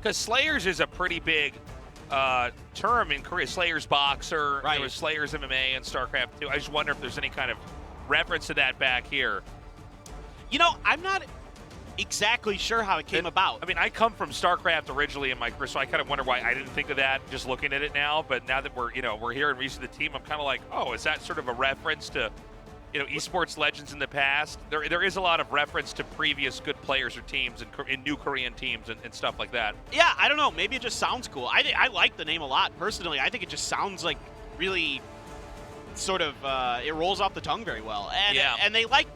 Because Slayers is a pretty big term in Korea. Slayers Boxer, Right. there was Slayers MMA and StarCraft 2. I just wonder if there's any kind of reference to that back here. You know, I'm not exactly sure how it came about. I mean, I come from StarCraft originally in my career, so I kind of wonder why I didn't think of that just looking at it now. But now that we're here and we're used to the team, I'm kind of like, oh, is that sort of a reference to, esports legends in the past? There is a lot of reference to previous good players or teams and new Korean teams and stuff like that. Yeah, I don't know. Maybe it just sounds cool. I like the name a lot personally. I think it just sounds like really sort of it rolls off the tongue very well. And Yeah. and they like,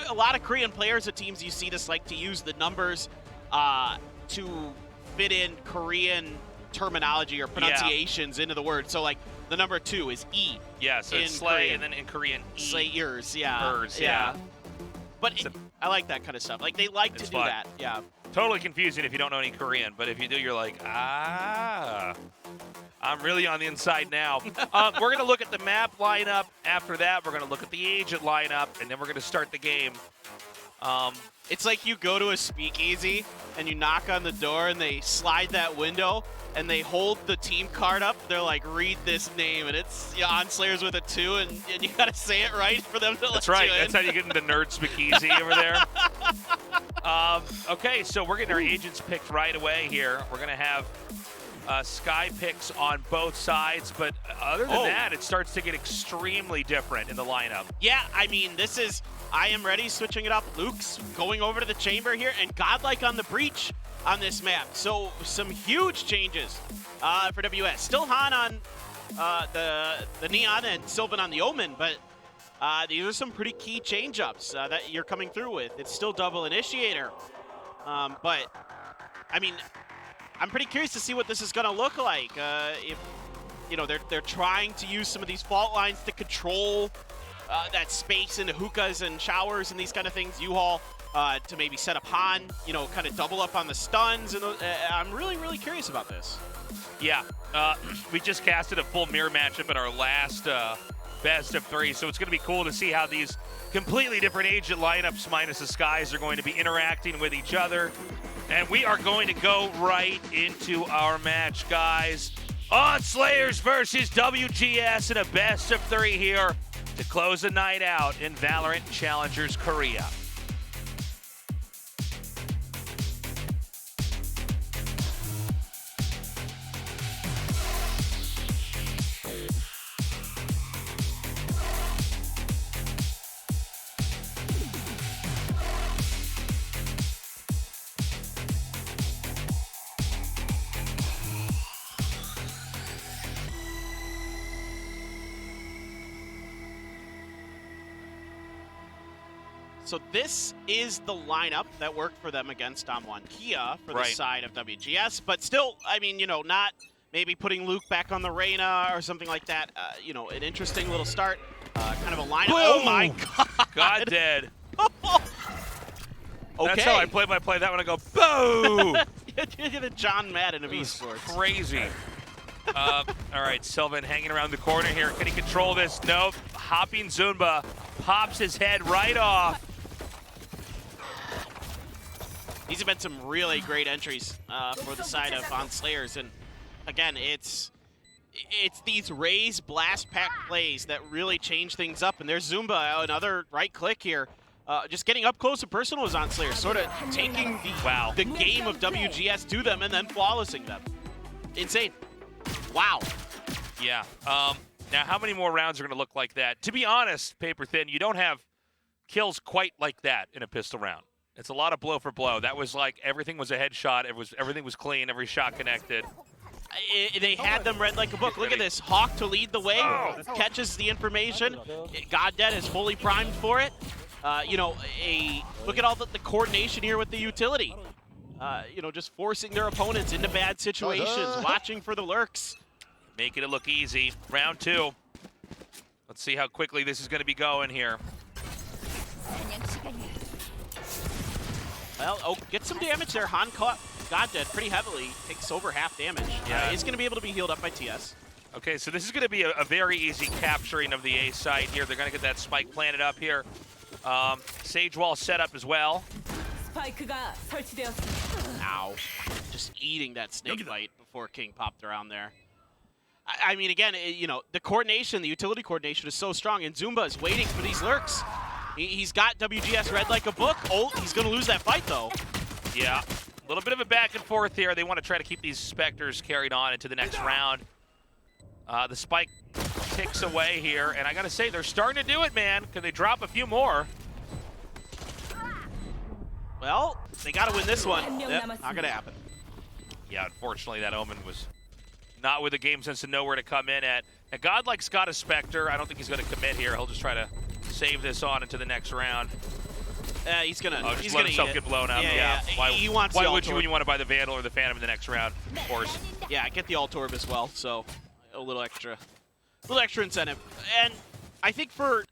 a lot of Korean players at teams you see this like to use the numbers to fit in Korean terminology or pronunciations into the word. So like the number 2 is E. Yeah, so it's Slay, Korean. and then in Korean, E. SLA2ERS, yeah. ERS, yeah. But I like that kind of stuff. Like they like to It's do fun. that. Yeah. Totally confusing if you don't know any Korean, but if you do, you're like, I'm really on the inside now. We're going to look at the map lineup. After that, we're going to look at the agent lineup, and then we're going to start the game. It's like you go to a speakeasy and you knock on the door and they slide that window and they hold the team card up. They're like, read this name, and it's On SLA2ERS with a 2, and you got to say it right for them to let That's right. you in. That's how you get into nerd speakeasy over there. Okay, so we're getting our agents picked right away here. We're going to have Sky picks on both sides, but other than that, it starts to get extremely different in the lineup. Yeah, I mean, this is I am ready, switching it up. Luke's going over to the chamber here, and Godlike on the breach on this map. So some huge changes for WS. Still Han on the Neon and Sylvan on the Omen, but these are some pretty key change-ups that you're coming through with. It's still double initiator, but I mean, I'm pretty curious to see what this is going to look like. If they're trying to use some of these fault lines to control that space into hookahs and showers and these kind of things. U-Haul to maybe set up Han, kind of double up on the stuns. And I'm really, really curious about this. Yeah, we just casted a full mirror matchup in our last best of 3, so it's going to be cool to see how these completely different agent lineups minus the Skies are going to be interacting with each other. And we are going to go right into our match, guys. On SLA2ERS versus WGS in a best of 3 here to close the night out in Valorant Challengers Korea. So this is the lineup that worked for them against Damwon Kia for the side of WGS. But still, I mean, not maybe putting Luke back on the Reyna or something like that. An interesting little start. Kind of a lineup. Boom! Oh my God. God dead. Okay. That's how I play that one. I go, boo! You're the John Madden of esports. Crazy. All right, Sylvan hanging around the corner here. Can he control this? Nope. Hopping Zumba pops his head right off. These have been some really great entries for the side of On SLA2ERS, and again, it's these Raze blast pack plays that really change things up. And there's Zumba, another right click here, just getting up close and personal with On SLA2ERS, sort of taking the game of WGS to them and then flawlessing them. Insane. Wow. Yeah. Now, how many more rounds are going to look like that? To be honest, Paper Thin, you don't have kills quite like that in a pistol round. It's a lot of blow for blow. That was like everything was a headshot. Everything was clean. Every shot connected. They had them read like a book. Look at this. Hawk to lead the way. Catches the information. Goddead is fully primed for it. Look at all the coordination here with the utility. Just forcing their opponents into bad situations, watching for the lurks. Making it look easy. Round 2. Let's see how quickly this is going to be going here. Well, get some damage there. Han caught Goddead pretty heavily. Takes over half damage. Yeah. He's going to be able to be healed up by TS. Okay, so this is going to be a very easy capturing of the A site here. They're going to get that spike planted up here. Sage wall set up as well. Ow. just eating that snake bite before King popped around there. I mean, again, the coordination, the utility coordination is so strong, and Zumba is waiting for these lurks. He's got WGS read like a book. Oh, he's going to lose that fight, though. Yeah, a little bit of a back and forth here. They want to try to keep these Spectres carried on into the next round. The spike ticks away here, and I got to say, they're starting to do it, man. Can they drop a few more? Well, they got to win this one. Yep, not going to happen. Yeah, unfortunately, that Omen was not with the game sense to know where to come in at. A god like Scott a Spectre, I don't think he's going to commit here. He'll just try to save this on into the next round. He's gonna. Oh, he's just let gonna himself get blown up. Yeah. Why, he wants. why would you when you want to buy the Vandal or the Phantom in the next round? Of course. Yeah, get the Alt-Orb as well. So a little extra incentive. And I think for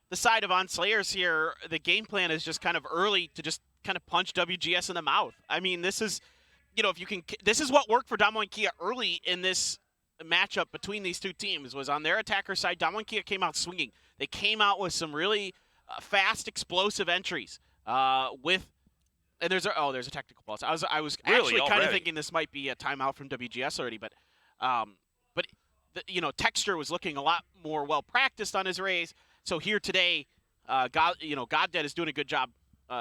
the side of ON SLA2ERS here, the game plan is just kind of early to just kind of punch WGS in the mouth. I mean, this is, if you can, this is what worked for Damo and Kia early in this matchup between these two teams. Was on their attacker side, Damo and Kia came out swinging. They came out with some really fast, explosive entries. And there's a technical pause. I was really actually kind of thinking this might be a timeout from WGS already, but Texture was looking a lot more well practiced on his raise. So here today, GodDead is doing a good job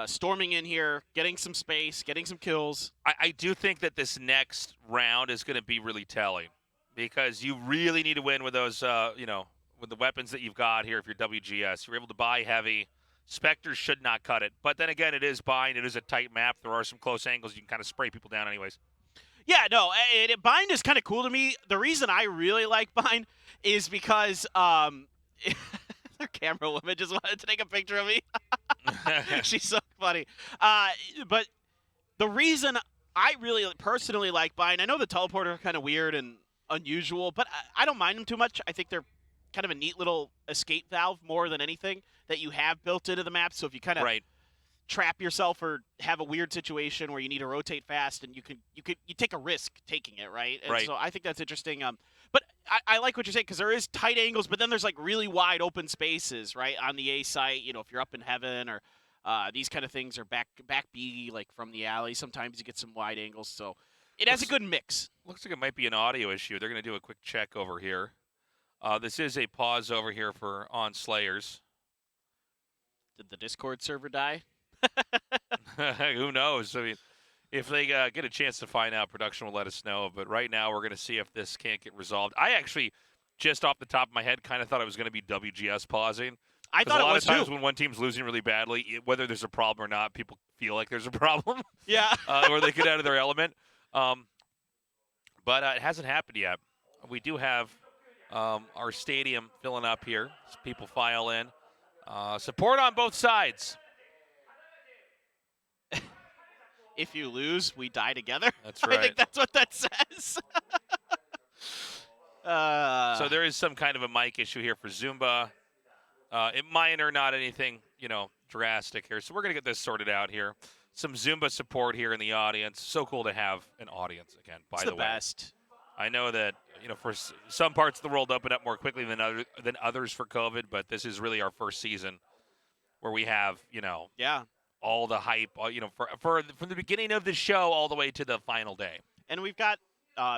storming in here, getting some space, getting some kills. I do think that this next round is going to be really telling, because you really need to win with those, with the weapons that you've got here. If you're WGS, you're able to buy heavy. Spectres should not cut it. But then again, it is Bind. It is a tight map. There are some close angles. You can kind of spray people down anyways. Yeah, no, Bind is kind of cool to me. The reason I really like Bind is because their camera woman just wanted to take a picture of me. She's so funny. But the reason I really personally like Bind, I know the teleporter are kind of weird and unusual, but I don't mind them too much. I think they're kind of a neat little escape valve more than anything that you have built into the map. So if you kind of trap yourself or have a weird situation where you need to rotate fast, and you take a risk taking it, right? And so I think that's interesting. But I like what you're saying, because there is tight angles, but then there's like really wide open spaces, right, on the A site. If you're up in heaven or these kind of things, or back B, like from the alley, sometimes you get some wide angles. So it has a good mix. Looks like it might be an audio issue. They're going to do a quick check over here. This is a pause over here for ON SLA2ERS. Did the Discord server die? Who knows? I mean, if they get a chance to find out, production will let us know. But right now, we're going to see if this can't get resolved. I actually, just off the top of my head, kind of thought it was going to be WGS pausing. I thought it was too. A lot of times when one team's losing really badly, whether there's a problem or not, people feel like there's a problem. Yeah. Or they get out of their element. But it hasn't happened yet. We do have our stadium filling up here as people file in. Support on both sides. If you lose, we die together. That's right. I think that's what that says. So there is some kind of a mic issue here for Zumba. Minor, not anything, drastic here. So we're going to get this sorted out here. Some Zumba support here in the audience. So cool to have an audience again, by the way. Best. I know that, for some parts of the world open up more quickly than others for COVID, but this is really our first season where we have, all the hype, from the beginning of the show all the way to the final day. And we've got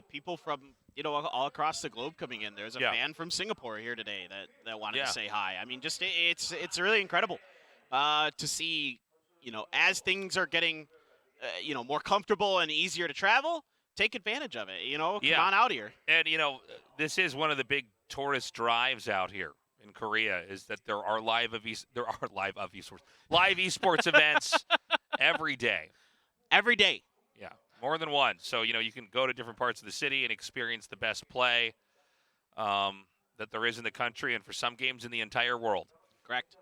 people from, all across the globe coming in. There's a fan from Singapore here today that wanted to say hi. I mean, just it's really incredible to see, as things are getting, more comfortable and easier to travel, take advantage of it. Come on out here. And, this is one of the big tourist drives out here in Korea, is that there are live esports events every day. Every day. Yeah, more than one. So, you can go to different parts of the city and experience the best play that there is in the country, and for some games in the entire world. Correct.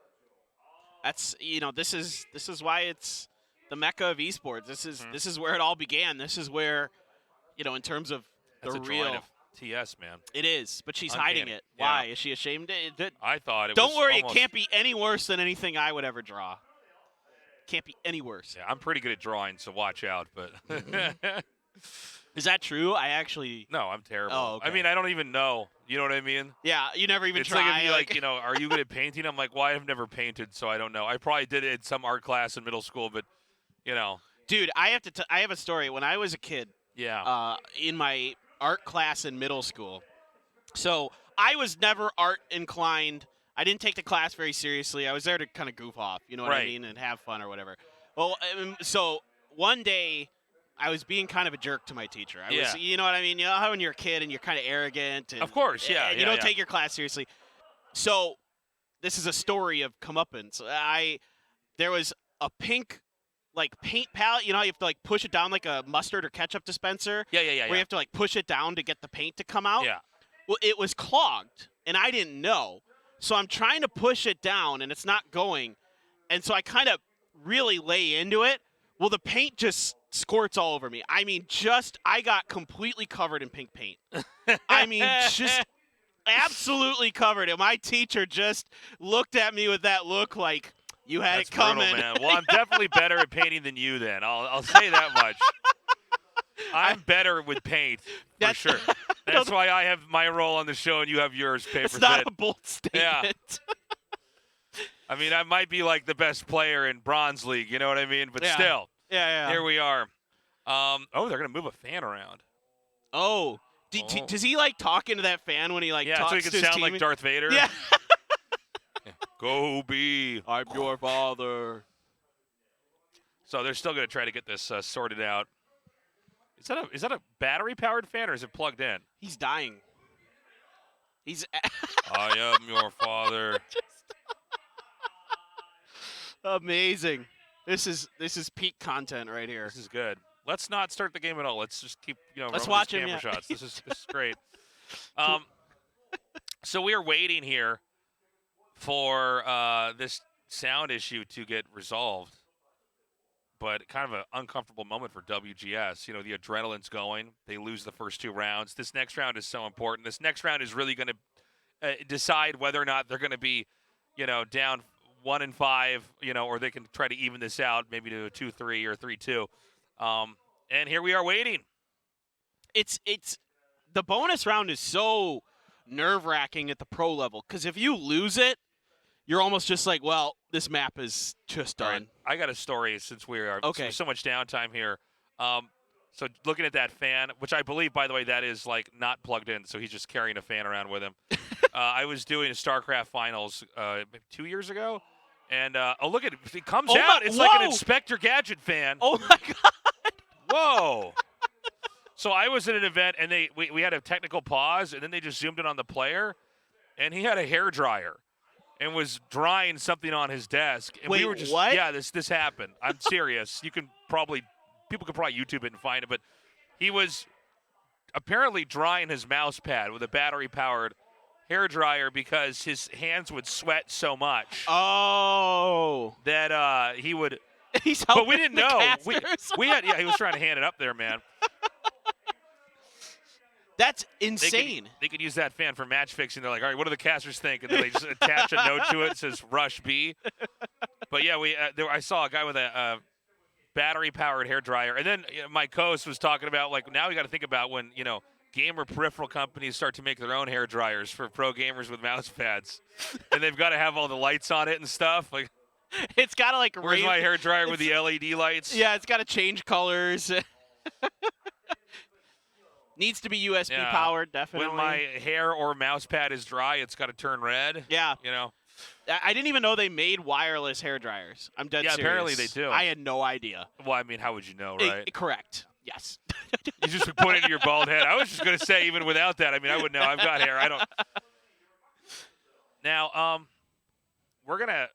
That's, this is why it's the mecca of esports. This is where it all began. This is where, in terms of That's the a real of TS, man. It is, but she's Uncanny. hiding it. Why? Is she ashamed? I thought it was. Don't worry, almost, it can't be any worse than anything I would ever draw. Can't be any worse. Yeah, I'm pretty good at drawing, so watch out. But is that true? I actually. No, I'm terrible. Oh, okay. I mean, I don't even know. You know what I mean? Yeah, you never even it's try. Like if you like, are you good at painting? I'm like, well, I've never painted, so I don't know. I probably did it in some art class in middle school, but, Dude, I have a story. When I was a kid, Yeah. in my art class in middle school. So I was never art inclined. I didn't take the class very seriously. I was there to kind of goof off, you know what I Right. mean, and have fun or whatever. Well, so one day I was being kind of a jerk to my teacher. I was, Yeah. you know what I mean? You know how when you're a kid and you're kind of arrogant and Of course, yeah, and yeah, you don't yeah. take your class seriously. So this is a story of comeuppance. There was a pink like paint palette. You know how you have to like push it down like a mustard or ketchup dispenser? Yeah. Where you have to like push it down to get the paint to come out? Yeah. Well, it was clogged, and I didn't know. So I'm trying to push it down, and it's not going. And so I kind of really lay into it. Well, the paint just squirts all over me. I mean, I got completely covered in pink paint. I mean, just absolutely covered. And my teacher just looked at me with that look like, you had That's it coming. brutal, man. Well, I'm definitely better at painting than you then. I'll say that much. I'm better with paint, for sure. That's why I have my role on the show and you have yours, paper It's not thin. a bold statement. Yeah. I mean, I might be like the best player in Bronze League, you know what I mean? But Yeah. still, Yeah. here we are. Oh, they're going to move a fan around. Oh. Does he like talk into that fan when he like Yeah, talks so he to can his sound team? like Darth Vader. Yeah. Go be. I'm your father. So they're still going to try to get this sorted out. Is that a battery-powered fan or is it plugged in? He's dying. He's I am your father. amazing. This is peak content right here. This is good. Let's not start the game at all. Let's just keep Let's rolling watch these him, camera yeah. shots. This is great. So we are waiting here for this sound issue to get resolved. But kind of an uncomfortable moment for WGS. You know, the adrenaline's going. They lose the first 2 rounds. This next round is so important. This next round is really going to decide whether or not they're going to be, down 1-5, or they can try to even this out, maybe to a 2-3 or 3-2. And here we are waiting. It's the bonus round is so nerve-wracking at the pro level because if you lose it, you're almost just like, well, this map is just done. Right. I got a story since we are so much downtime here. So looking at that fan, which I believe, by the way, that is like not plugged in, so he's just carrying a fan around with him. I was doing a StarCraft finals 2 years ago, and look at it comes out. It's like an Inspector Gadget fan. Oh my god! Whoa! So I was at an event, and we had a technical pause, and then they just zoomed in on the player, and he had a hair dryer. And was drying something on his desk. And Wait, we were just, what? Yeah, this happened. I'm serious. People could probably YouTube it and find it, but he was apparently drying his mouse pad with a battery-powered hair dryer because his hands would sweat so much. Oh. That he would. He's but we didn't the know. casters. He was trying to hand it up there, man. That's insane. They could use that fan for match fixing. They're like, all right, what do the casters think? And then they just attach a note to it that says Rush B. But yeah, I saw a guy with a battery-powered hair dryer. And then my co-host was talking about, like, now we got to think about when, gamer peripheral companies start to make their own hair dryers for pro gamers with mouse pads. And they've got to have all the lights on it and stuff. Like, it's got to, like, where's my hair dryer with the LED lights? Yeah, it's got to change colors. Needs to be USB powered, definitely. When my hair or mouse pad is dry, it's got to turn red. Yeah. I didn't even know they made wireless hair dryers. I'm dead serious. Yeah, apparently they do. I had no idea. Well, I mean, how would you know, right? Correct. Yes. You just would point it to your bald head. I was just going to say, even without that, I mean, I would know. I've got hair. I don't. Now, we're going to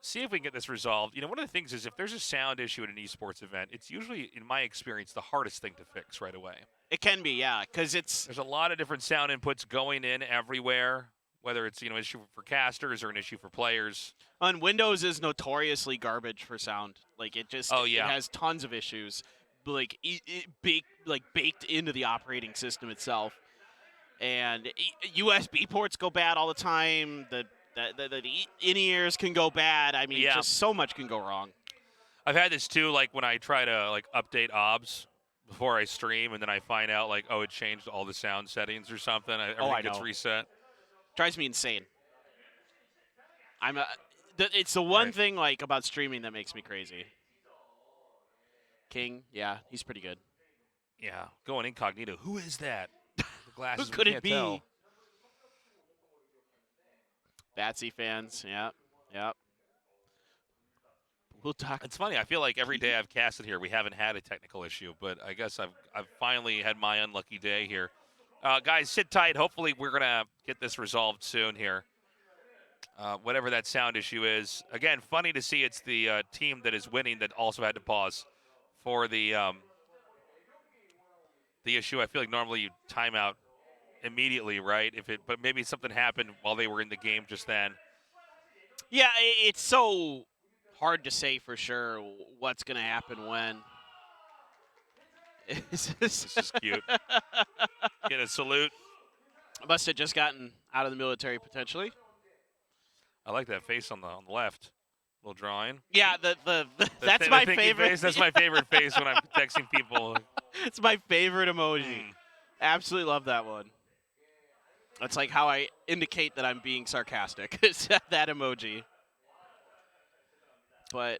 see if we can get this resolved. One of the things is if there's a sound issue at an esports event, it's usually, in my experience, the hardest thing to fix right away. It can be, yeah, because there's a lot of different sound inputs going in everywhere, whether it's an issue for casters or an issue for players. On Windows is notoriously garbage for sound. Like it just it has tons of issues, like baked into the operating system itself. And USB ports go bad all the time. The in-ears can go bad. I mean, just so much can go wrong. I've had this too, like when I try to update OBS before I stream, and then I find out it changed all the sound settings or something. Everything gets reset. Drives me insane. It's the one thing about streaming that makes me crazy. King, yeah, he's pretty good. Yeah, going incognito. Who is that? The glasses. Who could we it can't be? tell. Batsy fans, yep, yep. We'll talk. It's funny. I feel like every day I've casted here, we haven't had a technical issue, but I guess I've finally had my unlucky day here. Guys, sit tight. Hopefully, we're gonna get this resolved soon here. Whatever that sound issue is. Again, funny to see it's the team that is winning that also had to pause for the issue. I feel like normally you time out immediately, right? But maybe something happened while they were in the game just then. Yeah, it's so hard to say for sure what's going to happen when. This is cute. Get a salute. Must have just gotten out of the military potentially. I like that face on the left. Little drawing. Yeah, that's my favorite. Face. That's my favorite face when I'm texting people. It's my favorite emoji. Absolutely love that one. That's like how I indicate that I'm being sarcastic. It's that emoji. But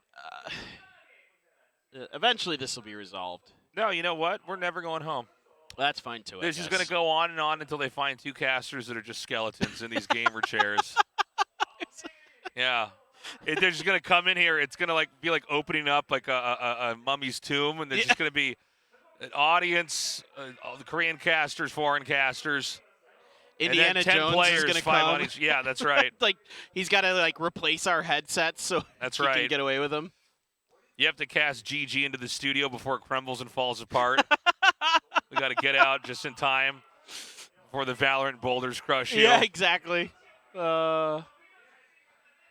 eventually this will be resolved. No, you know what? We're never going home. That's fine too. This is going to go on and on until they find two casters that are just skeletons in these gamer chairs. Yeah. They're just going to come in here. It's going to be like opening up like a mummy's tomb, and there's just going to be an audience, all the Korean casters, foreign casters. Indiana 10 Jones players, is going to 5 come. audience. Yeah, that's right. Like he's got to replace our headsets so that's he right. can get away with them. You have to cast GG into the studio before it crumbles and falls apart. We got to get out just in time before the Valorant boulders crush you. Yeah, exactly.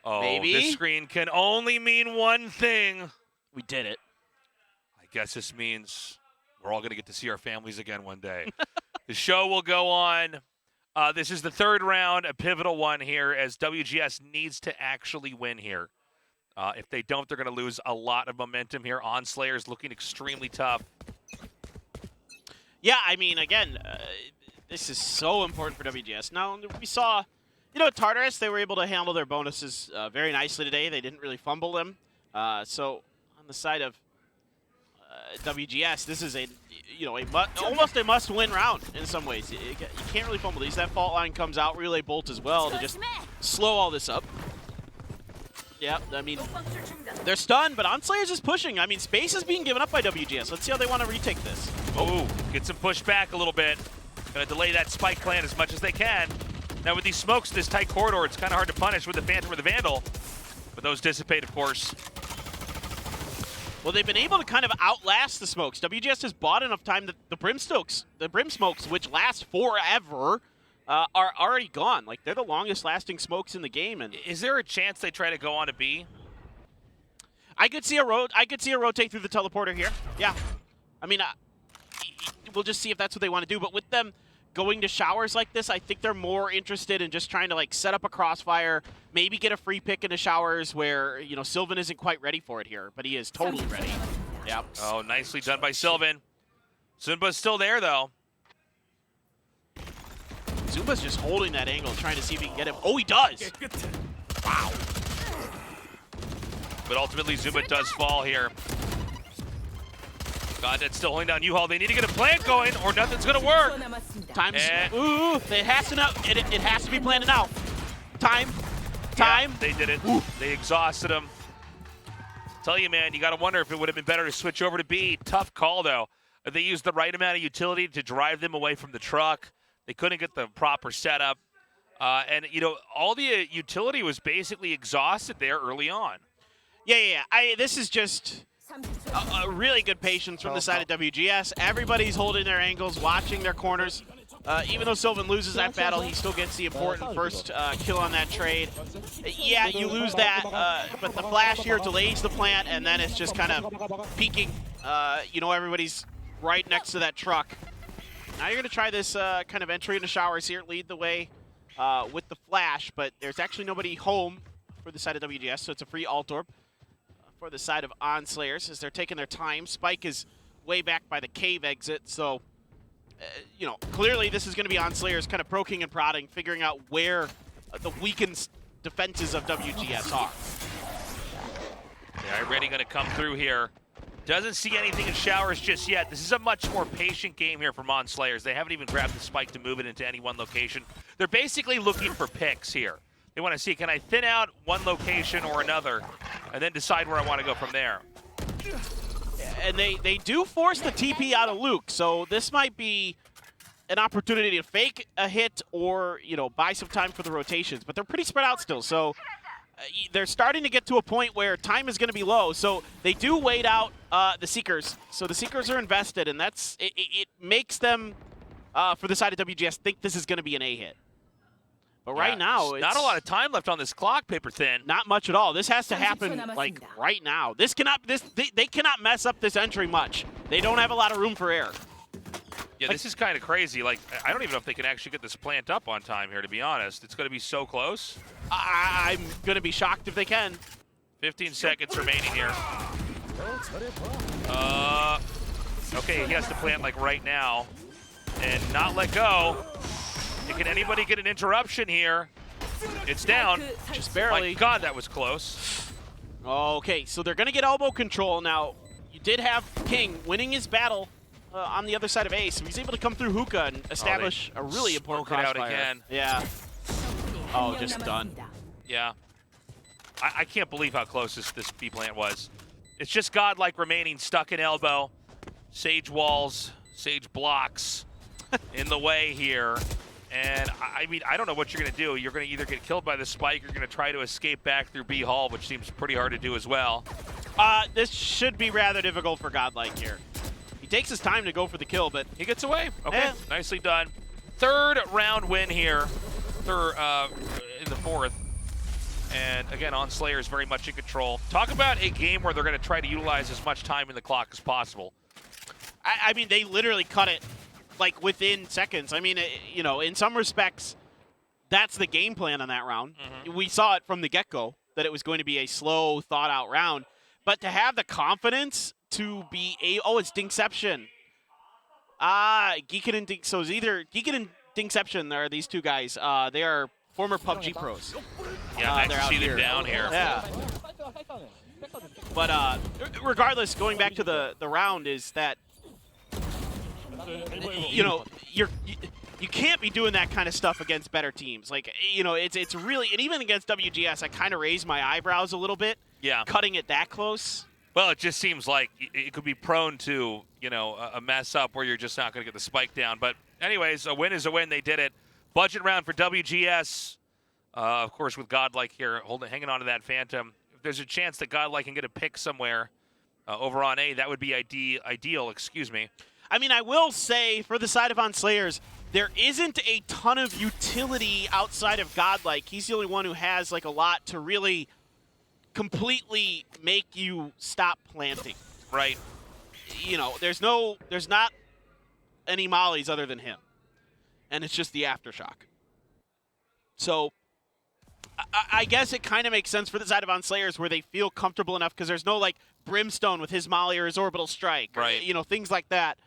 Maybe this screen can only mean one thing. We did it. I guess this means we're all going to get to see our families again one day. The show will go on. This is the third round, a pivotal one here, as WGS needs to actually win here. If they don't, they're going to lose a lot of momentum here. ON SLA2ERS looking extremely tough. Yeah, I mean, again, this is so important for WGS. Now, we saw, Tartarus, they were able to handle their bonuses very nicely today. They didn't really fumble them. So, on the side of WGS, this is almost a must-win round in some ways. You can't really fumble these. That fault line comes out, relay bolt as well to just slow all this up. Yeah, I mean, they're stunned, but ON SLA2ERS is pushing. I mean, space is being given up by WGS. Let's see how they want to retake this. Oh, get some push back a little bit. Gonna delay that spike plan as much as they can. Now with these smokes, this tight corridor, it's kind of hard to punish with the Phantom or the Vandal. But those dissipate, of course. Well, they've been able to kind of outlast the smokes. WGS has bought enough time that the brim smokes, which last forever, are already gone. Like, they're the longest lasting smokes in the game. And is there a chance they try to go on a B? I could see a rotate through the teleporter here. Yeah. I mean, we'll just see if that's what they want to do. But with them going to showers like this, I think they're more interested in just trying to set up a crossfire, maybe get a free pick into showers where, Sylvan isn't quite ready for it here, but he is totally ready. Yeah. Oh, nicely done by Sylvan. Zumba's still there, though. Zumba's just holding that angle, trying to see if he can get him. Oh, he does! Wow. But ultimately, Zumba does fall here. Godnet's still holding down U-Haul. They need to get a plant going, or nothing's going to work. Ooh, it has to it has to be planted now. Time. Yeah, they did it. Ooh. They exhausted him. Tell you, man, you got to wonder if it would have been better to switch over to B. Tough call, though. They used the right amount of utility to drive them away from the truck. They couldn't get the proper setup. And, all the utility was basically exhausted there early on. Yeah. This is just a really good patience from the side of WGS. Everybody's holding their angles, watching their corners. Even though Sylvan loses that battle, he still gets the important first kill on that trade. Yeah, you lose that, but the flash here delays the plant, and then it's just kind of peeking. Everybody's right next to that truck. Now you're going to try this kind of entry into showers here, lead the way with the flash, but there's actually nobody home for the side of WGS, so it's a free alt orb for the side of ON SLA2ERS as they're taking their time. Spike is way back by the cave exit, so, clearly this is going to be ON SLA2ERS kind of poking and prodding, figuring out where the weakened defenses of WGS are. They're already going to come through here. Doesn't see anything in showers just yet. This is a much more patient game here from ON SLA2ERS. They haven't even grabbed the spike to move it into any one location. They're basically looking for picks here. They want to see, can I thin out one location or another, and then decide where I want to go from there. And they do force the TP out of Luke, so this might be an opportunity to fake a hit or, you know, buy some time for the rotations. But they're pretty spread out still, so they're starting to get to a point where time is going to be low. So they do wait out the Seekers. So the Seekers are invested, and that's it makes them, for the side of WGS, think this is going to be an A hit. But right now, it's not a lot of time left on this clock, Paper Thin. Not much at all. This has to happen like right now. They cannot mess up this entry much. They don't have a lot of room for error. Yeah, this is kind of crazy. Like, I don't even know if they can actually get this plant up on time here, to be honest. It's going to be so close. I'm going to be shocked if they can. 15 seconds remaining here. Okay, he has to plant like right now and not let go. Can anybody get an interruption here? It's down. Just barely. My God, that was close. Okay, so they're going to get elbow control. Now, you did have King winning his battle on the other side of A, so he's able to come through hookah and establish a really important crossfire. Out again. Yeah. Oh, just done. Yeah. I can't believe how close this B plant was. It's just godlike remaining stuck in elbow. Sage walls, Sage blocks in the way here. And I mean, I don't know what you're going to do. You're going to either get killed by the spike or you're going to try to escape back through B Hall, which seems pretty hard to do as well. This should be rather difficult for Godlike here. He takes his time to go for the kill, but he gets away. Okay, nicely done. Third round win here in the fourth. And again, ON SLA2ERS is very much in control. Talk about a game where they're going to try to utilize as much time in the clock as possible. I mean, they literally cut it like within seconds. I mean, you know, in some respects, that's the game plan on that round. We saw it from the get-go that it was going to be a slow, thought-out round. But to have the confidence to be it's Dinkception. Geekin and Dink. So it's either Geekin and Dinkception are these two guys. They are former PUBG pros. Yeah, nice to see them down here. Yeah. But regardless, going back to the round is that, you know, you can't be doing that kind of stuff against better teams. Like, you know, it's really, and even against WGS, I kind of raised my eyebrows a little bit. Yeah. Cutting it that close. Well, it just seems like it could be prone to, you know, a mess up where you're just not going to get the spike down. But anyways, a win is a win. They did it. Budget round for WGS. Of course, with Godlike here, hanging on to that Phantom. If there's a chance that Godlike can get a pick somewhere over on A, that would be ideal. Excuse me. I mean, I will say, for the side of ON SLA2ERS, there isn't a ton of utility outside of Godlike. He's the only one who has, like, a lot to really completely make you stop planting. Right. You know, there's not any mollies other than him. And it's just the Aftershock. So, I guess it kind of makes sense for the side of ON SLA2ERS where they feel comfortable enough because there's no, like, Brimstone with his molly or his orbital strike. Right. Or, you know, things like that.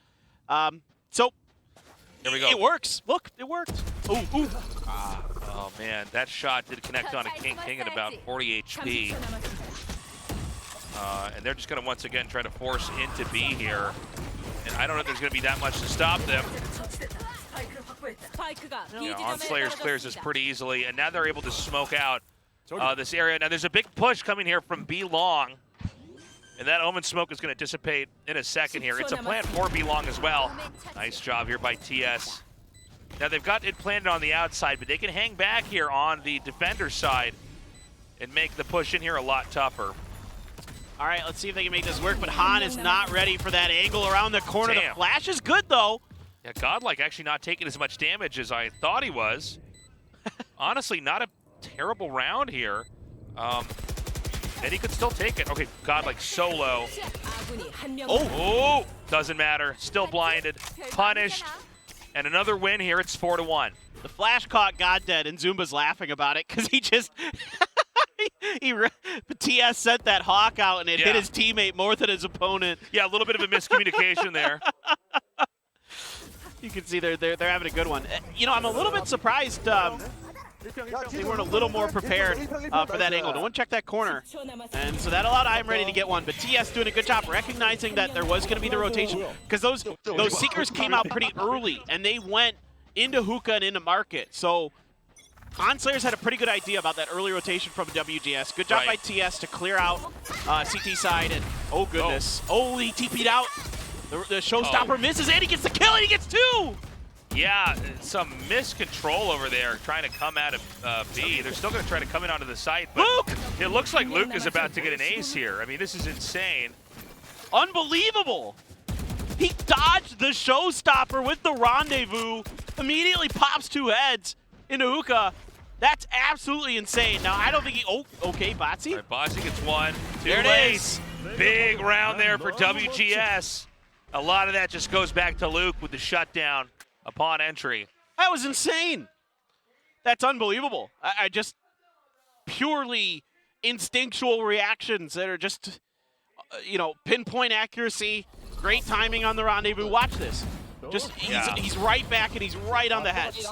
So, here we go. It works. Look, it worked. Ooh, ooh. Oh, man, that shot did connect on a King at about 40 HP. And they're just going to once again try to force into B here. And I don't know if there's going to be that much to stop them. You know, ON SLA2ERS clears this pretty easily, and now they're able to smoke out this area. Now there's a big push coming here from B long, and that Omen smoke is going to dissipate in a second here. It's a plant for B long as well. Nice job here by TS. Now they've got it planted on the outside, but they can hang back here on the defender side and make the push in here a lot tougher. All right, let's see if they can make this work, but Han is not ready for that angle around the corner. Damn. The flash is good, though. Yeah, Godlike actually not taking as much damage as I thought he was. Honestly, not a terrible round here. And he could still take it. Okay, Godlike so low. Oh, doesn't matter. Still blinded. Punished. And another win here. It's 4-1. The flash caught God dead, and Zumba's laughing about it because he just... TS sent that hawk out, and it hit his teammate more than his opponent. Yeah, a little bit of a miscommunication there. You can see they're having a good one. You know, I'm a little bit surprised They weren't a little more prepared for that angle. No one checked that corner. And so that allowed I Am Ready to get one. But TS doing a good job recognizing that there was going to be the rotation. Because those Seekers came out pretty early, and they went into Hookah and into Market. So ON SLA2ERS had a pretty good idea about that early rotation from WGS. Good job by TS to clear out CT side. And oh, goodness. Oh, he TP'd out. The showstopper misses, and he gets the kill, and he gets 2! Yeah, some miscontrol over there trying to come out of B. They're still going to try to come in onto the site, but Luke! It looks like Luke is about to get an ace here. I mean, this is insane. Unbelievable! He dodged the showstopper with the rendezvous, immediately pops 2 heads into Hookah. That's absolutely insane. Now, I don't think he... Oh, okay, Botsy. Right, Botsy gets 1. There it is. Big round there for WGS. A lot of that just goes back to Luke with the shutdown upon entry. That was insane. That's unbelievable. I just purely instinctual reactions that are just, pinpoint accuracy, great timing on the rendezvous. Watch this. Just he's right back and he's right on the heads.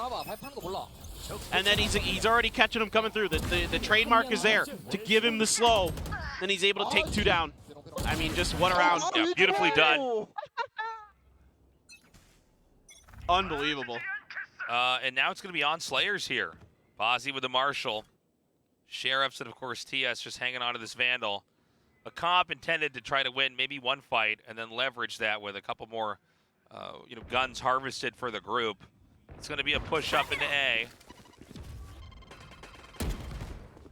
And then he's already catching him coming through. The trademark is there to give him the slow. Then he's able to take 2 down. I mean, just what a round. Yeah, beautifully done. Unbelievable. And now it's going to be ON SLA2ERS here. Bozzy with the Marshall. Sheriffs and, of course, TS just hanging on to this Vandal. A comp intended to try to win maybe one fight and then leverage that with a couple more guns harvested for the group. It's going to be a push up into A.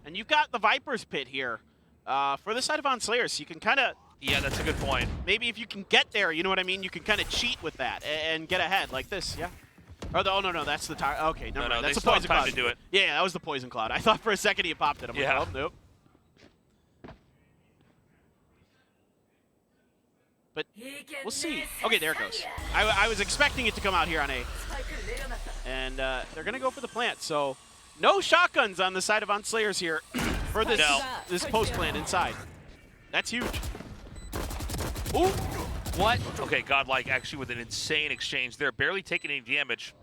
And you've got the Viper's Pit here for the side of ON SLA2ERS. So you can kind of... Yeah, that's a good point. Maybe if you can get there, you know what I mean? You can kind of cheat with that and get ahead like this, yeah? Oh, no, that's the tire. Okay, never mind. That's the poison cloud. To do it. Yeah, that was the poison cloud. I thought for a second he popped it. I'm like, oh, nope. But we'll see. Okay, there it goes. I was expecting it to come out here on A. And they're going to go for the plant. So no shotguns on the side of ON SLA2ERS here for this post plant inside. That's huge. Ooh, what? Okay, Godlike actually with an insane exchange there, barely taking any damage.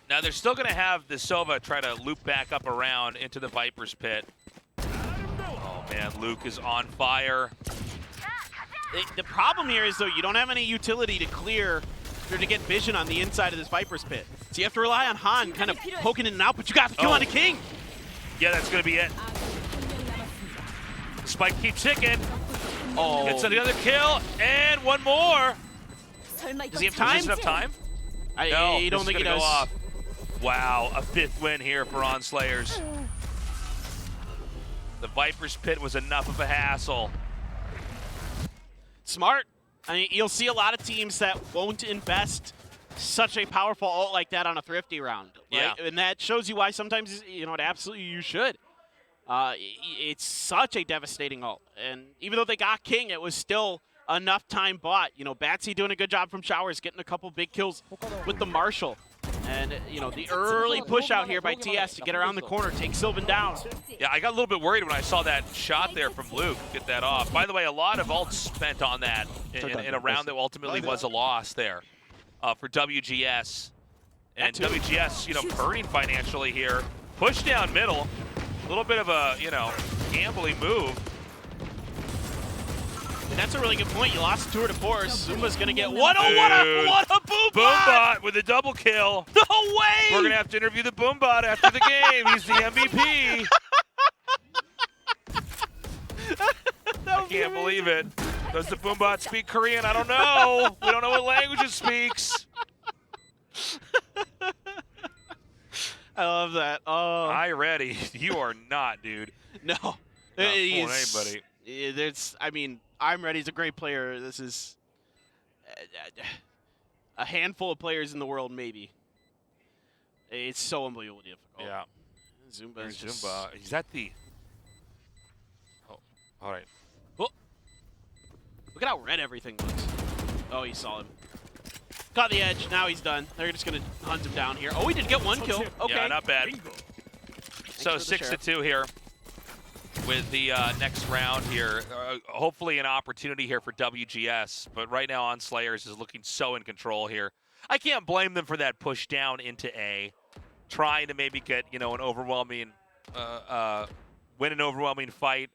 Now they're still going to have the Sova try to loop back up around into the Viper's Pit. Oh man, Luke is on fire. The problem here is though you don't have any utility to clear or to get vision on the inside of this Viper's Pit. So you have to rely on Han kind of poking in and out, but you got the kill on the King. Yeah, that's going to be it. Spike keeps ticking. Oh. Gets another kill, and one more. Does he have time? Is this enough time? No, you don't think he does. Go off. Wow, a 5th win here for ON SLA2ERS. The Viper's Pit was enough of a hassle. Smart. I mean, you'll see a lot of teams that won't invest such a powerful ult like that on a thrifty round. Right? Yeah. And that shows you why sometimes, absolutely you should. It's such a devastating ult. And even though they got King, it was still enough time bought. Batsy doing a good job from Showers, getting a couple big kills with the Marshall. And, the early push out here by TS to get around the corner, take Sylvan down. Yeah, I got a little bit worried when I saw that shot there from Luke, get that off. By the way, a lot of ults spent on that in a round that ultimately was a loss there for WGS. And WGS, hurting financially here. Push down middle. A little bit of a, gambling move. And that's a really good point. You lost 2 to 4. Zumba's going to get what a Boombot! Boombot with a double kill. No way! We're going to have to interview the Boombot after the game. He's the MVP. I can't believe it. Does the Boombot speak Korean? I don't know. We don't know what language it speaks. I love that. Oh. I ready. You are not, dude. No. Not fooling anybody. I'm ready. He's a great player. This is a handful of players in the world, maybe. It's so unbelievably difficult. Yeah. Zumba. Zumba. He's at the... Oh, all right. Oh. Look at how red everything looks. Oh, he saw him. Caught the edge. Now he's done. They're just going to hunt him down here. Oh, he did get 1 kill. Okay. Yeah, not bad. So 6-2 here with the next round here. Hopefully an opportunity here for WGS, but right now ON SLA2ERS is looking so in control here. I can't blame them for that push down into A. trying to maybe get, an overwhelming, win an overwhelming fight.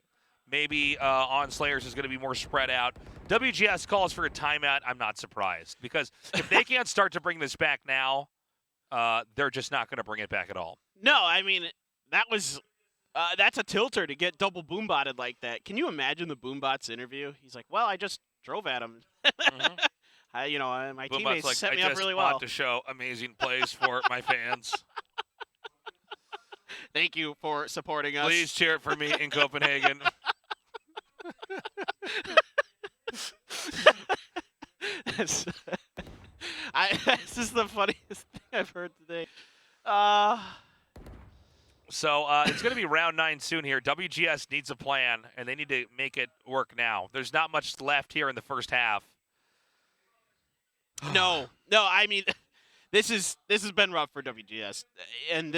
Maybe ON SLA2ERS is going to be more spread out. WGS calls for a timeout. I'm not surprised, because if they can't start to bring this back now, they're just not going to bring it back at all. No, I mean, that's a tilter to get double boombotted like that. Can you imagine the boombot's interview? He's like, well, I just drove at him. Mm-hmm. My Boombot's teammates like, set me I up just really want well. to show amazing plays for my fans. Thank you for supporting us. Please cheer for me in Copenhagen. This is the funniest thing I've heard today. So it's going to be round 9 soon here. WGS needs a plan, and they need to make it work now. There's not much left here in the first half. No, I mean, this has been rough for WGS, and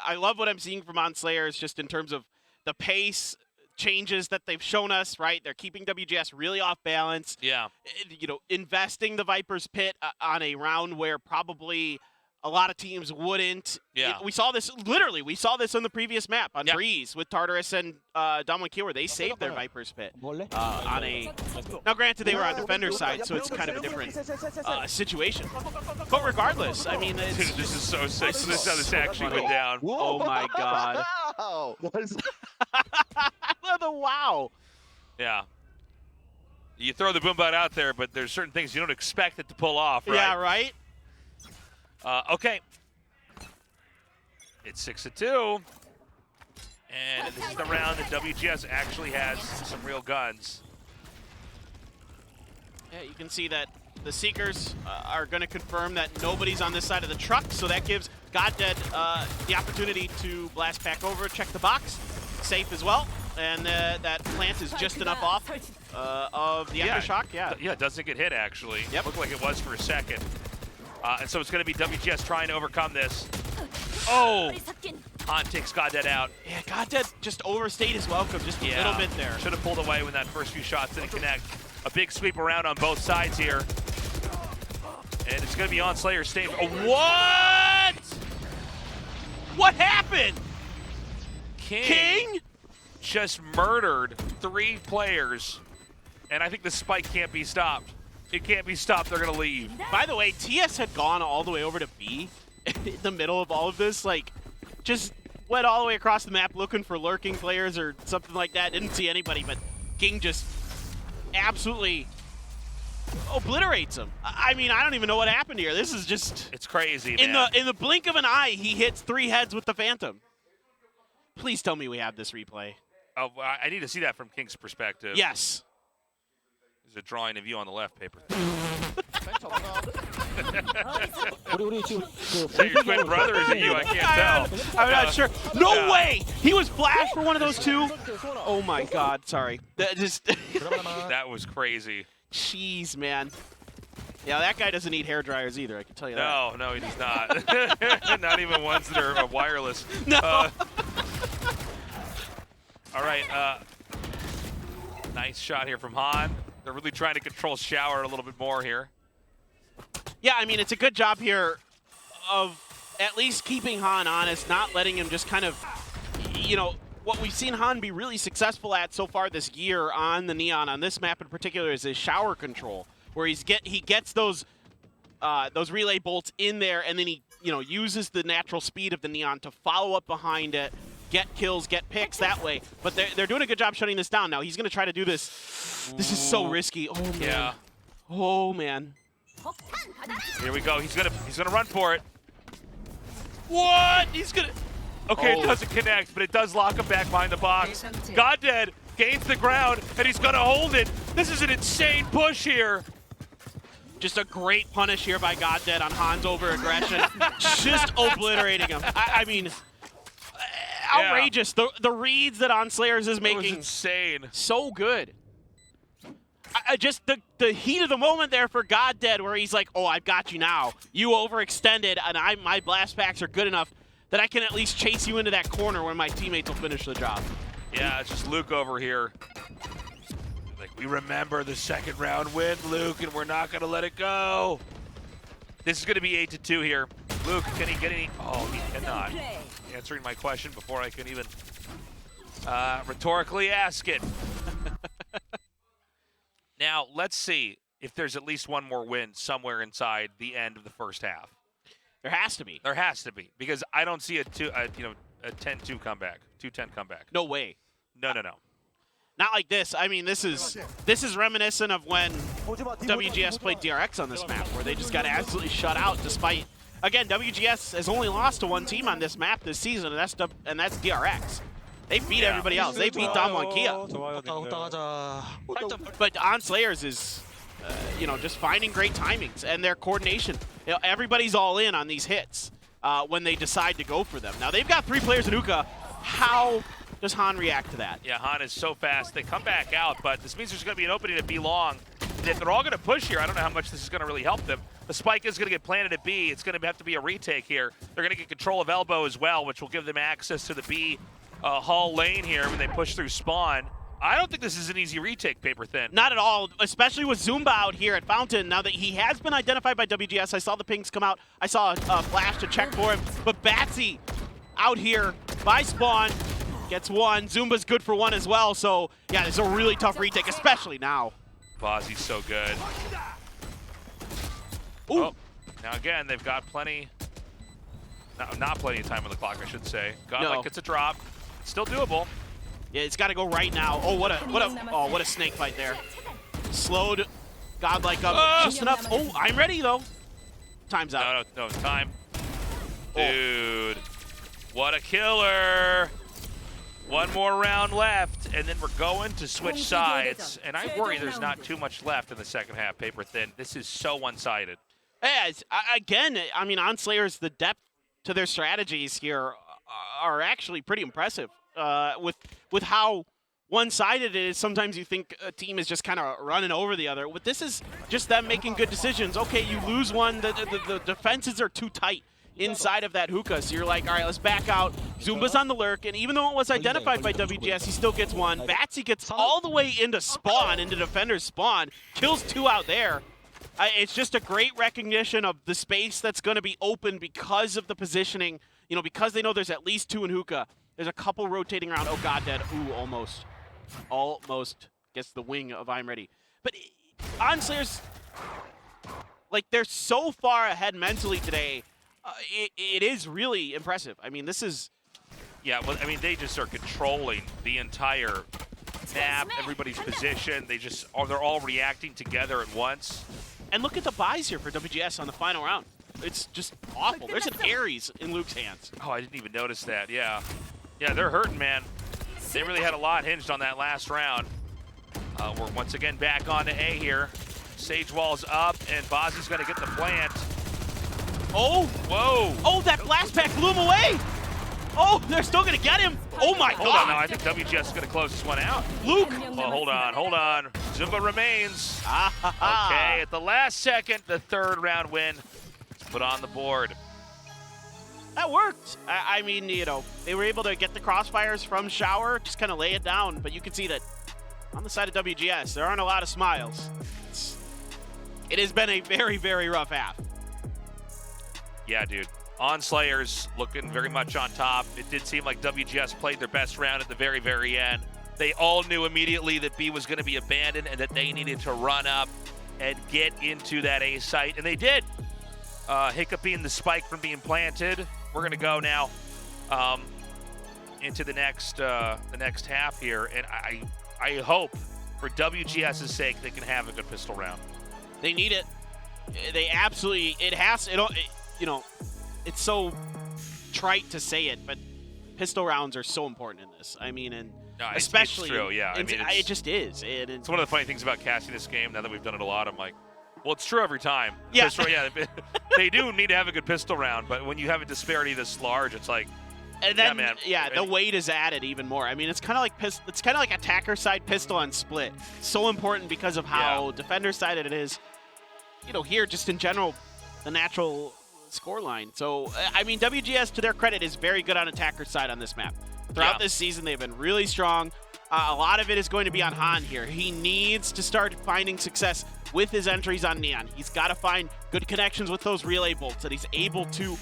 I love what I'm seeing from ON SLA2ERS just in terms of the pace changes that they've shown us. Right, they're keeping WGS really off balance. Yeah, investing the Viper's Pit on a round where probably a lot of teams wouldn't. Yeah. We saw this on the previous map on Breeze with Tartarus and Dominic where they saved their Viper's Pit on a. Now, granted, they were on defender's side, so it's kind of a different situation. But regardless, I mean, dude, this is so sick. So this is how this actually went down. Oh my God! The wow. Yeah. You throw the boombot out there, but there's certain things you don't expect it to pull off, right? Yeah, right. Okay. It's 6-2. And this is the round that WGS actually has some real guns. Yeah, you can see that the Seekers are going to confirm that nobody's on this side of the truck, so that gives Goddead the opportunity to blast back over, check the box, safe as well, and that plant is just enough off of the aftershock. Yeah, it doesn't get hit, actually. Yep. Looked like it was for a second. And so it's going to be WGS trying to overcome this. Oh! Han takes Goddead out. Yeah, Goddead just overstayed his welcome just a little bit there. Should have pulled away when that first few shots didn't connect. A big sweep around on both sides here. And it's going to be ON SLA2ERS staying. Oh, what? What happened? King just murdered 3 players. And I think the spike can't be stopped. It can't be stopped. They're going to leave. By the way, TS had gone all the way over to B in the middle of all of this. Like, just went all the way across the map looking for lurking players or something like that. Didn't see anybody, but King just absolutely obliterates him. I mean, I don't even know what happened here. This is just... It's crazy, man. In the blink of an eye, he hits 3 heads with the Phantom. Please tell me we have this replay. Oh, I need to see that from King's perspective. Yes. There's a drawing of you on the left paper. Is that your twin brother or is it you? I can't tell. I'm not sure. No way! He was flashed for one of those 2. Oh my God, sorry. That was crazy. Jeez, man. Yeah, that guy doesn't need hair dryers either, I can tell you that. No, he does not. Not even ones that are wireless. No. All right. Nice shot here from Han. They're really trying to control Shower a little bit more here. Yeah, I mean, it's a good job here of at least keeping Han honest, not letting him just kind of, what we've seen Han be really successful at so far this year on the Neon, on this map in particular, is his shower control, where he gets those relay bolts in there, and then he uses the natural speed of the Neon to follow up behind it, get kills, get picks that way. But they're doing a good job shutting this down. Now he's going to try to do this. This is so risky. Oh man. Yeah. Oh man. Here we go. He's gonna run for it. What? He's gonna. Okay, It doesn't connect, but it does lock him back behind the box. Goddead gains the ground, and he's gonna hold it. This is an insane push here. Just a great punish here by Goddead on Han's over-aggression. Just obliterating him. I mean, outrageous. The reads that ON SLA2ERS is making. That was insane. So good. Just the heat of the moment there for Goddead, where he's like, oh, I've got you now. You overextended, and my blast packs are good enough that I can at least chase you into that corner where my teammates will finish the job. Yeah, it's just Luke over here. Like, we remember the second round win, Luke, and we're not going to let it go. This is going to be 8-2 here. Luke, can he get any? Oh, he cannot. Answering my question before I can even rhetorically ask it. Now, let's see if there's at least one more win somewhere inside the end of the first half. There has to be. There has to be, because I don't see a 10-2 comeback, 2-10 comeback. No way. No. Not like this. I mean, this is reminiscent of when WGS played DRX on this map, where they just got absolutely shut out despite, again, WGS has only lost to one team on this map this season, and that's DRX. They beat everybody else. They beat Damwon Kia. But ON SLA2ERS is, just finding great timings and their coordination. Everybody's all in on these hits when they decide to go for them. Now, they've got 3 players in Uka. How does Han react to that? Yeah, Han is so fast. They come back out, but this means there's going to be an opening at B long. And if they're all going to push here, I don't know how much this is going to really help them. The spike is going to get planted at B. It's going to have to be a retake here. They're going to get control of elbow as well, which will give them access to the B Hall lane here when they push through spawn. I don't think this is an easy retake, Paper Thin. Not at all, especially with Zumba out here at Fountain. Now that he has been identified by WGS, I saw the pings come out. I saw a flash to check for him. But Batsy out here by spawn gets one. Zumba's good for one as well. So, yeah, it's a really tough retake, especially now. Bozzy's so good. Ooh. Oh, now again, they've got plenty, not plenty of time on the clock, I should say. Godlike gets a drop. Still doable. Yeah, it's got to go right now. Oh, what a snake fight there. Slowed Godlike up just enough. Oh, I'm ready though. Time's out. No, time. Dude, what a killer. One more round left, and then we're going to switch sides. And I worry there's not too much left in the second half, Paper Thin. This is so one-sided. Yeah, again, I mean, ON SLA2ERS, the depth to their strategies here are actually pretty impressive. With how one-sided it is, sometimes you think a team is just kind of running over the other. But this is just them making good decisions. Okay, you lose one, the defenses are too tight inside of that hookah, so you're like, all right, let's back out. Zumba's on the lurk, and even though it was identified by WGS, he still gets one. Batsy gets all the way into spawn, into defender's spawn, kills 2 out there. It's just a great recognition of the space that's going to be open because of the positioning, because they know there's at least 2 in hookah. There's a couple rotating around. Oh, God, dead. Ooh, almost. Almost gets the wing of I'm ready. But ON SLA2ERS, like, they're so far ahead mentally today. It is really impressive. I mean, this is... Yeah, well, I mean, they just are controlling the entire map, everybody's position. They're all reacting together at once. And look at the buys here for WGS on the final round. It's just awful. There's an Ares in Luke's hands. Oh, I didn't even notice that, yeah. Yeah, they're hurting, man. They really had a lot hinged on that last round. We're once again back on to A here. Sage wall's up, and Bozzy's going to get the plant. Oh! Whoa! Oh, that blast pack blew him away! Oh, they're still going to get him! Oh, my God! Hold on, no, I think WGS is going to close this one out. Luke! Well, hold on. Zumba remains. Okay, at the last second, the 3rd round win is put on the board. That worked. I mean, they were able to get the crossfires from Shower, just kind of lay it down, but you can see that on the side of WGS, there aren't a lot of smiles. It has been a very, very rough half. Yeah, dude. ON SLA2ERS looking very much on top. It did seem like WGS played their best round at the very, very end. They all knew immediately that B was going to be abandoned and that they needed to run up and get into that A site, and they did. Hiccuping the spike from being planted. We're going to go now into the next half here, and I hope for WGS's sake they can have a good pistol round. They need it. They absolutely. It's so trite to say it, but pistol rounds are so important in this. I mean, and no, especially, it's true, yeah. I mean, it just is. It's one of the funny things about casting this game. Now that we've done it a lot, I'm like, well, it's true every time. Yeah. Pistol, yeah. They do need to have a good pistol round, but when you have a disparity this large, it's like, and then, yeah, man. The weight is added even more. I mean, it's kind of like attacker side pistol on split. So important because of how defender sided it is. Here just in general, the natural scoreline. So, I mean, WGS, to their credit, is very good on attacker side on this map. Throughout this season, they've been really strong. A lot of it is going to be on Han here. He needs to start finding success with his entries on Neon. He's got to find good connections with those relay bolts that he's able to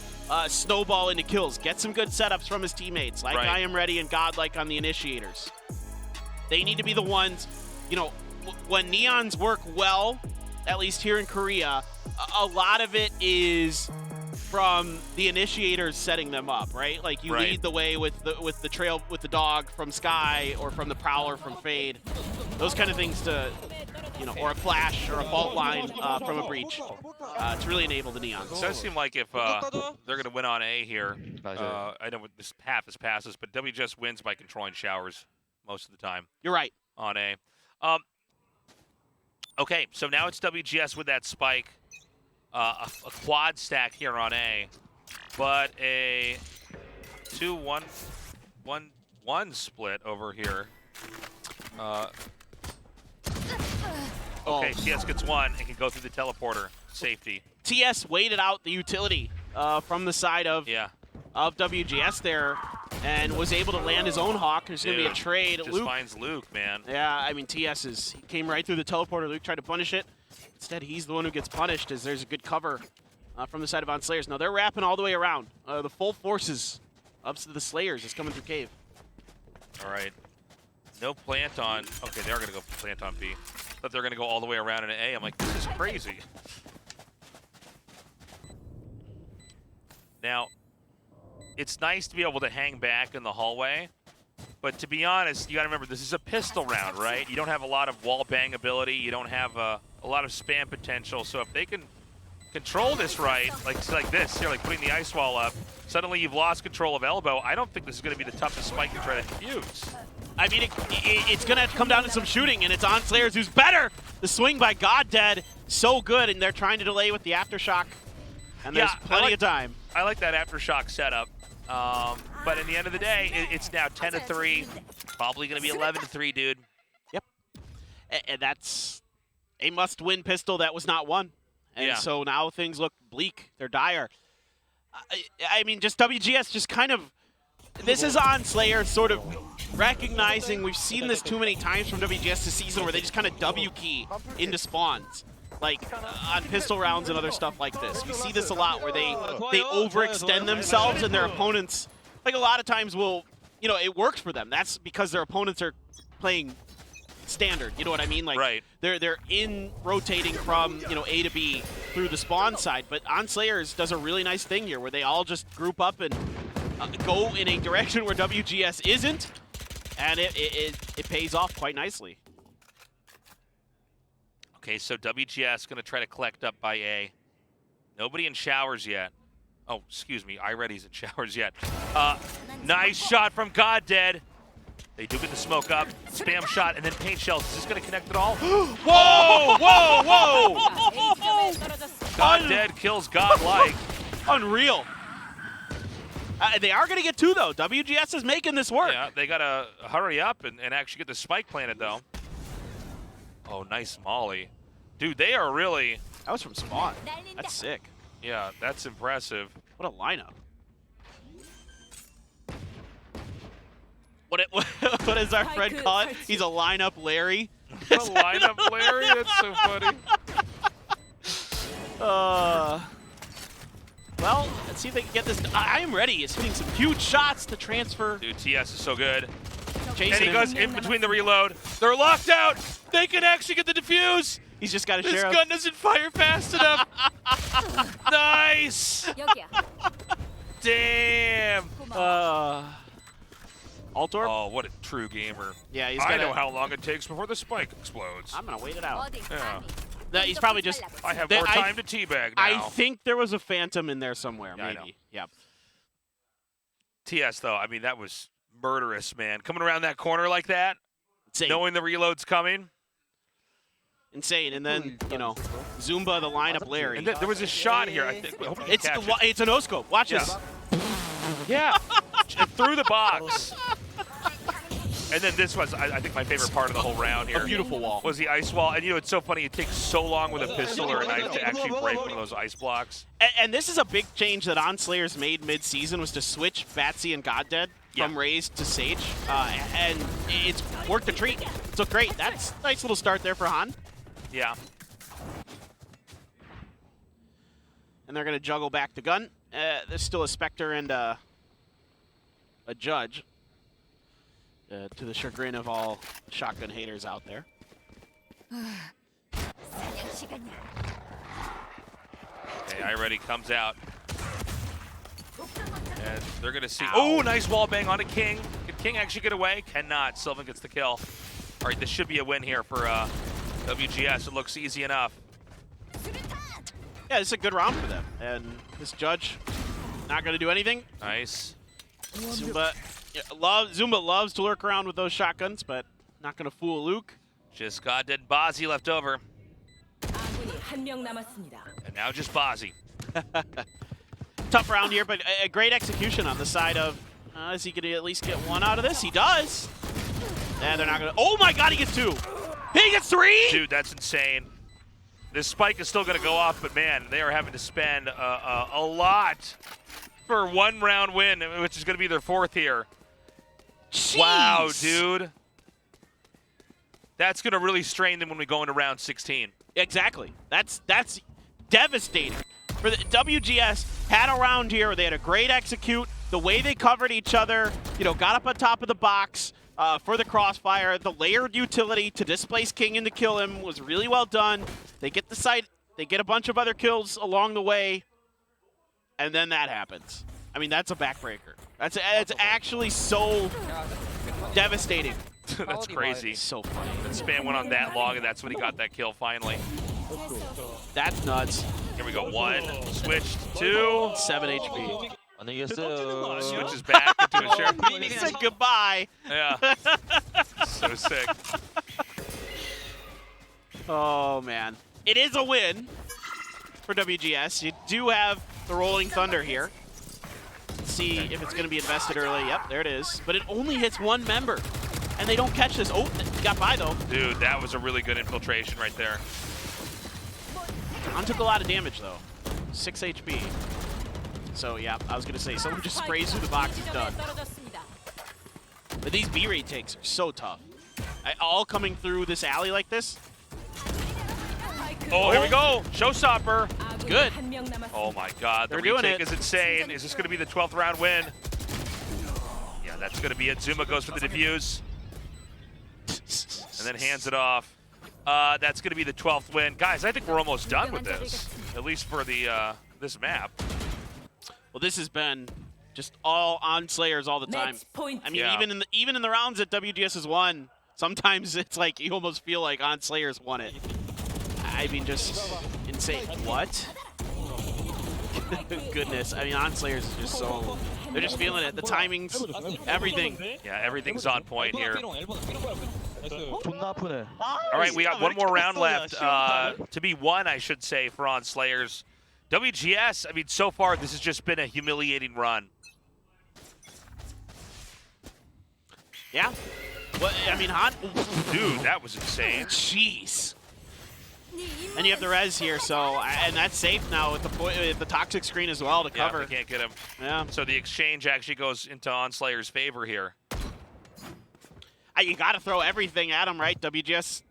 snowball into kills. Get some good setups from his teammates, like Right. I Am Ready and Godlike on the initiators. They need to be the ones, you know, when Neons work well, at least here in Korea, a lot of it is from the initiators setting them up, right? Like you Right. lead the way with the trail with the dog from Sky or from the Prowler from Fade. Those kind of things to, you know, or a flash or a fault line from a breach to really enable the Neons. It does seem like if they're going to win on A here, I know this half is passes, but WGS wins by controlling showers most of the time You're right. on A. Okay, so now it's WGS with that spike. A quad stack here on A, but a 2-1-1-1 split over here. Okay, TS gets one and can go through the teleporter. Safety. TS waited out the utility from the side of WGS there and was able to land his own Hawk. There's going to be a trade. Just Luke finds Luke, man. Yeah, I mean, he came right through the teleporter. Luke tried to punish it. Instead, he's the one who gets punished as there's a good cover from the side of ON SLA2ERS. Now, they're wrapping all the way around. The full forces of the SLA2ERS is coming through cave. All right. No plant on. Okay, they are going to go plant on B. But they're going to go all the way around in A. I'm like, this is crazy. Now, it's nice to be able to hang back in the hallway. But to be honest, you got to remember, this is a pistol round, right? You don't have a lot of wall bang ability. You don't have a lot of spam potential. So if they can control this right, like this, here, like putting the ice wall up, suddenly you've lost control of elbow. I don't think this is going to be the toughest spike to try to defuse. I mean, it's going to have to come down to some shooting, and it's ON SLA2ERS who's better. The swing by GodDead, so good, and they're trying to delay with the Aftershock. And there's plenty of time. I like that Aftershock setup. But in the end of the day, it's now 10-3. Probably going to be 11-3, dude. Yep. And that's a must-win pistol that was not won. And so now things look bleak. They're dire. I mean, just WGS just kind of... This is ON SLA2ERS sort of recognizing, we've seen this too many times from WGS this season where they just kind of W-key into spawns. Like on pistol rounds and other stuff like this. We see this a lot where they overextend themselves and their opponents, like a lot of times will, you know, it works for them. That's because their opponents are playing standard, you know what I mean? Like they're in rotating from, you know, A to B through the spawn side, but ON SLA2ERS does a really nice thing here where they all just group up and go in a direction where WGS isn't, and it pays off quite nicely. Okay, so WGS going to try to collect up by A. Nobody in showers yet. Oh, excuse me, iReady's in showers yet. Nice shot from GodDead. They do get the smoke up. Spam shot, and then paint shells. Is this going to connect at all? Whoa, whoa, whoa! GodDead kills Godlike. Unreal. They are going to get two, though. WGS is making this work. Yeah, they got to hurry up and actually get the spike planted, though. Oh, nice molly. Dude, they are really... That was from spawn. That's sick. Yeah, that's impressive. What a lineup. What does our friend call it? He's a lineup Larry. A lineup Larry? That's so funny. Well, let's see if they can get this. I Am Ready is hitting some huge shots to transfer. Dude, TS is so good. Chasing and he goes in between the reload. They're locked out. They can actually get the defuse. He's just got to share. share. This gun doesn't fire fast enough. Nice. Damn. Altor? Oh, what a true gamer. Yeah, I know how long it takes before the spike explodes. I'm going to wait it out. Yeah. He's probably just... I have more time to teabag now. I think there was a Phantom in there somewhere, yeah, maybe. Yep. TS, though, I mean, that was murderous, man. Coming around that corner like that, insane. Knowing the reload's coming. Insane. And then, you know, Zumba, the lineup Larry. And there was a shot here. I think. It's a no-scope. Watch this. Yeah. Through the box. And then this was, I think, my favorite part of the whole round here. A beautiful wall. Was the ice wall. And, you know, it's so funny. It takes so long with a pistol or a knife to actually break one of those ice blocks. And this is a big change that ON SLA2ERS made mid-season, was to switch Batsy and GodDead from Raze to Sage. And it's worked a treat. So great. That's a nice little start there for Han. Yeah. And they're going to juggle back the gun. there's still a Spectre and a Judge, to the chagrin of all shotgun haters out there. Okay, iReady comes out. And they're going to see. Oh, nice wall bang on a King. Can King actually get away? Cannot. Sylvan gets the kill. All right, this should be a win here for WGS. It looks easy enough. Yeah, this is a good round for them. And this Judge not going to do anything. Nice. Zumba loves to lurk around with those shotguns, but not going to fool Luke. Just God did Bazzi left over. And now just Bazzi. Tough round here, but a great execution on the side of, is he going to at least get one out of this? He does. And they're not going to, oh my God, he gets two. He gets three? Dude, that's insane. This spike is still going to go off, but man, they are having to spend a lot for one round win, which is going to be their fourth here. Jeez. Wow, dude. That's going to really strain them when we go into round 16. Exactly. That's devastating. For the WGS had a round here where they had a great execute. The way they covered each other, got up on top of the box for the crossfire. The layered utility to displace King and to kill him was really well done. They get the site. They get a bunch of other kills along the way. And then that happens. I mean, that's a backbreaker. It's actually so devastating. That's crazy. It's so funny. That span went on that long, and that's when he got that kill finally. That's nuts. Here we go. One, switched, two. 7 HP. Switches back into a sheriff. He said goodbye. Yeah. So sick. Oh, man. It is a win for WGS. You do have the Rolling Thunder here. Let's see if it's going to be invested early. Yep, there it is. But it only hits one member. And they don't catch this. Oh, he got by, though. Dude, that was a really good infiltration right there. On took a lot of damage, though. 6 HP. So, yeah, I was going to say, someone just sprays through the box, he's done. But these B-rate takes are so tough. All coming through this alley like this. Oh, here we go. Showstopper. Good. Oh, my God. The They're doing retake it. is insane. Is this going to be the 12th round win? Yeah, that's going to be it. Zuma goes for the defuse. And then hands it off. That's going to be the 12th win. Guys, I think we're almost done with this, at least for the this map. Well, this has been just all on Slayers all the time. I mean, Yeah. even in the rounds that WGS has won, sometimes it's like you almost feel like on Slayers won it. I mean, just insane. What? Goodness. I mean, on Slayers is just so... They're just feeling it. The timings, everything. Yeah, everything's on point here. 존나 아프네. All right, we got one more round left. To be won, I should say, for On Slayers. WGS, I mean, so far, this has just been a humiliating run. Yeah. What? I mean, Dude, that was insane. Jeez. And you have the res here, so and that's safe now with the toxic screen as well to cover. Yeah, they can't get him. Yeah. So the exchange actually goes into On Slayer's favor here. You got to throw everything at him, right? WGS,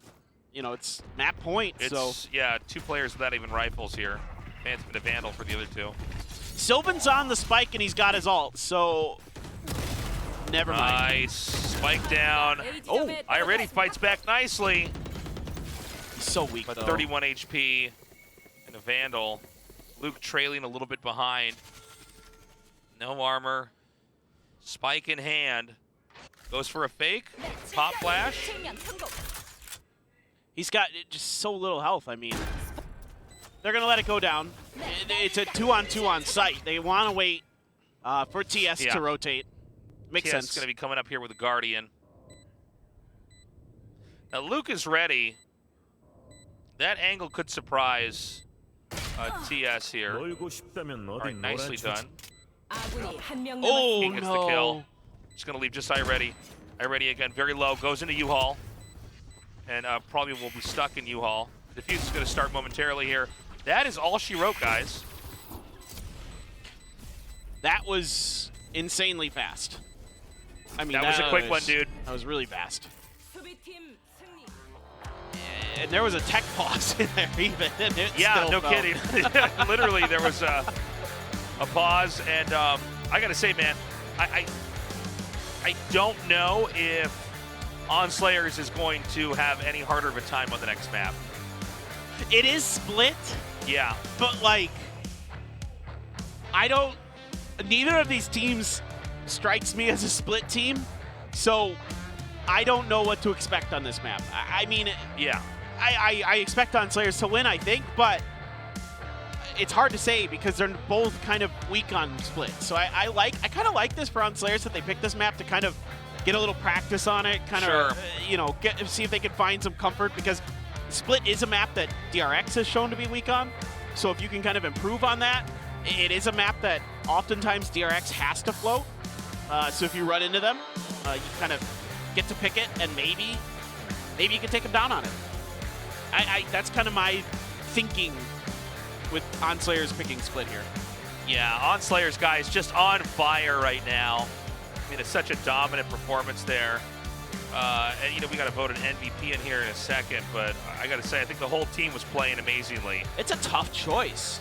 it's map point. So yeah, two players without even rifles here. Phantom and a Vandal for the other two. Sylvan's on the spike and he's got his ult, so never mind. Nice. Spike down. Oh, iReady fights back nicely. So weak, But though. 31 HP and a Vandal. Luke trailing a little bit behind. No armor. Spike in hand. Goes for a fake. Pop flash. He's got just so little health. I mean, they're going to let it go down. It's a 2-on-2 on site. They want to wait for TS to rotate. Makes TS sense. is going to be coming up here with the Guardian. Now, Luke is ready. That angle could surprise TS here. All right, nicely done. Oh, King gets the kill. Just going to leave just iReady. iReady again, very low. Goes into U-Haul. And probably will be stuck in U-Haul. The defuse is going to start momentarily here. That is all she wrote, guys. That was insanely fast. I mean, that was a quick one, dude. That was really fast. And there was a tech pause in there even. Yeah, no kidding. Literally, there was a pause. And I got to say, man, I don't know if On SLA2ERS is going to have any harder of a time on the next map. It is split. Yeah. But, like, neither of these teams strikes me as a split team, so I don't know what to expect on this map. I mean, yeah. I expect On SLA2ERS to win, I think, but it's hard to say because they're both kind of weak on split. So I kind of like this for On SLA2ERS that they picked this map to kind of get a little practice on it, kind of, you know, see if they can find some comfort, because split is a map that DRX has shown to be weak on. So if you can kind of improve on that, it is a map that oftentimes DRX has to float. So if you run into them, you kind of get to pick it, and maybe you can take them down on it. That's kind of my thinking with On SLA2ERS picking split here. Yeah, On SLA2ERS, guys, just on fire right now. I mean, it's such a dominant performance there. And, you know, we got to vote an MVP in here in a second, but I got to say, I think the whole team was playing amazingly. It's a tough choice.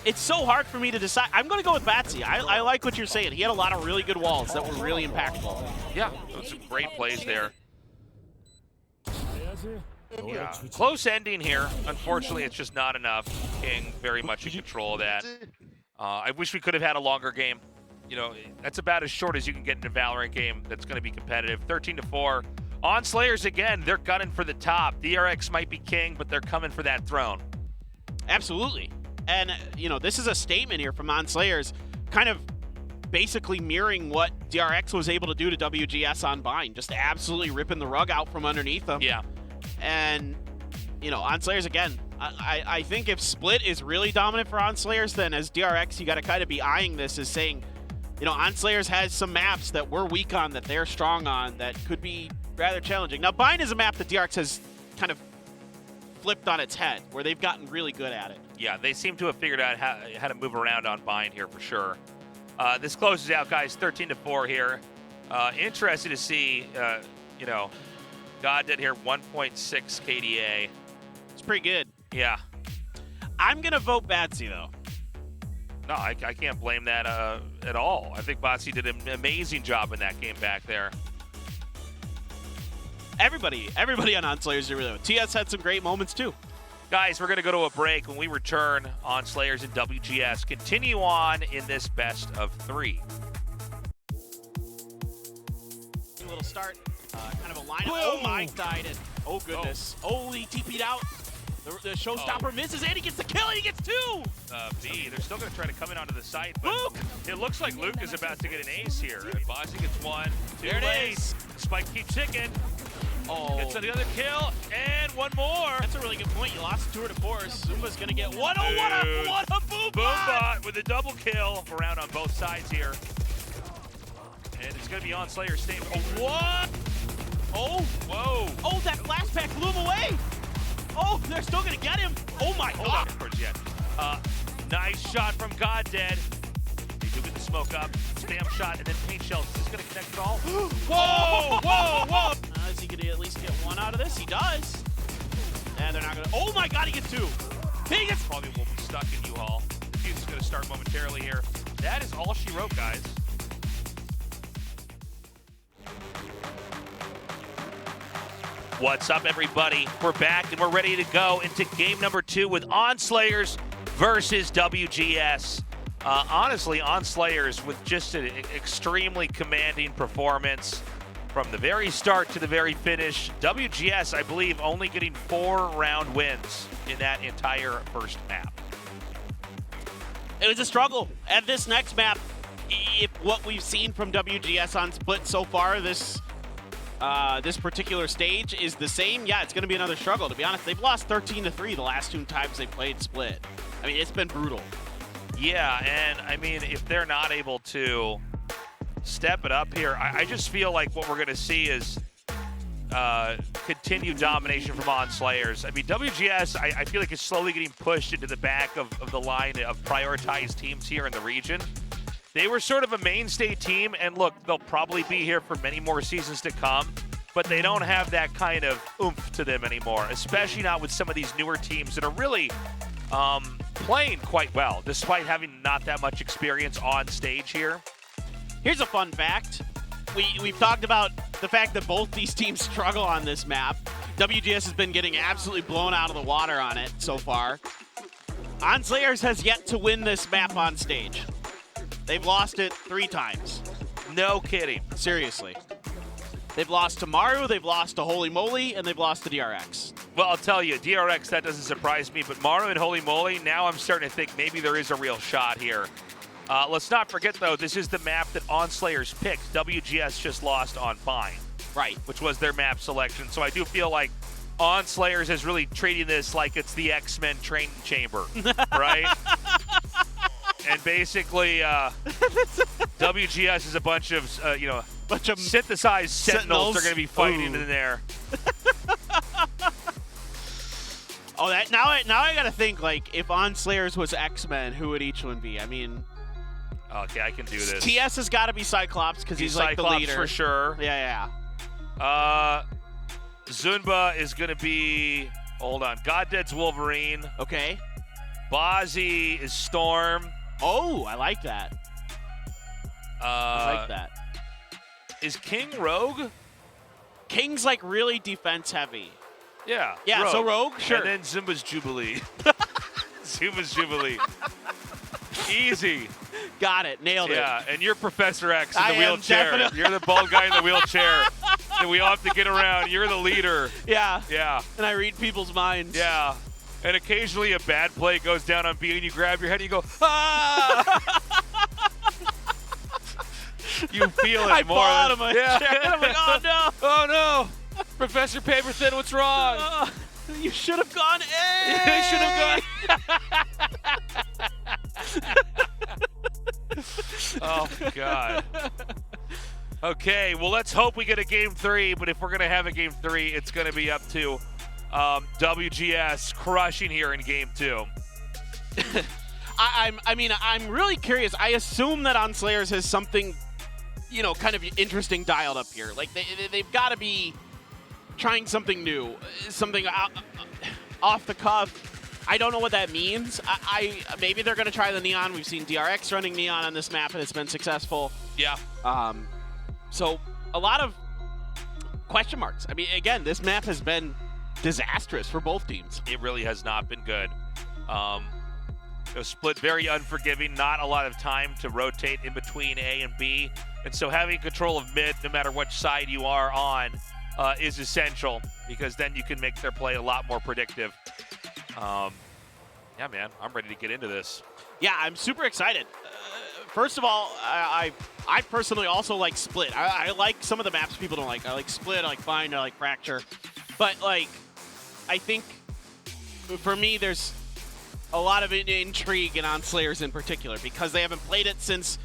It's so hard for me to decide. I'm going to go with Batsy. I like what you're saying. He had a lot of really good walls that were really impactful. Yeah, those some great plays there. Yeah, close ending here. Unfortunately, it's just not enough. King very much in control of that. I wish we could have had a longer game. You know, that's about as short as you can get in a Valorant game that's going to be competitive. 13-4. On SLA2ERS again, they're gunning for the top. DRX might be king, but they're coming for that throne. Absolutely. And, you know, this is a statement here from On SLA2ERS, kind of basically mirroring what DRX was able to do to WGS on Bind, just absolutely ripping the rug out from underneath them. Yeah. And, you know, On SLA2ERS, again, I think if split is really dominant for On SLA2ERS, then as DRX, you got to kind of be eyeing this as saying, you know, On SLA2ERS has some maps that we're weak on, that they're strong on, that could be rather challenging. Now, Bind is a map that DRX has kind of flipped on its head, where they've gotten really good at it. Yeah, they seem to have figured out how to move around on Bind here for sure. This closes out, guys, 13-4 here. Interested to see, you know, God did here 1.6 KDA. It's pretty good. Yeah. I'm going to vote Batsy, though. No, I can't blame that at all. I think Batsy did an amazing job in that game back there. Everybody on SLA2ERS did really well. TS had some great moments, too. Guys, we're going to go to a break. When we return, On SLA2ERS and WGS continue on in this best of 3. A little start, kind of a lineup. Oh my, died it. Oh goodness. Oh, he TP'd out. The showstopper misses, and he gets the kill, and he gets 2. B, they're still going to try to come in onto the site, but Luke! It looks like Luke is about to get an ace here. Bozzy gets 1. There it is. Spike keeps ticking. Oh. Gets another kill, and 1 more. That's a really good point. You lost 2 to 4. Zumba's going to get 1. Oh, what a boom Boombot with a double kill around on both sides here. And it's going to be On SLA2ERS staying. Oh, what? Oh. Whoa. Oh, that flash pack blew him away. Oh, they're still going to get him. Oh, my Hold God. on, towards the end. Nice shot from God Dead. They do get the smoke up. Spam shot, and then paint shell. Is this going to connect at all? Whoa. Is he going to at least get 1 out of this? He does. And they're not going to. Oh, my God, he gets 2. He gets. Probably will be stuck in U-Haul. The fuse is going to start momentarily here. That is all she wrote, guys. What's up, everybody? We're back, and we're ready to go into game number 2 with On SLA2ERS versus WGS. Honestly, On SLA2ERS with just an extremely commanding performance from the very start to the very finish. WGS, I believe, only getting 4 round wins in that entire first map. It was a struggle. At this next map, if what we've seen from WGS on split so far, this particular stage is the same, yeah, it's going to be another struggle. To be honest, they've lost 13-3 the last 2 times they played split. I mean, it's been brutal. Yeah, and I mean, if they're not able to step it up here, I just feel like what we're going to see is continued domination from On SLA2ERS. I mean, WGS, I feel like is slowly getting pushed into the back of the line of prioritized teams here in the region. They were sort of a mainstay team, and look, they'll probably be here for many more seasons to come. but they don't have that kind of oomph to them anymore, especially not with some of these newer teams that are really playing quite well, despite having not that much experience on stage here. Here's a fun fact. We've talked about the fact that both these teams struggle on this map. WGS has been getting absolutely blown out of the water on it so far. ON SLA2ERS has yet to win this map on stage. They've lost it 3 times. No kidding. Seriously. They've lost to Maru, they've lost to Holy Moly, and they've lost to DRX. Well, I'll tell you, DRX, that doesn't surprise me, but Maru and Holy Moly, now I'm starting to think maybe there is a real shot here. Let's not forget, though, this is the map that ON SLA2ERS picked. WGS just lost on Fine. Right. Which was their map selection. So I do feel like ON SLA2ERS is really treating this like it's the X-Men training chamber, right? And basically, WGS is a bunch of, synthesized sentinels they're going to be fighting in there. Oh, that now I got to think, like, if ON SLA2ERS was X-Men, who would each one be? I mean... Okay, I can do this. TS has got to be Cyclops because he's like Cyclops the leader. For sure. Yeah. Zunba is going to be, hold on, Goddead's Wolverine. Okay. Bozzy is Storm. Oh, I like that. I like that. Is King Rogue? King's like really defense heavy. Yeah. Yeah, Rogue. so Rogue, sure. And then Zumba's Jubilee. Zumba's Jubilee. Easy. Got it. Nailed it. Yeah, and you're Professor X in the I am wheelchair. definitely. You're the bald guy in the wheelchair that we all have to get around. You're the leader. Yeah. Yeah. And I read people's minds. Yeah. And occasionally a bad play goes down on B and you grab your head and you go, ah! You feel it I more. fall out of my yeah. chair. I'm like, oh no. Oh no. Professor Paperthin, what's wrong? You should have gone A. You should have gone. Oh, God. Okay, well, let's hope we get a Game 3, but if we're going to have a Game 3, it's going to be up to WGS crushing here in Game 2. I'm really curious. I assume that ON SLA2ERS has something, kind of interesting dialed up here. Like, they've got to be trying something new, something off the cuff. I don't know what that means. Maybe they're going to try the Neon. We've seen DRX running Neon on this map, and it's been successful. Yeah. So a lot of question marks. I mean, again, this map has been disastrous for both teams. It really has not been good. It was split very unforgiving, not a lot of time to rotate in between A and B. And so having control of mid, no matter which side you are on, is essential because then you can make their play a lot more predictive. Yeah, man, I'm ready to get into this. Yeah, I'm super excited. First of all, I personally also like Split. I like some of the maps people don't like. I like Split, I like Find, I like Fracture. But, like, I think for me there's a lot of intrigue in ON SLA2ERS in particular because they haven't played it since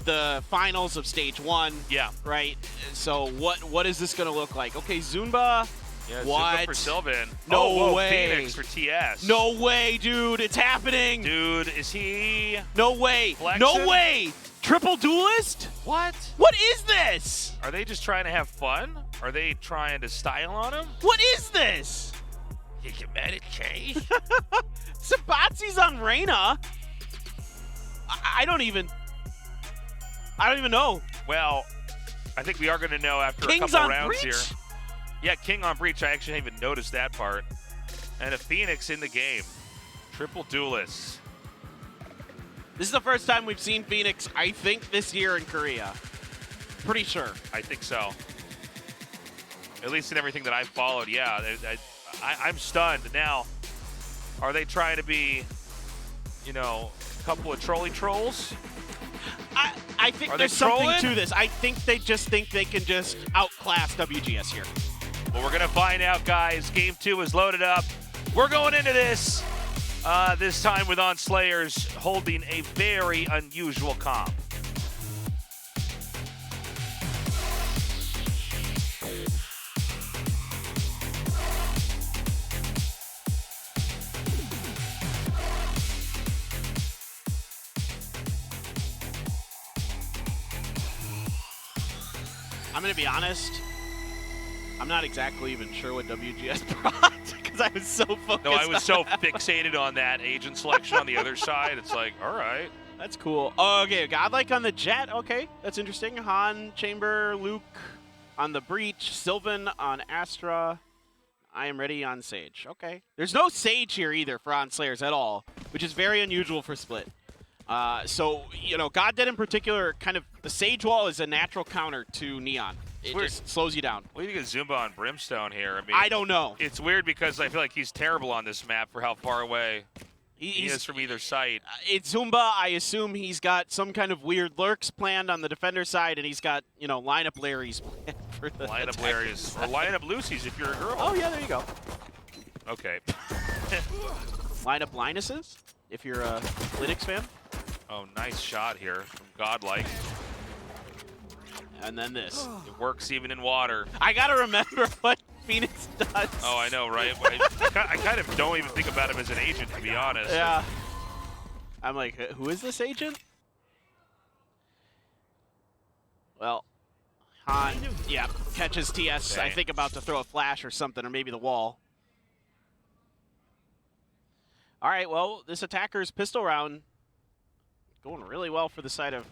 the finals of Stage 1. Yeah. Right? So what is this going to look like? Okay, Zunba. Yeah, what? Zunba for Sylvan. No way. Phoenix for TS. No way, dude. It's happening. Dude, is he? No way. Flexing? No way. Triple duelist? What? What is this? Are they just trying to have fun? Are they trying to style on him? What is this? You get mad at Chase? Sabatzi's on Reyna. I don't even know. Well, I think we are going to know after King's a couple on rounds Breach? here. Yeah, King on Breach. I actually haven't even noticed that part. And a Phoenix in the game. Triple duelists. This is the first time we've seen Phoenix, I think, this year in Korea. Pretty sure. I think so. At least in everything that I've followed, yeah. I'm stunned. Now, are they trying to be, a couple of trolley trolls? I think Are there's they something trolling? to this. I think they just think they can just outclass WGS here. Well, we're going to find out, guys. Game 2 is loaded up. We're going into this, this time with ON SLA2ERS holding a very unusual comp. I'm going to be honest. I'm not exactly even sure what WGS brought because I was so focused. No, I was so fixated on that agent selection on the other side. It's like, all right. That's cool. Oh, okay, Godlike on the Jet. Okay, that's interesting. Han, Chamber, Luke on the Breach, Sylvan on Astra. I am ready on Sage. Okay. There's no Sage here either for On Slayers at all, which is very unusual for Split. So, you know, God Dead in particular, kind of the Sage wall is a natural counter to Neon. It just slows you down. What do you think of Zumba on Brimstone here? I mean, I don't know. It's weird because I feel like he's terrible on this map for how far away he is from either side. It's Zumba. I assume he's got some kind of weird lurks planned on the defender side, and he's got, you know, lineup Larrys planned for the Lineup Larry's. Or lineup Lucy's if you're a girl. Oh, yeah, there you go. Okay. Lineup Linuses if you're a Linux fan. Oh, nice shot here from Godlike. And then this. It works even in water. I got to remember what Phoenix does. Oh, I know, right? I kind of don't even think about him as an agent, to be honest. Yeah. I'm like, who is this agent? Well, Han, yeah, catches TS, Okay. I think about to throw a flash or something, or maybe the wall. All right, well, this attacker's pistol round going really well for the side of,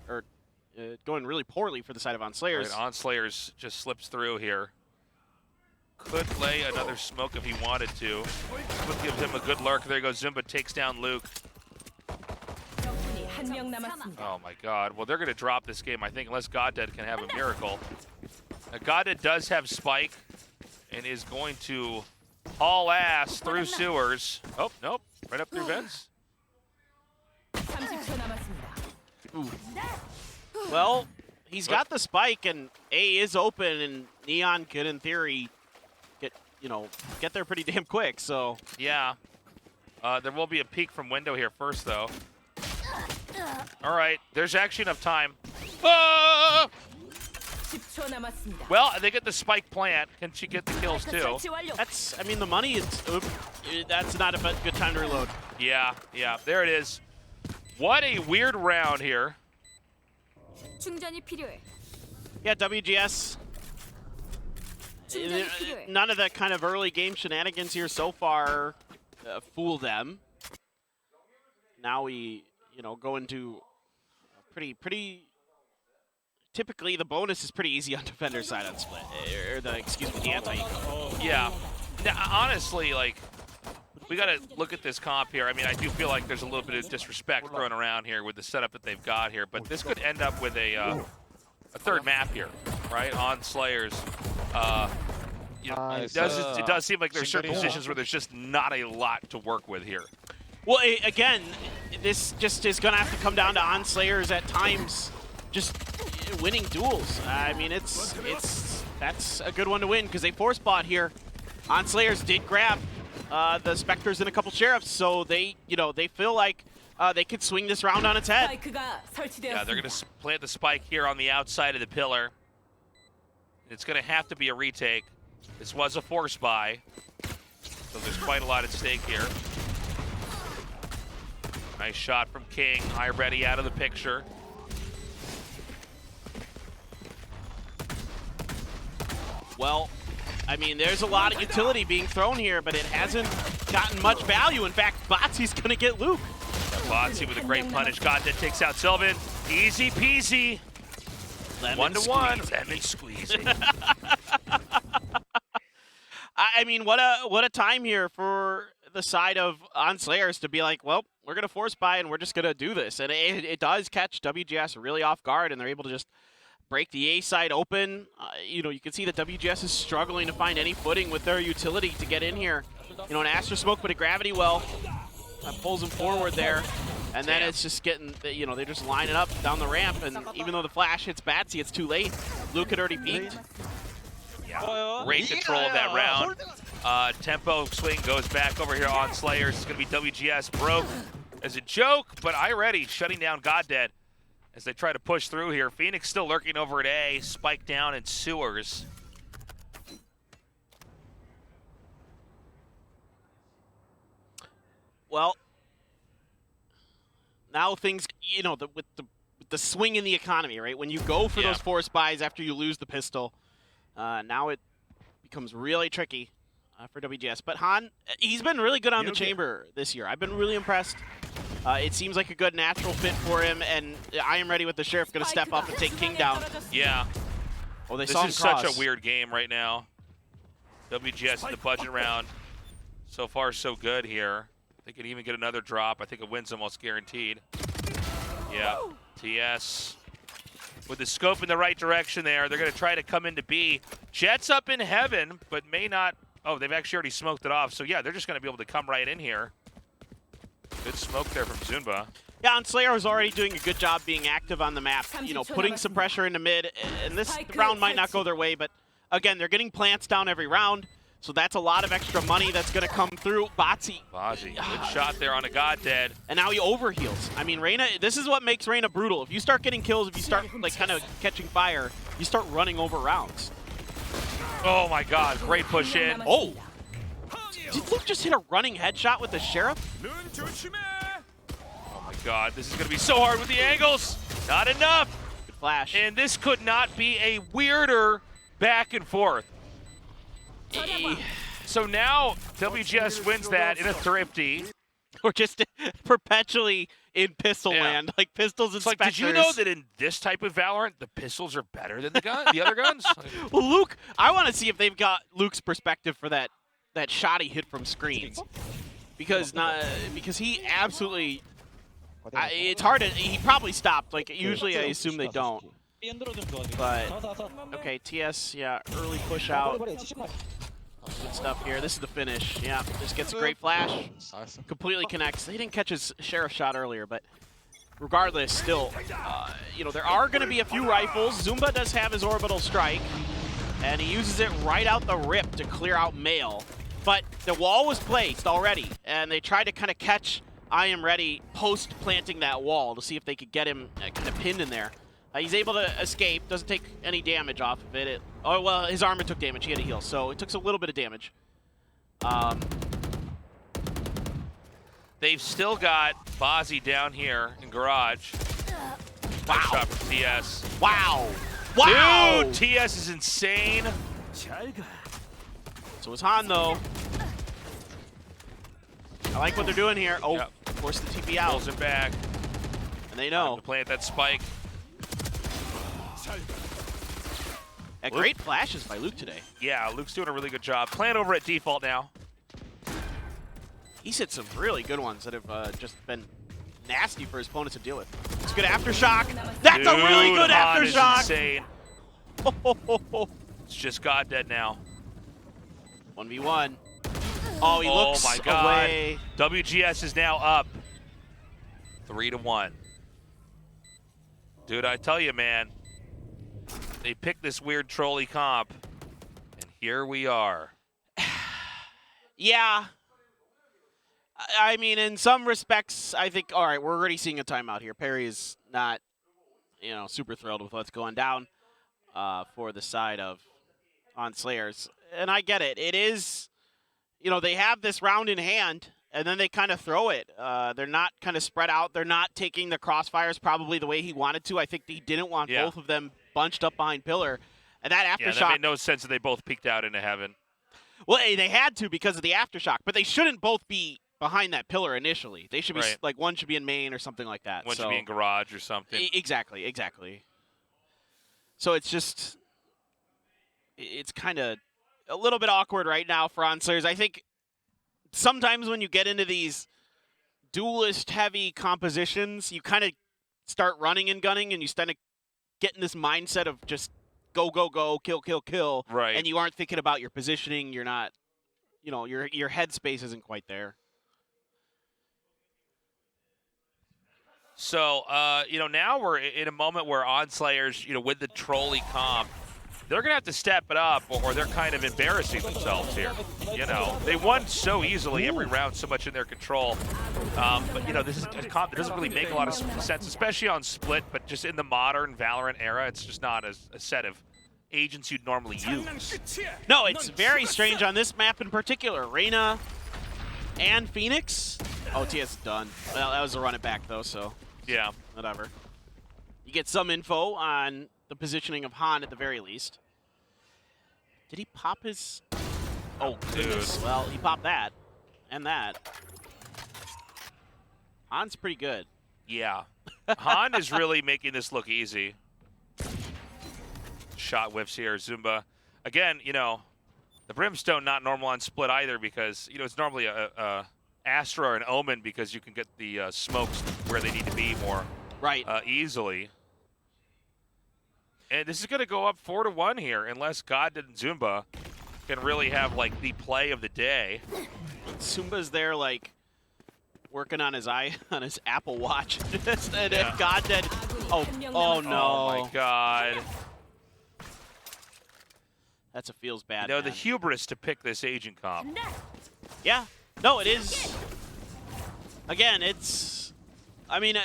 or going really poorly for the side of On Slayers. Right, On Slayers just slips through here. Could lay another smoke if he wanted to. Would give him a good lurk. There goes Zumba, takes down Luke. Oh my god. Well, they're going to drop this game, I think, unless Goddead can have a miracle. Now, Goddead does have Spike and is going to haul ass through sewers. Oh, nope. Right up through vents. Ooh. Well, he's got the Spike, and A is open, and Neon could, in theory, get there pretty damn quick, so. Yeah. There will be a peek from window here first, though. All right, there's actually enough time. Ah! Well, they get the Spike plant. Can she get the kills, too? That's, I mean, the money is, that's not a good time to reload. Yeah, there it is. What a weird round here. Yeah, WGS. None of the kind of early game shenanigans here so far fool them. Now we, go into pretty. Typically, the bonus is pretty easy on defender side on Split, or the anti-eco. Yeah. Now, honestly, like, we got to look at this comp here. I mean, I do feel like there's a little bit of disrespect thrown around here with the setup that they've got here, but this could end up with a third map here, right? On Slayers. It does seem like there's certain positions where there's just not a lot to work with here. Well, again, this just is going to have to come down to On Slayers at times just winning duels. I mean, that's a good one to win because they force bought here. On Slayers did grab the Spectres and a couple Sheriffs, so they feel like they could swing this round on its head. Yeah, they're going to plant the Spike here on the outside of the pillar. It's going to have to be a retake. This was a force buy, so there's quite a lot at stake here. Nice shot from King. High ready out of the picture. Well, I mean, there's a lot of utility being thrown here, but it hasn't gotten much value. In fact, Botsy's going to get Luke. Botsy with a great punish. Goddead takes out Sylvan. Easy peasy. Lemon 1-1. Lemon squeezing. I mean, what a time here for the side of On Slayers to be like, well, we're going to force buy and we're just going to do this. And it does catch WGS really off guard, and they're able to just break the A side open. You can see that WGS is struggling to find any footing with their utility to get in here. An Astra smoke, but a gravity well pulls them forward there. And then it's just getting, they're just lining up down the ramp. And even though the flash hits Batsy, it's too late. Luke had already peeked. Yeah, great control of that round. Tempo swing goes back over here on Slayers. It's going to be WGS broke as a joke, but iReady shutting down Goddead as they try to push through here. Phoenix still lurking over at A, Spike down in sewers. Well, now things, with the swing in the economy, right? When you go for those force buys after you lose the pistol, now it becomes really tricky for WGS. But Han, he's been really good on the chamber this year. I've been really impressed. It seems like a good natural fit for him, and I am ready with the Sheriff going to step up and take King down. Yeah. Oh, they this saw him is cross. such a weird game right now. WGS in the budget round. So far, so good here. They could even get another drop. I think a win's almost guaranteed. Yeah, TS with the scope in the right direction there. They're going to try to come into B. Jet's up in heaven, but may not. Oh, they've actually already smoked it off. So, yeah, they're just going to be able to come right in here. Good smoke there from Zunba. Yeah, and Slayer was already doing a good job being active on the map, you know, putting some pressure into mid. And this round might not go their way, but again, they're getting plants down every round. So that's a lot of extra money that's going to come through. Bazi. Good shot there on a God Dead. And now he overheals. I mean, Reyna, this is what makes Reyna brutal. If you start getting kills, if you start like kind of catching fire, you start running over rounds. Oh my God, great push in. Oh! Did Luke just hit a running headshot with the Sheriff? Oh my God, this is going to be so hard with the angles. Not enough. Good flash. And this could not be a weirder back and forth. So now WGS wins that in a thrifty. Or just perpetually in pistol land, like pistols and it's like, Spectres. did you know that in this type of Valorant, the pistols are better than the other guns? Well, Luke, I want to see if they've got Luke's perspective for that shot he hit from screens, because he absolutely. It's hard to. He probably stopped. Like usually, I assume they don't. But okay, TS, yeah, early push out. Good stuff here. This is the finish. Yeah, just gets a great flash. Completely connects. They didn't catch his Sheriff shot earlier, but regardless, still, you know, there are going to be a few rifles. Zumba does have his orbital strike, and he uses it right out the rip to clear out Mail. But the wall was placed already, and they tried to kind of catch I Am Ready post-planting that wall to see if they could get him kind of pinned in there. He's able to escape, doesn't take any damage off of it. Oh, well, his armor took damage. He had to heal, so it took a little bit of damage. They've still got Bozzy down here in garage. Wow. Nice shot from TS. Wow. Wow. Dude, TS is insane. So is Han, though. I like what they're doing here. Oh, yep. Force the TP out. Pulls it back. And they know. To plant that spike. Great flashes by Luke today. Yeah, Luke's doing a really good job. Plant over at default now. He's hit some really good ones that have just been nasty for his opponents to deal with. It's a good aftershock. That's a really good aftershock. Insane. It's just God Dead now. 1v1. Oh, he looks my God. away. WGS is now up 3-1. Dude, I tell you, man. They picked this weird trolley comp, and here we are. Yeah. I mean, in some respects, I think, all right, we're already seeing a timeout here. Perry is not, you know, super thrilled with what's going down for the side of ON SLA2ERS. And I get it. It is, you know, they have this round in hand, and then they kind of throw it. They're not kind of spread out. They're not taking the crossfires probably the way he wanted to. I think he didn't want both of them bunched up behind pillar. And that aftershock. Yeah, that made no sense that they both peeked out into heaven. Well, they had to because of the aftershock, but they shouldn't both be behind that pillar initially. They should be, like, one should be in main or something like that. One should be in garage or something. Exactly, exactly. So it's just, it's kind of a little bit awkward right now for ON SLA2ERS. I think sometimes when you get into these duelist-heavy compositions, you kind of start running and gunning, and you start getting this mindset of just go, go, go, kill, kill, kill. Right. And you aren't thinking about your positioning. You're not, you know, your headspace isn't quite there. So, you know, now we're in a moment where ON SLA2ERS, you know, with the trolley comp, they're going to have to step it up or they're kind of embarrassing themselves here. You know, they won so easily, every round so much in their control. But, you know, this is a comp that doesn't really make a lot of sense, especially on split, but just in the modern Valorant era, it's just not a set of agents you'd normally use. No, it's very strange on this map in particular. Reyna and Phoenix. Oh, TS is done. Well, that was a run it back, though, so yeah, whatever. You get some info on the positioning of Han at the very least. Did he pop his... Oh, goodness. Well, he popped that. And that. Han's pretty good. Yeah. Han is really making this look easy. Shot whiffs here, Zumba. Again, you know, the Brimstone not normal on split either because, you know, it's normally a Astra or an Omen because you can get the smokes where they need to be more easily. And this is going to go up 4-1 here unless God and Zumba can really have, like, the play of the day. Zumba's there, like, working on his Apple Watch. And if God did... Oh no. Oh, my God. That's a feels bad, You know, man. the hubris to pick this agent comp. Yeah. No, it is. Again, it's... I mean,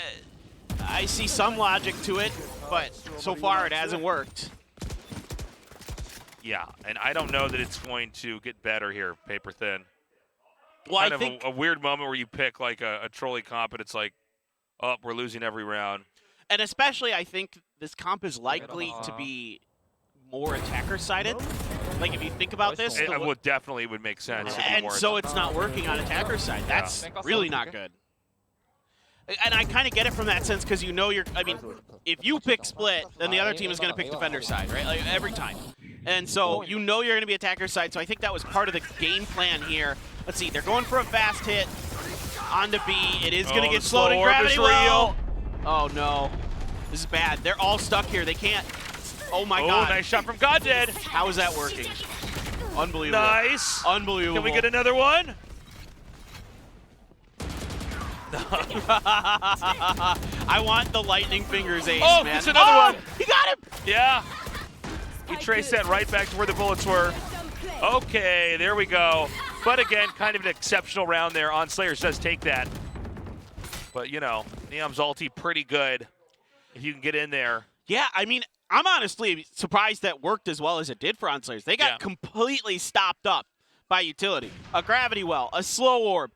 I see some logic to it, but so far it hasn't worked. Yeah, and I don't know that it's going to get better here, paper thin. Well, Kind I of think a weird moment where you pick like a trolley comp and it's like, oh, we're losing every round. And especially, I think this comp is likely to be more attacker-sided. Like, if you think about this... It would definitely would make sense. And so it's not working on attacker side. That's really not good. And I kind of get it from that sense because you know you're... I mean, if you pick split, then the other team is going to pick defender side, right? Like, every time. And so you know you're going to be attacker side, so I think that was part of the game plan here. Let's see, they're going for a fast hit onto B. It is going to get slowed in gravity well. Oh, no. This is bad. They're all stuck here. They can't... Oh, my God. Nice shot from Goddead. How is that working? Unbelievable. Nice. Unbelievable. Can we get another one? I want the lightning fingers ace, man. It's another one. He got him. Yeah. He traced that right back to where the bullets were. Okay, there we go. But again, kind of an exceptional round there. On SLA2ERS does take that. But, you know, Neom's ulti pretty good if you can get in there. Yeah, I mean, I'm honestly surprised that worked as well as it did for ON SLA2ERS. They got completely stopped up by utility. A gravity well, a slow orb,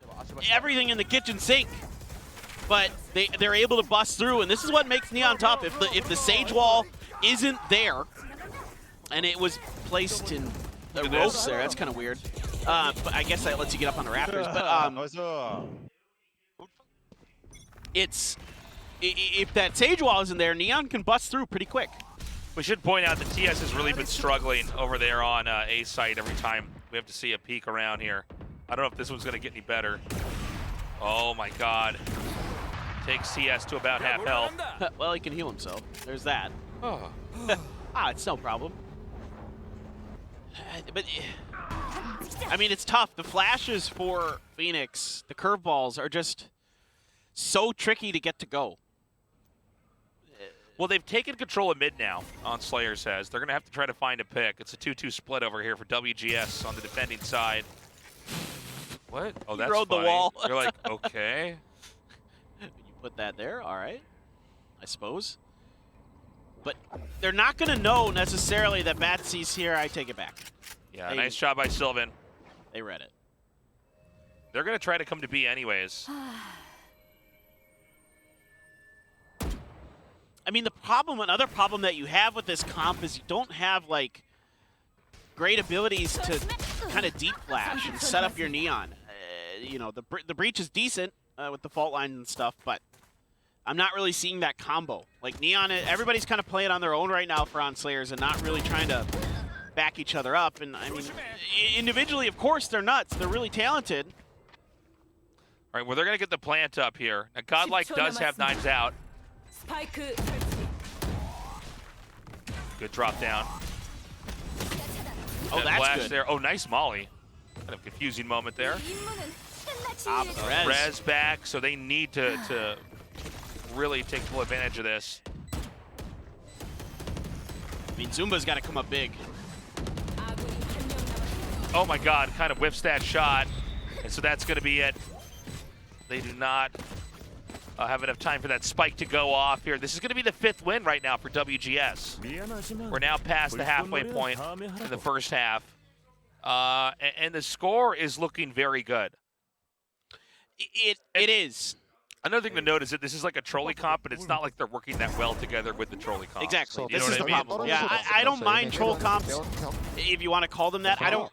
everything in the kitchen sink. But they're able to bust through, and this is what makes Neon tough. If the Sage Wall isn't there, and it was placed in the ropes there, that's kind of weird. But I guess that lets you get up on the rafters. But if that Sage Wall isn't there, Neon can bust through pretty quick. We should point out that TS has really been struggling over there on A site every time we have to see a peek around here. I don't know if this one's going to get any better. Oh my God. Takes TS to about half health. Well, he can heal himself. There's that. Oh. It's no problem. But, I mean, it's tough. The flashes for Phoenix, the curveballs are just so tricky to get to go. Well, they've taken control of mid now, on SLA2ERS has. They're going to have to try to find a pick. It's a 2-2 split over here for WGS on the defending side. What? Oh, that's rode funny. the wall. You're like, okay. You put that there, all right, I suppose. But they're not going to know necessarily that Batsy's here. I take it back. Yeah, nice job by Sylvan. They read it. They're going to try to come to B anyways. I mean, another problem that you have with this comp is you don't have, like, great abilities to kind of deep flash and set up your Neon. You know, the breach is decent with the fault line and stuff, but I'm not really seeing that combo. Like, Neon, everybody's kind of playing on their own right now for ON SLA2ERS and not really trying to back each other up. And, I mean, individually, of course, they're nuts. They're really talented. All right, well, they're going to get the plant up here. Now, Godlike does have knives out. Good drop down. Oh, that's flash good. There. Oh, nice molly. Kind of confusing moment there. Res. Res back, so they need to really take full advantage of this. I mean, Zumba's got to come up big. Oh my God, kind of whiffs that shot. And so that's going to be it. They do not have enough time for that spike to go off here. This is going to be the 5th win right now for WGS. We're now past the halfway point in the first half. And the score is looking very good. It is. Another thing to note is that this is like a trolley comp, but it's not like they're working that well together with the trolley comp. Exactly. You know This is what the I mean? problem. Yeah, I don't mind troll comps, if you want to call them that. I don't.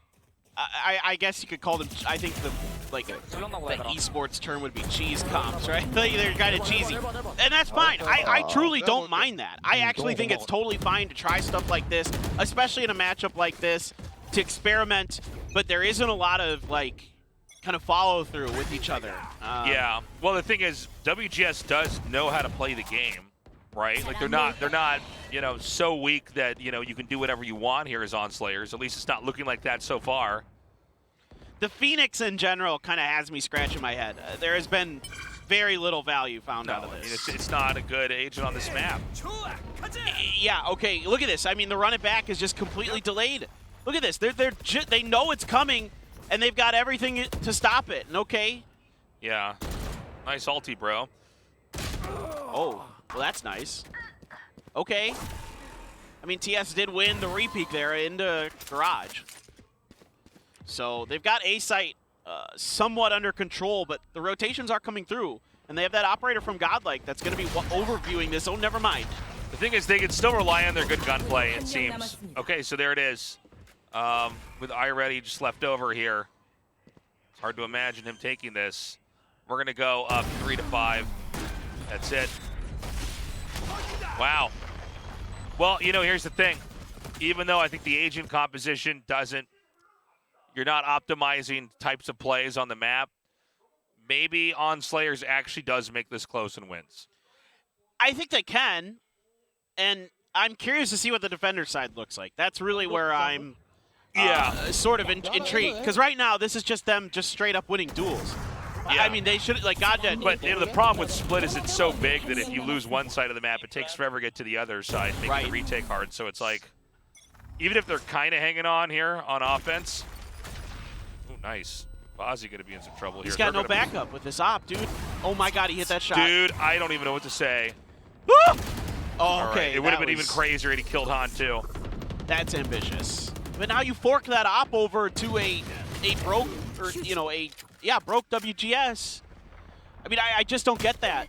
I guess you could call them. I think the esports term would be cheese comps, right? Like they're kind of cheesy, and that's fine. I truly don't mind that. I actually think it's totally fine to try stuff like this, especially in a matchup like this, to experiment. But there isn't a lot of like kind of follow through with each other. Yeah. Well, the thing is, WGS does know how to play the game, right? Like they're not, you know, so weak that you know you can do whatever you want here as ON SLA2ERS. At least it's not looking like that so far. The Phoenix in general kind of has me scratching my head. There has been very little value found out of this. It's not a good agent on this map. Yeah. Okay. Look at this. I mean, the run it back is just completely delayed. Look at this. They know it's coming, and they've got everything to stop it. And okay. Yeah. Nice ulti, bro. Oh, well, that's nice. Okay. I mean, TS did win the repeat there into Garage. So they've got A site somewhat under control, but the rotations are coming through. And they have that operator from Godlike that's going to be overviewing this. Oh, never mind. The thing is, they can still rely on their good gunplay, it seems. Okay, so there it is. With iReady just left over here. It's hard to imagine him taking this. We're going to go up 3-5. That's it. Wow. Well, you know, here's the thing. Even though I think the agent composition doesn't, you're not optimizing types of plays on the map, maybe ON SLA2ERS actually does make this close and wins. I think they can, and I'm curious to see what the defender side looks like. That's really where I'm sort of intrigued, because right now this is just them just straight up winning duels. Yeah. I mean, they should, like, God, but you know, the problem with Split is it's so big that if you lose one side of the map, it takes forever to get to the other side, making the retake hard. So it's like, even if they're kind of hanging on here on offense. Ooh, nice. Bozzy going to be in some trouble here. He's got no backup with this op, dude. Oh my God, he hit that shot. Dude, I don't even know what to say. Oh, okay. Right. It would have been even crazier had he killed Han too. That's ambitious. But now you fork that op over to a broke, or you know, broke WGS. I mean, I just don't get that.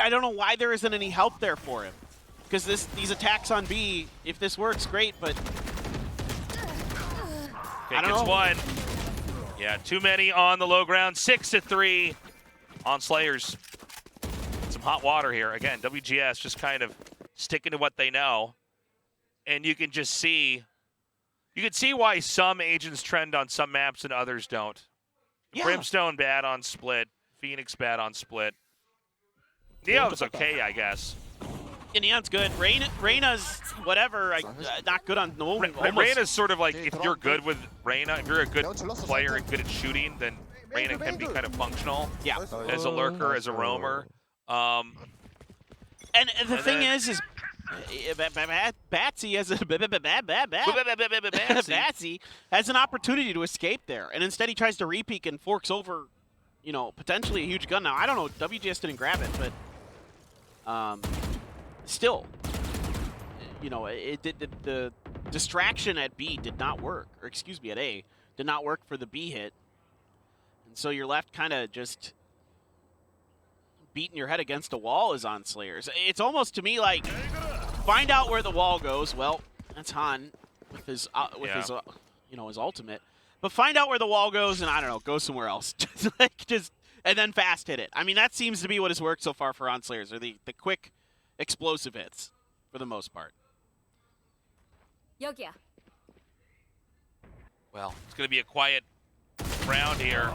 I don't know why there isn't any help there for him. Because these attacks on B, if this works, great, but okay, gets one. Yeah, too many on the low ground. 6-3 ON SLA2ERS. Some hot water here. Again, WGS just kind of sticking to what they know. And you can just see, you can see why some agents trend on some maps and others don't. Yeah. Brimstone bad on Split. Phoenix bad on Split. Neon's okay, I guess. Yeah, Neon's good. Reyna's whatever, not good on no. Reyna's sort of like, if you're good with Reyna, if you're a good player and good at shooting, then Reyna can be kind of functional. Yeah. As a lurker, as a roamer. And the thing is Batsy has an opportunity to escape there, and instead he tries to repeak and forks over, you know, potentially a huge gun. Now I don't know, WGS didn't grab it, but still, you know, the distraction at B did not work, or excuse me, at A did not work for the B hit, and so you're left kind of just beating your head against a wall as ON SLA2ERS. It's almost to me like, find out where the wall goes. Well, that's Han with his you know, his ultimate. But find out where the wall goes, and I don't know, go somewhere else. And then fast hit it. I mean, that seems to be what has worked so far for ON SLA2ERS, are the quick, explosive hits for the most part. Well, it's going to be a quiet round here.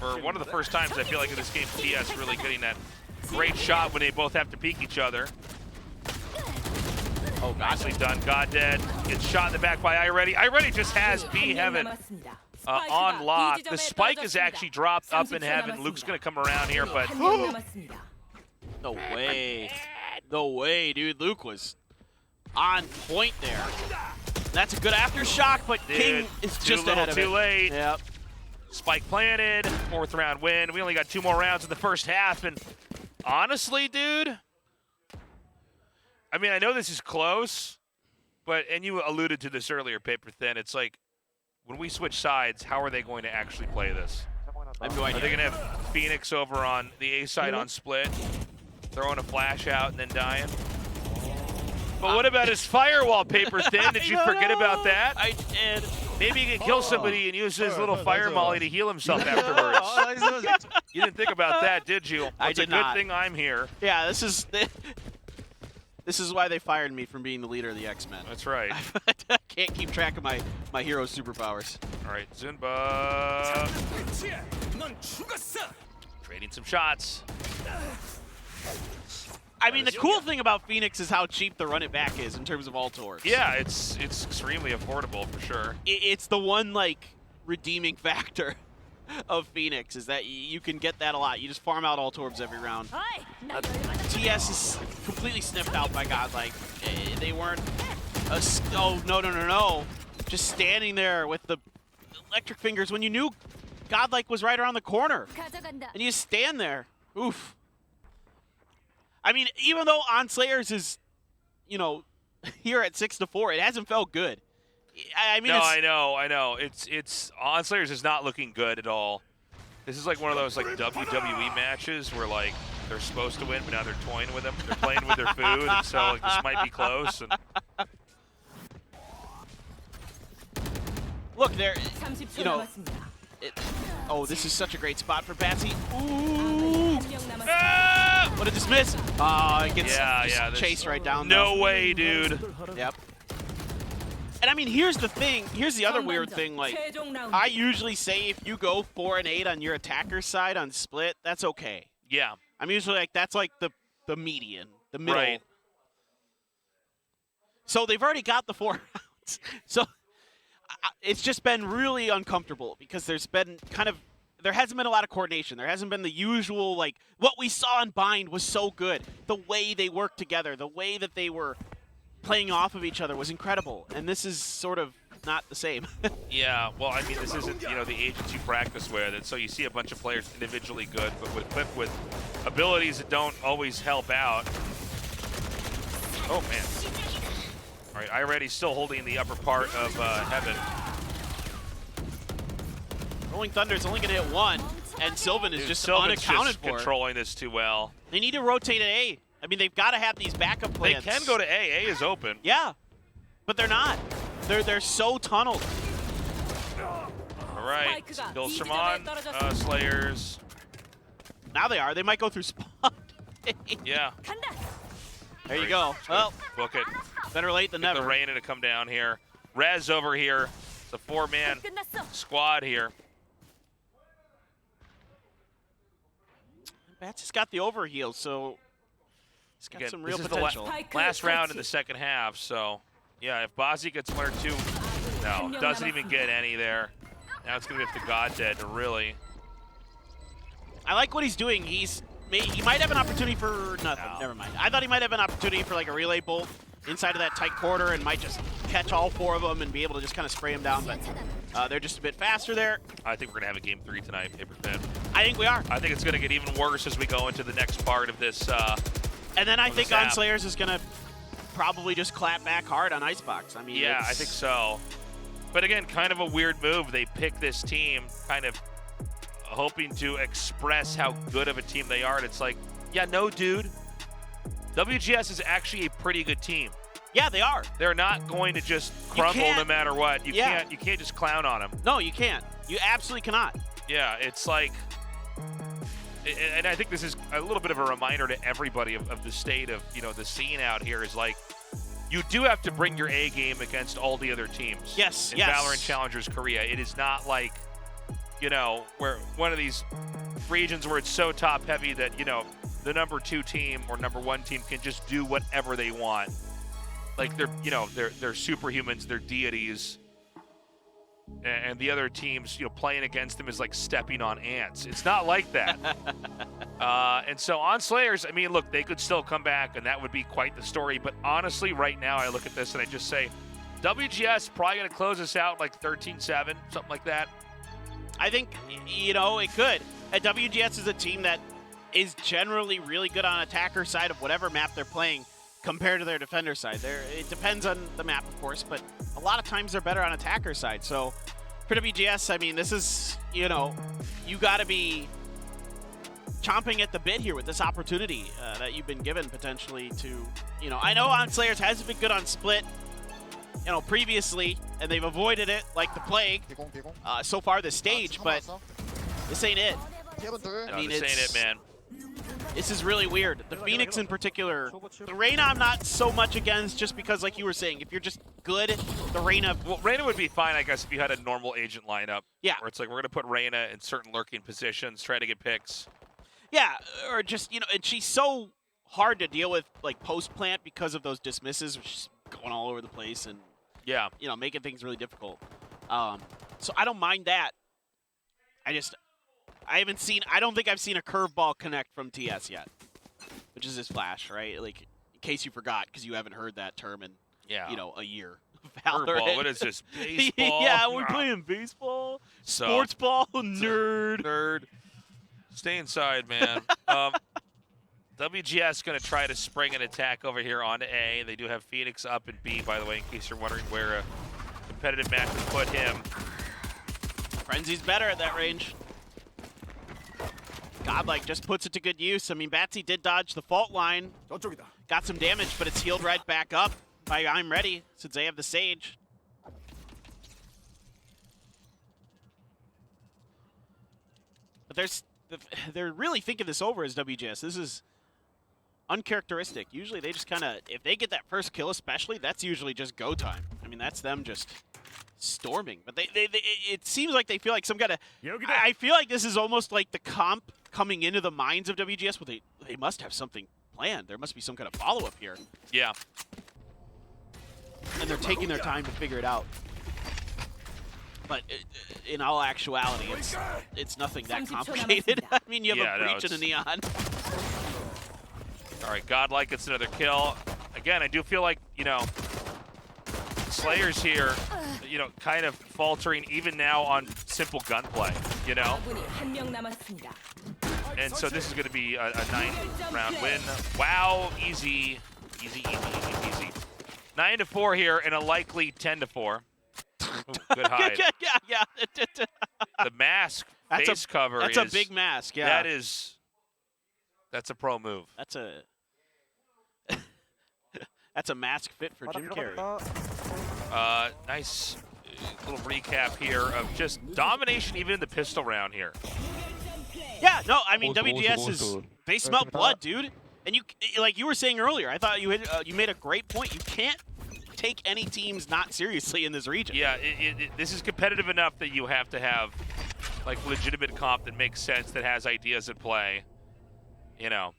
For one of the first times I feel like in this game, TS really getting that great shot when they both have to peek each other. Oh, nicely done. God dead. Gets shot in the back by iReady. iReady just has B Heaven on lock. The spike is actually dropped up in Heaven. Luke's going to come around here, but no way. No way, dude. Luke was on point there. That's a good aftershock, but dude, King is just ahead of it. Too late. Yep. Spike planted, 4th round win. We only got 2 more rounds in the first half, and honestly, dude, I mean, I know this is close, but, and you alluded to this earlier, Paper Thin, it's like, when we switch sides, how are they going to actually play this? I have no idea. Are they going to have Phoenix over on the A side on split, throwing a flash out and then dying? But what about his firewall paper, Thin? Did you forget about that? I did. Maybe he can kill somebody and use his little fire molly to heal himself afterwards. You didn't think about that, did you? I It's did a good not. thing I'm here. Yeah, this is why they fired me from being the leader of the X-Men. That's right. I can't keep track of my hero's superpowers. All right, Zunba. Trading some shots. I mean, the cool thing about Phoenix is how cheap the run it back is in terms of alt orbs. Yeah, it's extremely affordable for sure. It's the one, like, redeeming factor of Phoenix is that you can get that a lot. You just farm out alt orbs every round. TS is completely sniffed out by Godlike. They weren't oh, no. Just standing there with the electric fingers when you knew Godlike was right around the corner. And you stand there. Oof. I mean, even though ON SLA2ERS is, you know, here at 6-4, it hasn't felt good. I mean, no, I know. It's ON SLA2ERS is not looking good at all. This is like one of those like WWE matches where like they're supposed to win, but now they're toying with them. They're playing with their food, and so like this might be close. And look, there, you know. Oh, this is such a great spot for Batsy. Ooh! Ah! What a dismiss! It gets chased right down. No way, dude. Yep. And I mean, here's the thing. Here's the other weird thing. Like, I usually say if you go 4 and 8 on your attacker's side on split, that's okay. Yeah. I'm usually like, that's like the median, the middle. Right. So they've already got the 4 rounds. So it's just been really uncomfortable because there hasn't been a lot of coordination. There hasn't been the usual, like, what we saw in Bind was so good. The way they worked together, the way that they were playing off of each other was incredible. And this is sort of not the same. Yeah, well, I mean, this isn't, you know, the agents you practice with, and so you see a bunch of players individually good, but equipped with abilities that don't always help out. Oh, man. All right, iReady's still holding the upper part of Heaven. Rolling Thunder is only going to hit 1, and Sylvan is just unaccounted for. Controlling this too well. They need to rotate at A. I mean, they've got to have these backup plans. They can go to A. A is open. Yeah, but they're not. They're so tunneled. All right, kills from ON SLA2ERS. Now they are. They might go through spawn. Yeah. There you go. Well, book it. Better late than never. The rain to come down here. Rez over here. It's a 4-man squad here. Bats has got the overheal, so he's got some real potential. Last round in the second half, so yeah, if Bozzy gets 1 or 2, no, doesn't even get any there. Now it's going to be up to God to really. I like what he's doing. He might have an opportunity for nothing. No. Never mind. I thought he might have an opportunity for like a relay bolt inside of that tight corridor and might just catch all 4 of them and be able to just kind of spray them down, but they're just a bit faster there. I think we're going to have a game 3 tonight, Paper Thin. I think we are. I think it's going to get even worse as we go into the next part of this. And then I think ON SLA2ERS is going to probably just clap back hard on Icebox. I mean, yeah, I think so. But again, kind of a weird move. They pick this team kind of hoping to express how good of a team they are, and it's like, yeah, no, dude. WGS is actually a pretty good team. Yeah, they are. They're not going to just crumble no matter what. You can't just clown on them. No, you can't. You absolutely cannot. Yeah, it's like, and I think this is a little bit of a reminder to everybody of the state of, you know, the scene out here is like, you do have to bring your A game against all the other teams. Yes, in Valorant Challengers Korea. It is not like, you know, where one of these regions where it's so top heavy that, you know, the number 2 team or number 1 team can just do whatever they want. Like they're superhumans, they're deities. And the other teams, you know, playing against them is like stepping on ants. It's not like that. And so ON SLA2ERS, I mean, look, they could still come back, and that would be quite the story. But honestly, right now, I look at this and I just say, WGS probably going to close us out like 13-7, something like that. I think, you know, it could. And WGS is a team that is generally really good on attacker side of whatever map they're playing compared to their defender side. It depends on the map, of course, but a lot of times they're better on attacker side. So For WGS, I mean, this is, you know, you got to be chomping at the bit here with this opportunity that you've been given potentially to, you know, I know ON SLA2ERS hasn't been good on split, you know, previously, and they've avoided it like the plague so far this stage, but this ain't it. I mean, this ain't it, man. This is really weird. The Phoenix in particular, the Reyna I'm not so much against just because, like you were saying, if you're just good, the Reyna... Well, Reyna would be fine, I guess, if you had a normal agent lineup. Yeah. Where it's like, we're going to put Reyna in certain lurking positions, try to get picks. Yeah, or just, you know, and she's so hard to deal with, like, post-plant because of those dismisses, which is going all over the place and, yeah, you know, making things really difficult. So I don't mind that. I don't think I've seen a curveball connect from TS yet, which is his flash, right? Like, in case you forgot, because you haven't heard that term in, you know, a year. Curveball, what is this, baseball? Yeah, we're playing baseball. So, sports ball, nerd. Nerd. Stay inside, man. WGS going to try to spring an attack over here onto A. They do have Phoenix up in B, by the way, in case you're wondering where a competitive match would put him. Frenzy's better at that range. Godlike just puts it to good use. I mean, Batsy did dodge the fault line. Got some damage, but it's healed right back up by I'm Ready since they have the Sage. But they're really thinking this over as WGS. This is uncharacteristic. Usually they just kind of, if they get that first kill especially, that's usually just go time. I mean, that's them just storming. But it seems like they feel like some kind of, I feel like this is almost like the comp coming into the minds of WGS where they must have something planned. There must be some kind of follow-up here. Yeah. And they're taking their time to figure it out. But in all actuality, it's nothing that complicated. I mean, you have a breach and a neon. All right, Godlike gets another kill. Again, I do feel like, you know, Slayers here, you know, kind of faltering even now on simple gunplay, you know? And so this is going to be a 9-round win. Wow, easy. 9-4 here and a likely 10-4. Ooh, good hide. yeah. The mask face cover that's a big mask, yeah. That's a pro move. That's a mask fit for Jim Carrey. Nice little recap here of just domination even in the pistol round here. Yeah, no, I mean, WGS they smell blood, dude. And you, like you were saying earlier, I thought you made a great point. You can't take any teams not seriously in this region. Yeah, this is competitive enough that you have to have like legitimate comp that makes sense, that has ideas at play, you know.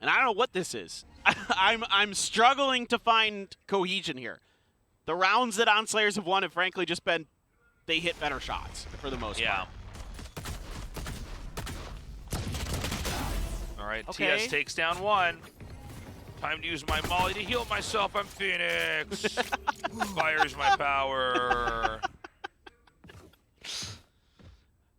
And I don't know what this is. I'm struggling to find cohesion here. The rounds that ON SLA2ERS have won have frankly just been, they hit better shots for the most part. All right, okay. TS takes down one. Time to use my molly to heal myself. I'm Phoenix. Fires my power.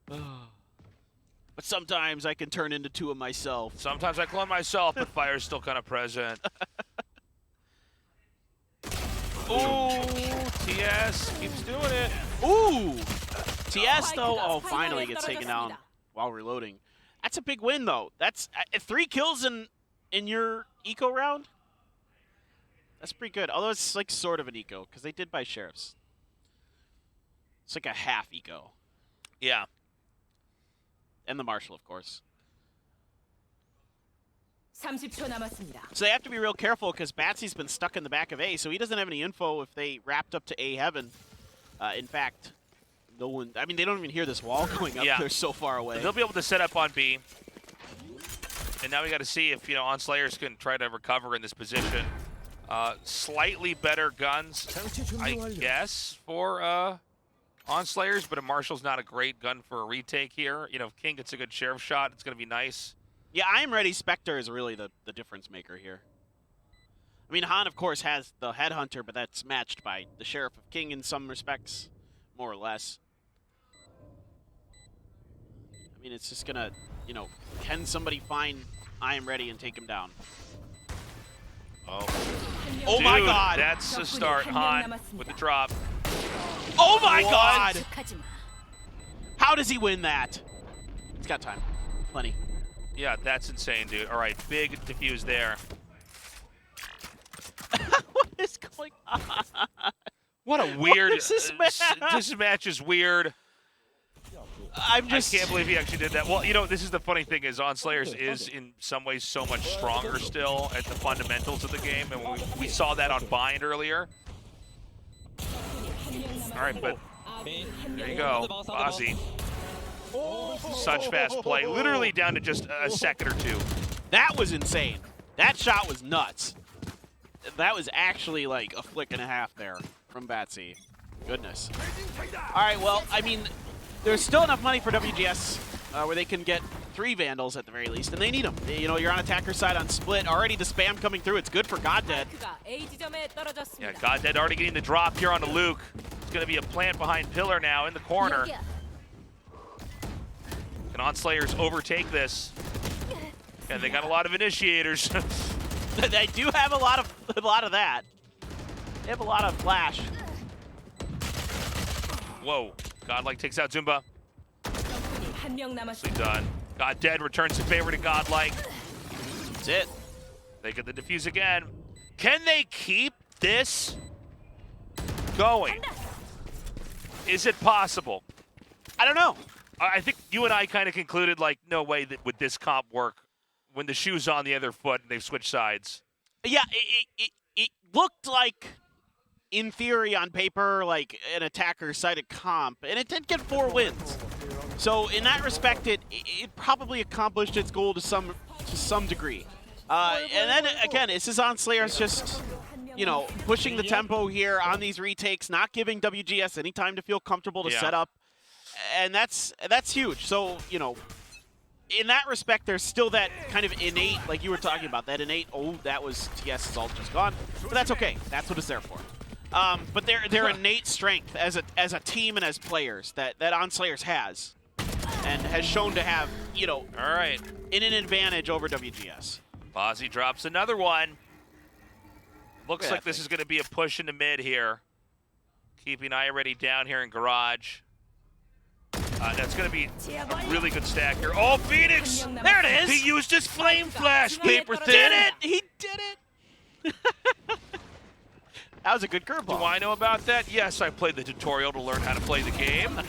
But sometimes I can turn into two of myself. Sometimes I clone myself, but fire's still kind of present. Ooh, TS keeps doing it. Ooh, TS though, oh, finally gets taken down while reloading. That's a big win though. That's 3 kills in your eco round. That's pretty good. Although it's like sort of an eco because they did buy sheriffs. It's like a half eco. Yeah. And the marshal, of course. 30초 남았습니다. So they have to be real careful because Batsy's been stuck in the back of A, so he doesn't have any info if they wrapped up to A heaven. In fact, no one, I mean, they don't even hear this wall going up. They're so far away. They'll be able to set up on B. And now we got to see if, you know, ON SLA2ERS can try to recover in this position. Slightly better guns, I guess, for ON SLA2ERS, but a Marshal's not a great gun for a retake here. You know, if King gets a good sheriff shot, it's going to be nice. Yeah, I'm Ready Spectre is really the difference maker here. I mean, Han, of course, has the Headhunter, but that's matched by the Sheriff of King in some respects, more or less. I mean, it's just going to, you know, can somebody find I Am Ready and take him down? Oh, oh dude, my God! That's a start. Han with the drop. Oh my God! 하지 마. How does he win that? He's got time. Plenty. Yeah, that's insane, dude. All right, big defuse there. What is going on? What a weird. is this match? This match is weird. I can't believe he actually did that. Well, you know, this is the funny thing is ON SLA2ERS is in some ways so much stronger still at the fundamentals of the game, and we saw that on Bind earlier. All right, but there you go, Ozzy. Such fast play, literally down to just a second or two. That was insane. That shot was nuts. That was actually like a flick and a half there from Batsy. Goodness. All right, well, I mean, there's still enough money for WGS where they can get 3 Vandals at the very least, and they need them. You know, you're on attacker side on split. Already the spam coming through. It's good for GodDead. Yeah, GodDead already getting the drop here onto Luke. It's going to be a plant behind Pillar now in the corner. Can ON SLA2ERS overtake this? And they got a lot of initiators. They do have a lot of that. They have a lot of flash. Whoa, Godlike takes out Zumba. 한 명 Nicely 남았습니다. done. GodDead returns the favor to Godlike. That's it. They get the defuse again. Can they keep this going? Is it possible? I don't know. I think you and I kind of concluded, like, no way that would this comp work when the shoe's on the other foot and they've switched sides. Yeah, it looked like, in theory, on paper, like an attacker-sided comp, and it did get 4 wins. So in that respect, it probably accomplished its goal to some degree. And then again, this is ON SLA2ERS just, you know, pushing the tempo here on these retakes, not giving WGS any time to feel comfortable to set up, and that's huge. So, you know, in that respect, there's still that kind of innate, like you were talking about, that innate, oh, that was TS's ult just gone, but that's okay. That's what it's there for. But their innate strength as a team and as players that ON SLA2ERS has, and has shown to have, you know, all right, in an advantage over WGS. Ozzy drops another one. Looks like this is going to be a push into mid here. Keeping iReady down here in garage. That's going to be a really good stack here. Oh, Phoenix! There it is! He used his flame flash, paper thin. Did it! He did it! That was a good curveball. Do I know about that? Yes, I played the tutorial to learn how to play the game.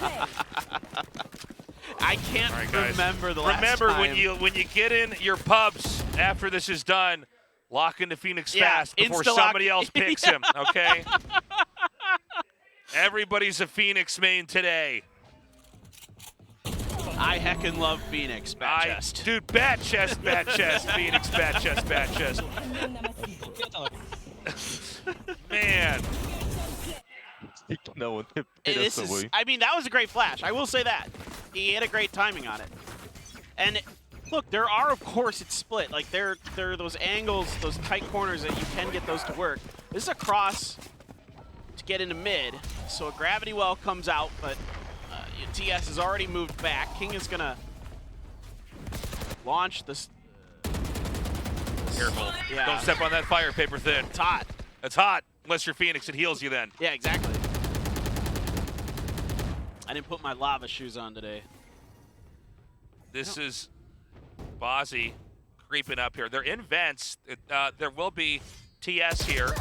I can't remember the last Remember time. when you get in your pubs after this is done, lock into Phoenix fast before somebody else picks him, okay? Everybody's a Phoenix main today. I heckin' love Phoenix, bat chest. Dude, bat chest, Phoenix, bat chest, bat chest. Man. I mean, that was a great flash. I will say that. He had a great timing on it. And look, there are, of course, it's split. Like, there are those angles, those tight corners that you can get those to work. This is a cross to get into mid. So a gravity well comes out, but TS has already moved back. King is going to launch this. Careful. Yeah. Don't step on that fire, paper thin. It's hot. It's hot. Unless you're Phoenix, it heals you then. Yeah, exactly. I didn't put my lava shoes on today. This is Bozzy creeping up here. They're in vents. There will be TS here.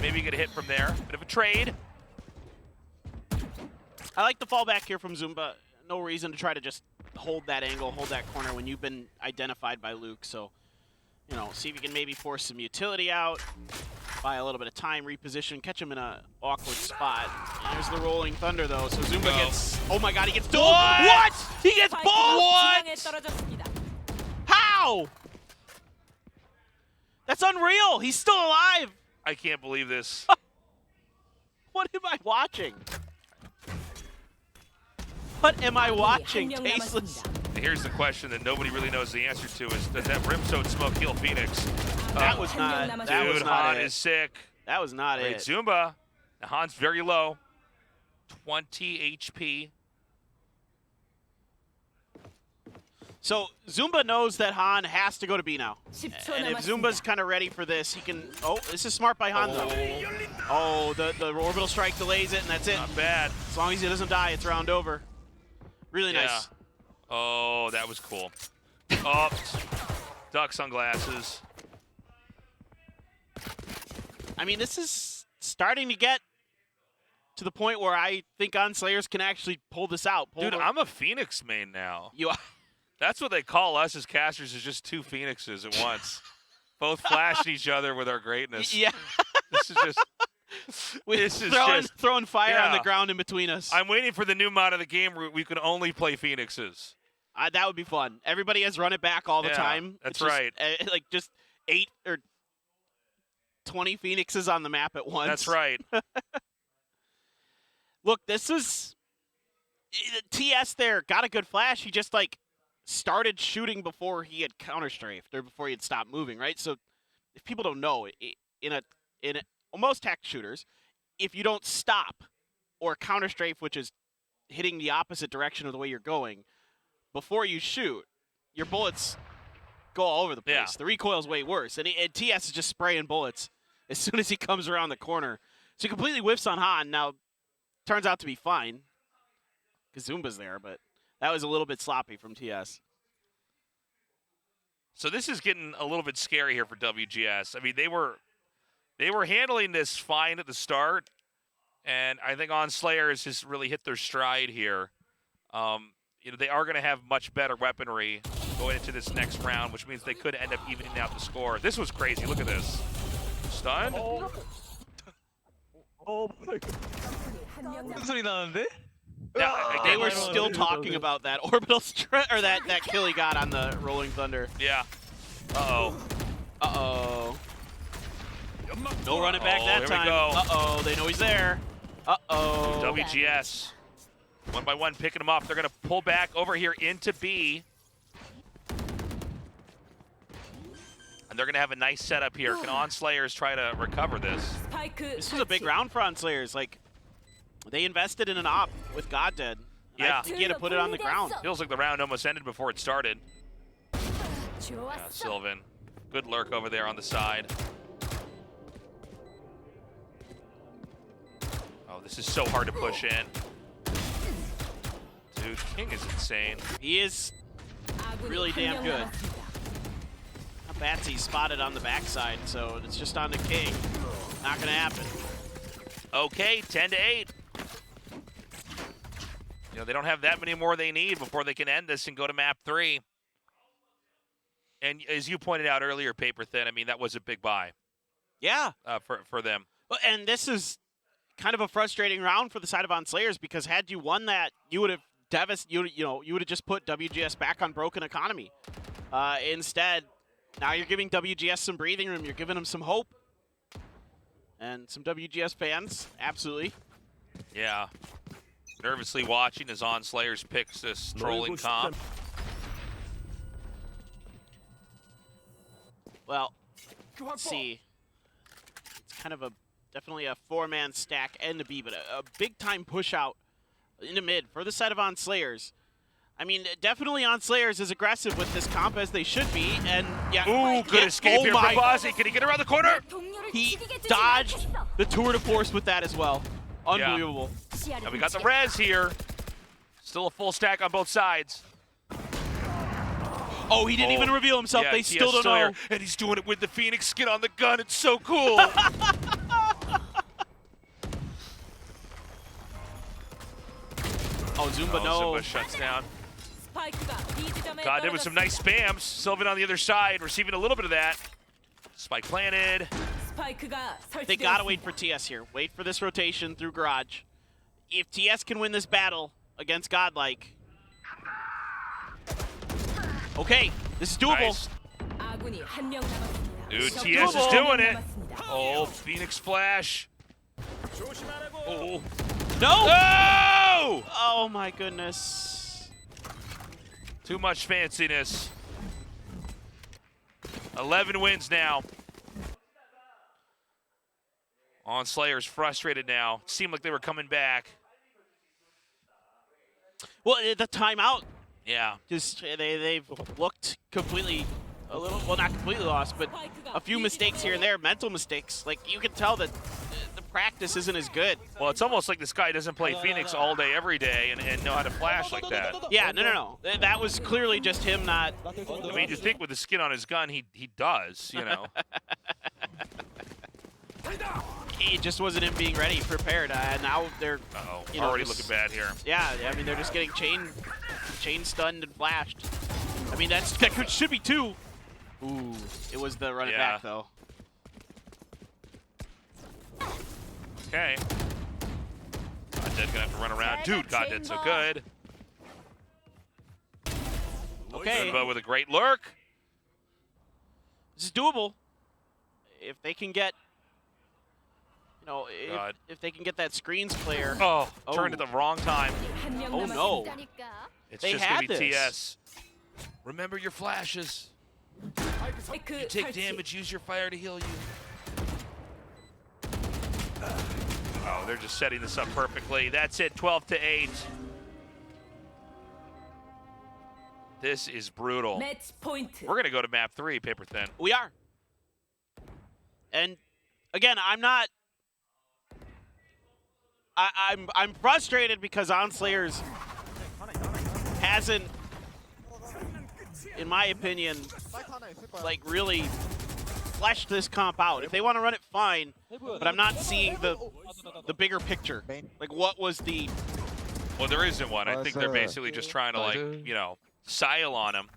Maybe you get a hit from there. Bit of a trade. I like the fallback here from Zumba. No reason to try to just hold that angle, hold that corner when you've been identified by Luke. So, you know, see if you can maybe force some utility out, buy a little bit of time, reposition, catch him in an awkward spot. And there's the rolling thunder, though. So Zumba gets, oh my God, he gets dueled. What? He gets bowled? What? How? That's unreal. He's still alive. I can't believe this. What am I watching? What am I watching? Tasteless. Here's the question that nobody really knows the answer to is, does that brimstone smoke heal Phoenix? That was not, that dude, was not Han it. is sick. That was not Great it. Zumba. Now Han's very low. 20 HP. So Zumba knows that Han has to go to B now. 10초 And if 남았습니다. Zumba's kind of ready for this, he can... Oh, this is smart by Han, though. Oh, the orbital strike delays it, and that's it. Not bad. As long as he doesn't die, it's round over. Really nice. Oh, that was cool. Oh, duck sunglasses. I mean, this is starting to get to the point where I think ON SLA2ERS can actually pull this out. Dude, I'm a Phoenix main now. You are. That's what they call us as casters, is just two Phoenixes at once. Both flashing each other with our greatness. Yeah. This is just throwing fire on the ground in between us. I'm waiting for the new mod of the game where we can only play Phoenixes. That would be fun. Everybody has run it back all the time. That's it's right. Just, like just 8 or 20 Phoenixes on the map at once. That's right. Look, this is TS there. Got a good flash. He just like started shooting before he had counter-strafed or before he had stopped moving, right? So if people don't know, in most tech shooters, if you don't stop or counter-strafe, which is hitting the opposite direction of the way you're going, before you shoot, your bullets go all over the place. Yeah. The recoil's way worse. And TS is just spraying bullets as soon as he comes around the corner. So he completely whiffs on Han. Now, turns out to be fine because Zumba's there, but that was a little bit sloppy from TS. So this is getting a little bit scary here for WGS. I mean, they were handling this fine at the start, and I think ON SLA2ERS has really hit their stride here. You know, they are going to have much better weaponry going into this next round, which means they could end up evening out the score. This was crazy. Look at this. Stunned? 어 무슨 소리 나는데? They were still talking about that orbital or that kill he got on the Rolling Thunder. Yeah. Uh-oh. Uh-oh. No run it back that here time. we go. Uh-oh, they know he's there. Uh-oh. WGS. One by one, picking them off. They're going to pull back over here into B. And they're going to have a nice setup here. Can ON SLA2ERS try to recover this? This was a big round for ON SLA2ERS. Like, they invested in an op with GodDead. Yeah. I think he had to put it on the ground. Feels like the round almost ended before it started. Yeah, Sylvan. Good lurk over there on the side. Oh, this is so hard to push in. Dude, King is insane. He is really damn good. Batsy spotted on the backside, so it's just on the King. Not going to happen. Okay, 10-8. You know, they don't have that many more they need before they can end this and go to map 3. And as you pointed out earlier, Paper Thin, I mean, that was a big buy. Yeah. For them. Well, and this is kind of a frustrating round for the side of ON SLA2ERS because had you won that, you would have you would have just put WGS back on broken economy. Instead, now you're giving WGS some breathing room. You're giving them some hope. And some WGS fans, absolutely. Yeah. Nervously watching as ON SLA2ERS picks this trolling comp. Well, let's see. It's kind of definitely a 4-man stack end to B, but a big-time push out into mid for the side of ON SLA2ERS. I mean, definitely ON SLA2ERS is aggressive with this comp as they should be, and yeah. Ooh, good escape here from Bozzy. Can he get around the corner? He dodged the tour de force with that as well. Unbelievable. Yeah. And we got the res here. Still a full stack on both sides. Oh, he didn't even reveal himself. Yeah, they still don't know. Here. And he's doing it with the Phoenix skin on the gun. It's so cool. Oh, Zumba, no. Zumba shuts down. God, with some nice spams. Sylvan on the other side, receiving a little bit of that. Spike planted. They gotta wait for TS here. Wait for this rotation through Garage. If TS can win this battle against Godlike. Okay, this is doable. Nice. Dude, TS is doing it. Oh, Phoenix Flash. Oh. No! No! Oh my goodness. Too much fanciness. 11 wins now. ON SLA2ERS frustrated now. Seemed like they were coming back. Well, the timeout. Yeah. Just they've looked completely well, not completely lost, but a few mistakes here and there, mental mistakes. Like you can tell that practice isn't as good. Well, it's almost like this guy doesn't play Phoenix all day, every day, and know how to flash like that. Yeah, no. That was clearly just him not. I mean, you think with the skin on his gun, he does, you know. It just wasn't him being ready, prepared. Now they're you know, already looking bad here. Yeah, I mean they're just getting chain stunned and flashed. I mean that should be 2. Ooh, it was the run it back though. Okay. Goddead gonna have to run around. Dude, Goddead's so good. Okay. But with a great lurk. This is doable. If they can get, you know, if they can get that screens clear. Oh, turned at the wrong time. 한 명 Oh no. It's They just had gonna be this. TS. Remember your flashes. 스파이크 Take 설치. damage, use your fire to heal you. Oh, they're just setting this up perfectly. That's it, 12-8. This is brutal. 매치 포인트. We're gonna go to map 3, paper thin. We are. And again, I'm not. I'm frustrated because ON SLA2ERS hasn't, in my opinion, like really fleshed this comp out. If they want to run it, fine, but I'm not seeing the bigger picture. Like, what was the? Well, there isn't one. I think they're basically just trying to, like, you know, sile on him.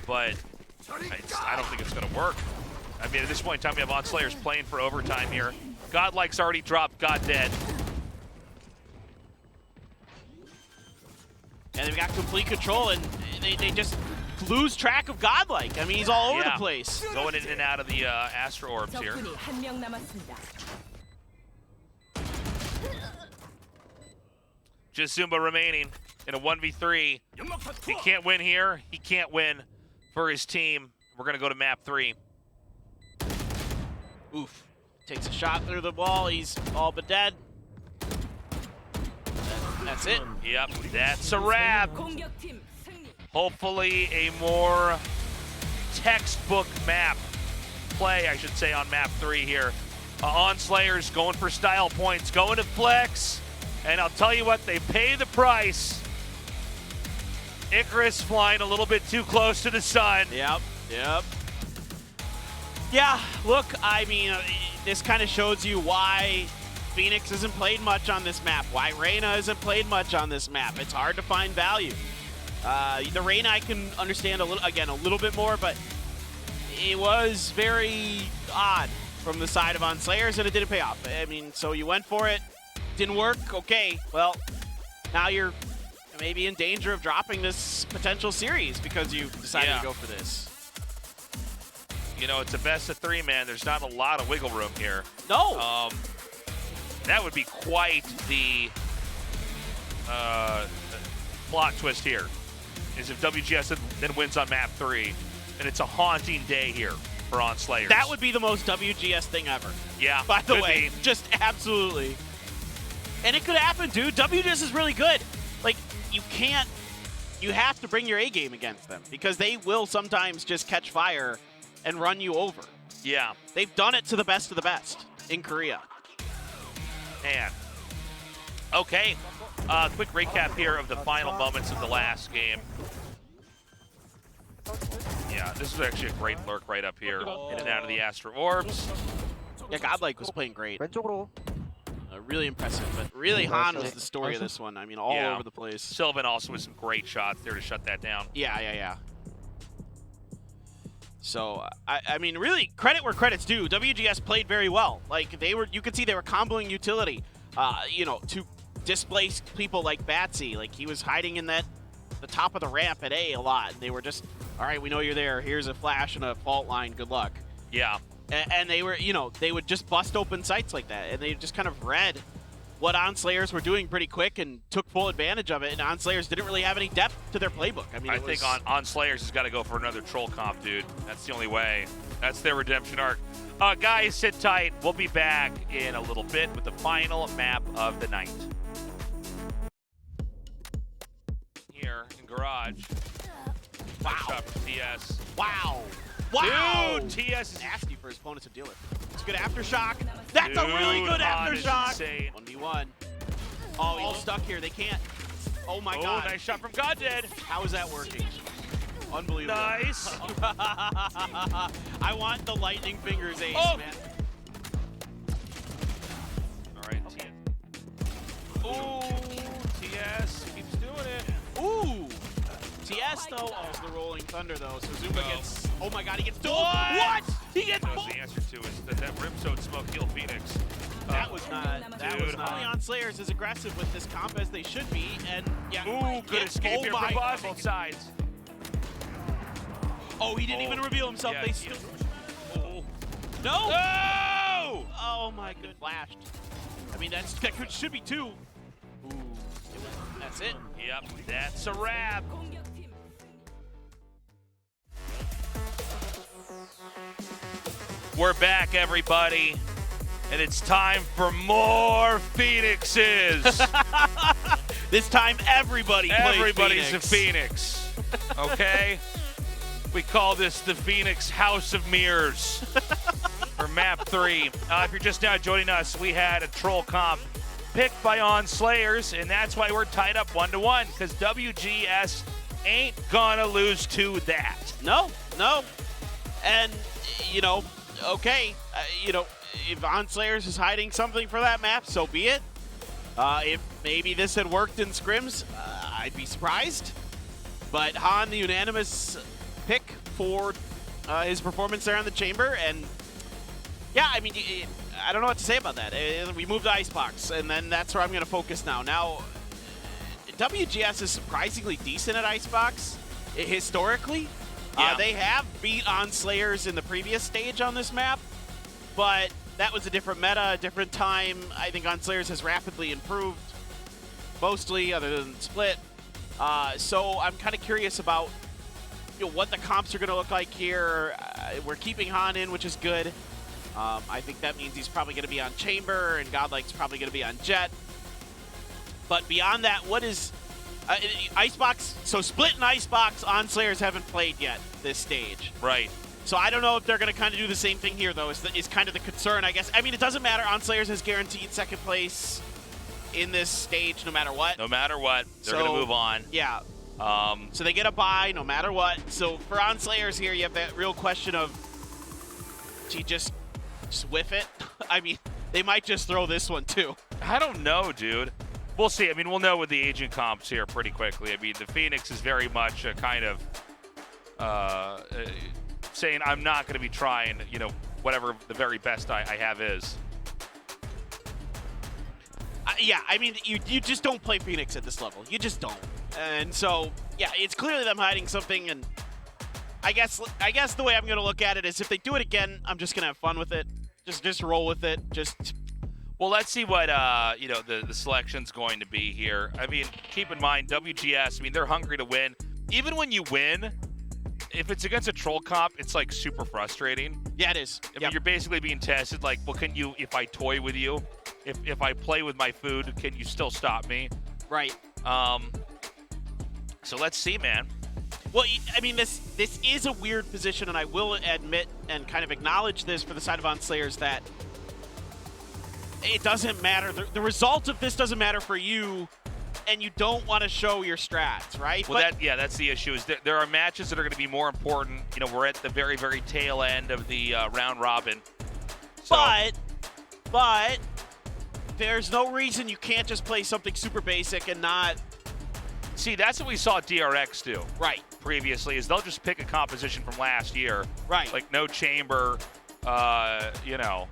But I don't think it's going to work. I mean, at this point in time, we have ON SLA2ERS playing for overtime here. Godlike's already dropped Goddead. And they've got complete control, and they just lose track of Godlike. I mean, he's all over the place. Going in and out of the Astro Orbs here. 적군이 한 명 남았습니다. Just Zumba remaining in a 1v3. He can't win here. He can't win for his team. We're going to go to map 3. Oof. Takes a shot through the wall. He's all but dead. That's it. Yep, that's a wrap. 공격팀 승리. Hopefully a more textbook map play, I should say, on map 3 here. ON SLA2ERS going for style points, going to flex, and I'll tell you what, they pay the price. Icarus flying a little bit too close to the sun. Yep. Yeah, look, I mean, this kind of shows you why Phoenix hasn't played much on this map, why Reyna hasn't played much on this map. It's hard to find value. The Reyna I can understand a little bit more, but it was very odd from the side of ON SLA2ERS, and it didn't pay off. I mean, so you went for it, didn't work, okay, well, now you're maybe in danger of dropping this potential series because you decided to go for this. You know, it's a best of 3, man. There's not a lot of wiggle room here. No. That would be quite the plot twist here, is if WGS then wins on map 3, and it's a haunting day here for ON SLA2ERS. That would be the most WGS thing ever. Yeah, By the could way, be. just absolutely. And it could happen, dude. WGS is really good. Like, you have to bring your A game against them because they will sometimes just catch fire and run you over. Yeah. They've done it to the best of the best in Korea. Man. Okay. Quick recap here of the final moments of the last game. Yeah, this was actually a great lurk right up here. In and out of the Astro Orbs. Yeah, Godlike was playing great. 왼쪽으로. Really impressive, but really Han was the story of this one. I mean, all Yeah. over the place. Sylvan also with some great shots there to shut that down. Yeah. So, I mean, really, credit where credit's due. WGS played very well. Like, you could see they were comboing utility, you know, to displace people like Batsy. Like, he was hiding in the top of the ramp at A lot. And they were just, all right, we know you're there. Here's a flash and a fault line. Good luck. Yeah. And they were, you know, they would just bust open sites like that. And they just kind of read what ON SLA2ERS were doing pretty quick and took full advantage of it. And ON SLA2ERS didn't really have any depth to their playbook. I mean, I think ON SLA2ERS has got to go for another troll comp, dude. That's the only way. That's their redemption arc. Guys, sit tight. We'll be back in a little bit with the final map of the night. Here in Garage. Wow. Nice shot from TS. Wow. Dude, TS is Nasty for his opponent to deal with. good aftershock. That's a really good Han is aftershock. insane. 1v1. Oh, he's stuck here. They can't. Oh my Oh, god. nice shot from Goddead. How is that working? Unbelievable. Nice. I want the lightning fingers ace, Oh. man. All right, TS. Ooh, TS keeps doing it. Ooh. TS though. Oh, it's the rolling thunder though. So Zumba No. gets. Oh my god, he gets dueled. What? He gets That was dueled. the answer to it. That Brimstone smoke killed Phoenix. That was not. That was Dude, not. On Slayers is aggressive with this comp as they should be, and yeah. Ooh, good escape oh here my from God. both sides. Oh, he didn't Oh, even reveal himself. yeah, They yeah. still. Oh. No. No! Oh my good. Flashed. I mean, should be 2. Ooh. That's it. Yep, that's a wrap. 공격팀 We're back, everybody, and it's time for more Phoenixes. This time, everybody played Everybody's Phoenix. a Phoenix, okay? We call this the Phoenix House of Mirrors for Map 3. If you're just now joining us, we had a troll comp picked by On SLA2ERS, and that's why we're tied up 1-1, because WGS ain't gonna lose to that. No, no. And, you know, okay, you know, if On SLA2ERS is hiding something for that map, so be it. If maybe this had worked in scrims, I'd be surprised. But Han, the unanimous pick for his performance there in the chamber, and yeah, I mean, I don't know what to say about that. We moved to Icebox, and then that's where I'm going to focus now. Now, WGS is surprisingly decent at Icebox, historically. Yeah. They have beat On SLA2ERS in the previous stage on this map, but that was a different meta, a different time. I think On SLA2ERS has rapidly improved, mostly, other than Split. So I'm kind of curious about what the comps are going to look like here. We're keeping Han in, which is good. I think that means he's probably going to be on Chamber, and Godlike's probably going to be on Jet. But beyond that, what is Icebox? So Split and Icebox, On SLA2ERS haven't played yet this stage. Right. So I don't know if they're going to kind of do the same thing here, though, is kind of the concern, I guess. I mean, it doesn't matter. On SLA2ERS has guaranteed second place in this stage no matter what. No matter what, they're going to move on. Yeah. So they get a bye no matter what. So for On SLA2ERS here, you have that real question of, do you just whiff it? I mean, they might just throw this one, too. I don't know, dude. We'll see. I mean, we'll know with the agent comps here pretty quickly. I mean, the Phoenix is very much a kind of saying, I'm not going to be trying, you know, whatever the very best I have is. Yeah, I mean, you just don't play Phoenix at this level. You just don't. And so, yeah, it's clearly them hiding something, and I guess the way I'm going to look at it is if they do it again, I'm just going to have fun with it. Just roll with it. Well, let's see what you know, the selection's going to be here. I mean, keep in mind, WGS, I mean, they're hungry to win. Even when you win, if it's against a troll comp, it's like super frustrating. Yeah, it is. I mean, you're basically being tested like, well, can you, if I toy with you, if I play with my food, can you still stop me? Right. So let's see, man. Well, I mean, this is a weird position, and I will admit and kind of acknowledge this for the side of On SLA2ERS that it doesn't matter. The result of this doesn't matter for you, and you don't want to show your strats, right? Well, that's the issue. Is there are matches that are going to be more important. You know, we're at the very, very tail end of the round robin. So, but there's no reason you can't just play something super basic and not. see, that's what we saw DRX do. Right. Previously, is they'll just pick a composition from last year. Right. Like no chamber, you know.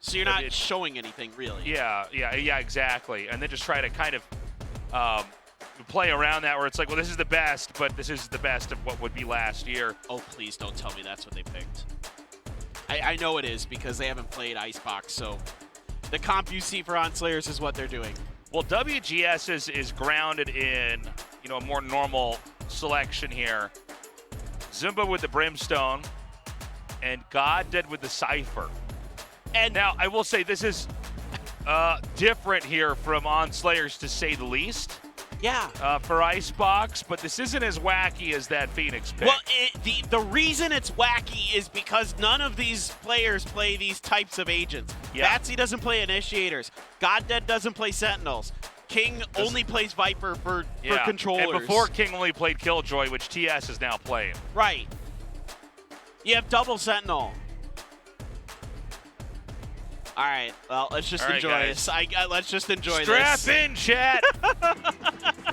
So you're not showing anything, really. Yeah, exactly. And then just try to kind of play around that where it's like, well, this is the best, but this is the best of what would be last year. Oh, please don't tell me that's what they picked. I know it is because they haven't played Icebox, so the comp you see for On SLA2ERS is what they're doing. Well, WGS is grounded in, you know, a more normal selection here. Zumba with the Brimstone, and Goddead with the Cypher. And now, I will say this is different here from On SLA2ERS, to say the least. Yeah. For Icebox, but this isn't as wacky as that Phoenix pick. Well, the reason it's wacky is because none of these players play these types of agents. Yeah. Batsy doesn't play initiators. Goddead doesn't play sentinels. King only plays Viper for controllers. And before King only played Killjoy, which TS is now playing. Right. You have double sentinel. All right. Well, let's just enjoy this. Let's just enjoy this. Strap in, chat.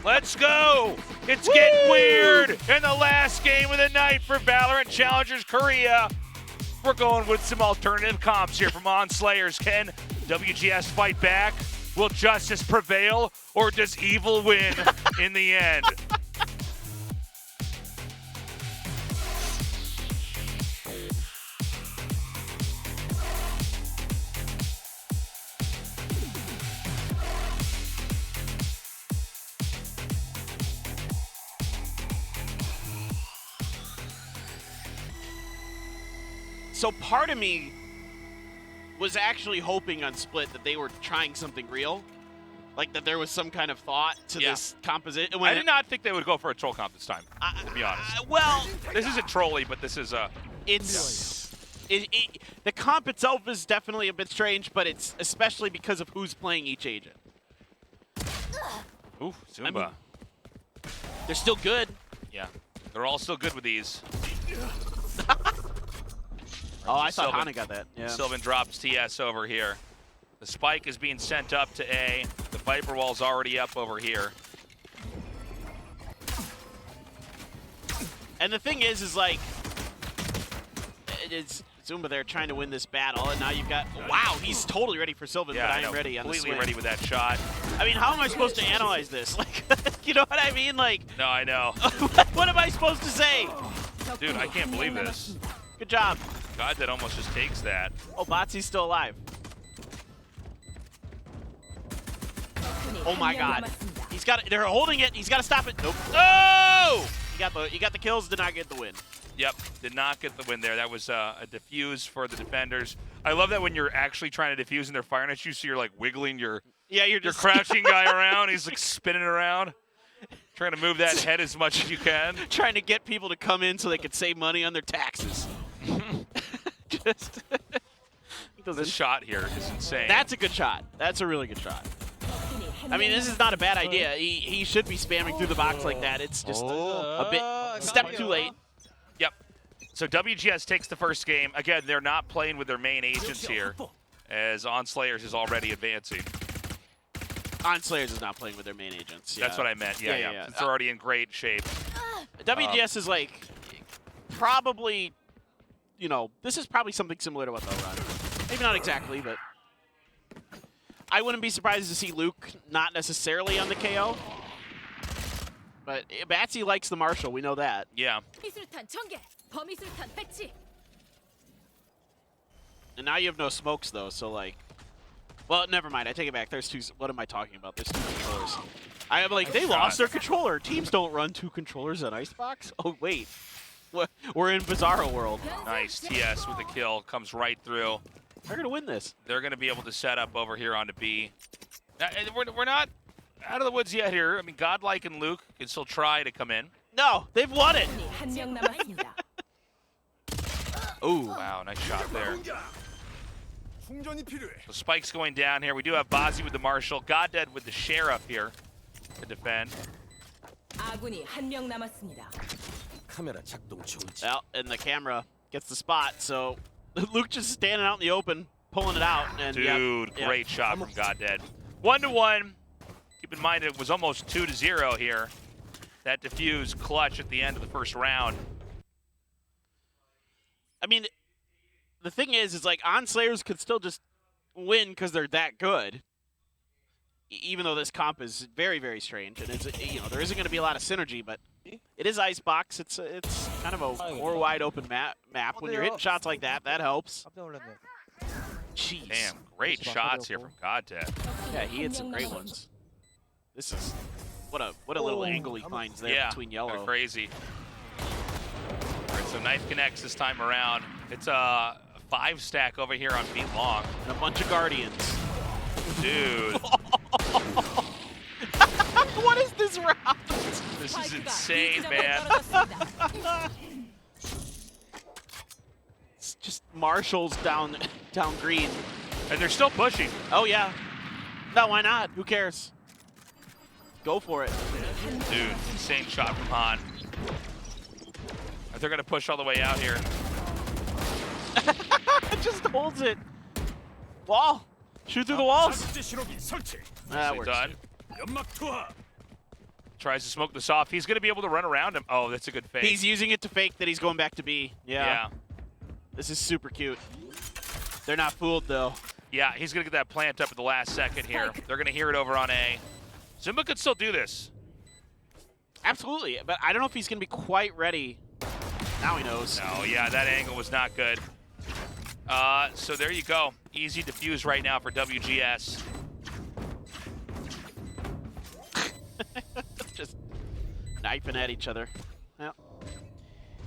Let's go. It's getting weird in the last game of the night for Valorant Challengers Korea. We're going with some alternative comps here from On SLA2ERS. Can WGS fight back? Will justice prevail, or does evil win in the end? So part of me was actually hoping on Split that they were trying something real. Like that there was some kind of thought to this composition. I did not think they would go for a troll comp this time, to be honest. Well, this isn't trolly, but this is the comp itself is definitely a bit strange, but it's especially because of who's playing each agent. Ooh, Zumba. I mean, they're still good. Yeah, they're all still good with these. Oh, I thought Sylvan. Hana got that. Yeah. Sylvan drops TS over here. The spike is being sent up to A. The Viper wall's already up over here. And the thing is like, it's Zumba there trying to win this battle, and now you've got, wow, he's totally ready for Sylvan, but I am ready on the completely swing. ready with that shot. I mean, how am I supposed to analyze this? Like, you know what I mean? Like, No, I know. what am I supposed to say? Dude, I can't believe this. Good job. God, that almost just takes that. Oh, Batsy's still alive. Oh my God. He's got it. They're holding it. He's got to stop it. Nope. Oh! You got the kills, did not get the win. Yep, did not get the win there. That was a defuse for the defenders. I love that when you're actually trying to defuse and they're firing at you, so you're like wiggling your you're crouching guy around. He's like spinning around, trying to move that head as much as you can. Trying to get people to come in so they could save money on their taxes. Just this shot here is insane. That's a good shot. That's a really good shot. I mean, this is not a bad idea. He should be spamming through the box like that. It's just a bit step too late. Yep. So WGS takes the first game. Again, they're not playing with their main agents here, as On SLA2ERS is already advancing. On SLA2ERS is not playing with their main agents. Yeah. That's what I meant. Yeah. Since they're already in great shape. WGS is like probably, you know, this is probably something similar to what they'll run. Maybe not exactly, but I wouldn't be surprised to see Luke not necessarily on the KO. But Batsy likes the Marshall, we know that. Yeah. And now you have no smokes though, so like, well, never mind. I take it back. There's two. What am I talking about? There's two controllers. I am like, they lost their controller. Teams don't run two controllers at Icebox. Oh wait, we're in Bizarro world. Nice. TS with the kill comes right through. They're gonna win this. They're gonna be able to set up over here onto B. We're not out of the woods yet here. I mean, Godlike and Luke can still try to come in. No, they've won it. Ooh, wow, nice shot there. So Spike's going down here. We do have Bazzi with the Marshall, Goddead with the Sheriff here to defend. Well, and the camera gets the spot, so Luke just standing out in the open, pulling it out. And dude, great shot from Goddead. 1-1. Keep in mind it was almost 2-0 here. That diffuse clutch at the end of the first round. I mean, the thing is like On SLA2ERS could still just win because they're that good. Even though this comp is very, very strange, and it's, you know, there isn't going to be a lot of synergy, but it is Icebox. It's kind of a more wide open map. When you're hitting shots like that, that helps. Jeez. Damn, great shots here from Goddead. Yeah, he hit some great ones. This is what a little angle he finds there between yellow. They're crazy. All right, so knife connects this time around. It's a 5-stack over here on B long. And a bunch of Guardians. Dude. What is this this round. This is insane, man. It's just marshals down green. And they're still pushing. Oh, yeah. No, why not? Who cares? Go for it. Dude, insane shot from Han. They're going to push all the way out here. Just holds it. Wall. Shoot through the walls. That works. Done. Tries to smoke this off. He's going to be able to run around him. Oh, that's a good fake. He's using it to fake that he's going back to B. Yeah. This is super cute. They're not fooled, though. Yeah, he's going to get that plant up at the last second here. They're going to hear it over on A. Zumba could still do this. Absolutely, but I don't know if he's going to be quite ready. Now he knows. No, yeah, that angle was not good. So there you go. Easy defuse right now for WGS. Just knifing at each other. Yep.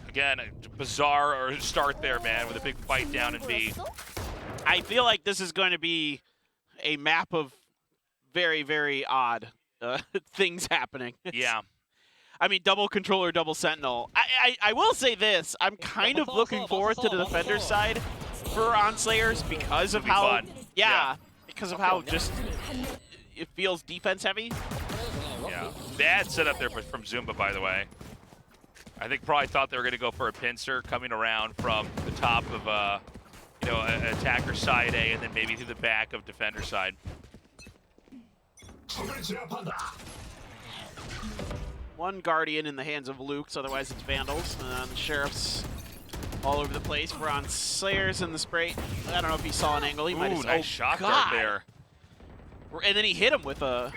Again, a bizarre start there, man, with a big fight down in B. I feel like this is going to be a map of very, very odd things happening. Yeah. I mean, double controller, double sentinel. I will say this. I'm kind of looking forward to the defender side for ON SLA2ERS because of how... fun. Yeah, because of how just it feels defense heavy. Yeah. Bad setup there from Zumba, by the way. I think probably thought they were going to go for a pincer coming around from the top of, attacker side A and then maybe through the back of defender side. One Guardian in the hands of Luke's, otherwise it's Vandals. The Sheriff's all over the place. We're on SLA2ERS in the spray. I don't know if he saw an angle. He might have. Nice shock dart there. And then he hit him with the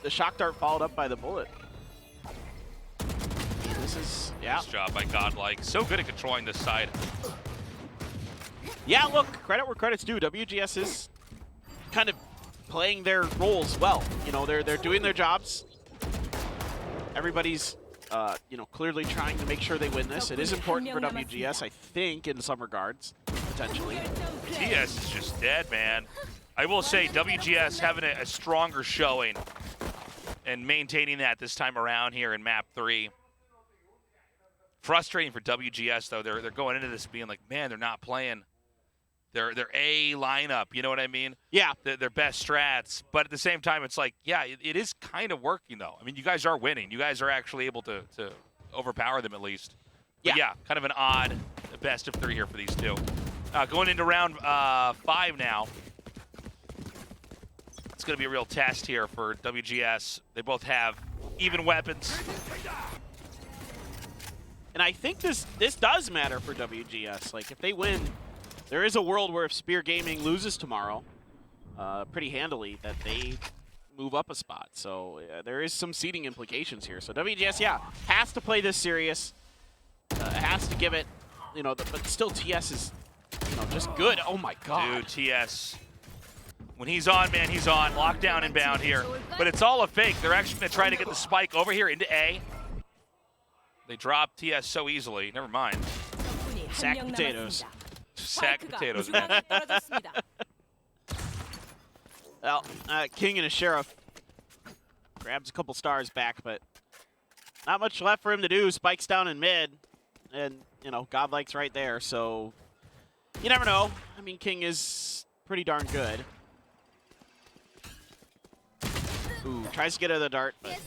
shock dart followed up by the bullet. This is, yeah. Nice job by Godlike. So good at controlling this side. Yeah, look, credit where credit's due. WGS is kind of playing their roles well. You know, they're doing their jobs. Everybody's, clearly trying to make sure they win this. It is important for WGS, I think, in some regards, potentially. TS is just dead, man. I will say WGS having a stronger showing and maintaining that this time around here in map 3. Frustrating for WGS, though. They're going into this being like, man, they're not playing their A lineup. You know what I mean? Yeah. Their best strats. But at the same time, it's like, yeah, it is kind of working, though. I mean, you guys are winning. You guys are actually able to overpower them at least. But yeah, kind of an odd best of 3 here for these two. Going into round 5 now. It's going to be a real test here for WGS. They both have even weapons. And I think this does matter for WGS. Like, if they win, there is a world where if Spear Gaming loses tomorrow, pretty handily, that they move up a spot. So there is some seeding implications here. So WGS, yeah, has to play this serious. Has to give it, but still TS is, just good. Oh my God. Dude, TS. When he's on, man, he's on. Lockdown inbound here. But it's all a fake. They're actually going to try to get the spike over here into A. They drop TS so easily. Never mind. Sack potatoes. Sack potatoes, man. Well, King and a Sheriff grabs a couple stars back, but not much left for him to do. Spikes down in mid, and, Godlike's right there, so you never know. I mean, King is pretty darn good. Ooh, tries to get out of the dart, but...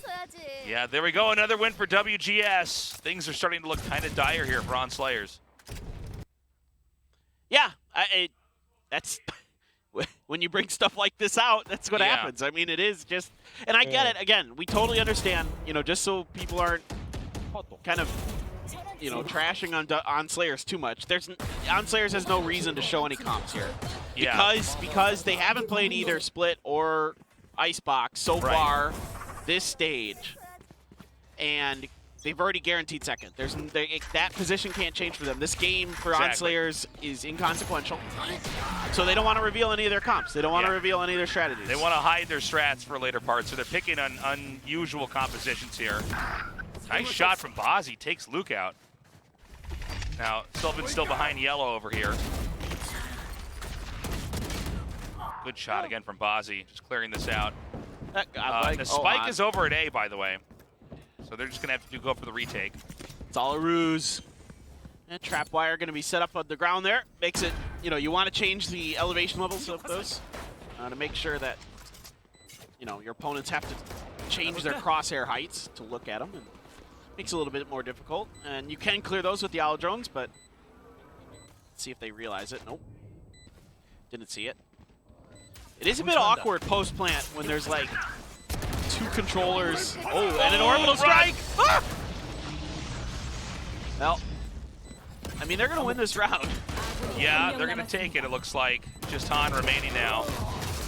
Yeah, there we go. Another win for WGS. Things are starting to look kind of dire here for ON SLA2ERS. Yeah, that's... when you bring stuff like this out, that's what happens. I mean, it is just... And I get it. Again, we totally understand, just so people aren't kind of, trashing on SLA2ERS too much. ON SLA2ERS has no reason to show any comps here. Yeah. Because they haven't played either Split or Icebox so far this stage. And they've already guaranteed second. That position can't change for them. This game for ON SLA2ERS is inconsequential. So they don't want to reveal any of their comps. They don't want to reveal any of their strategies. They want to hide their strats for later parts, so they're picking on unusual compositions here. Nice shot from Bozzy. Takes Luke out. Now, Sylvan's still behind yellow over here. Good shot again from Bozzy, just clearing this out. The spike is over at A, by the way. So they're just going to have to go for the retake. It's all a ruse. And trap wire going to be set up on the ground there. Makes it, you want to change the elevation levels of those to make sure that, your opponents have to change their crosshair heights to look at them. And makes it a little bit more difficult. And you can clear those with the Owl drones, but let's see if they realize it. Nope. Didn't see it. It is a bit awkward post-plant when there's like 2 controllers. Oh, and an orbital strike! Ah! Well, I mean, they're going to win this round. Yeah, they're going to take it, it looks like. Just Han remaining now.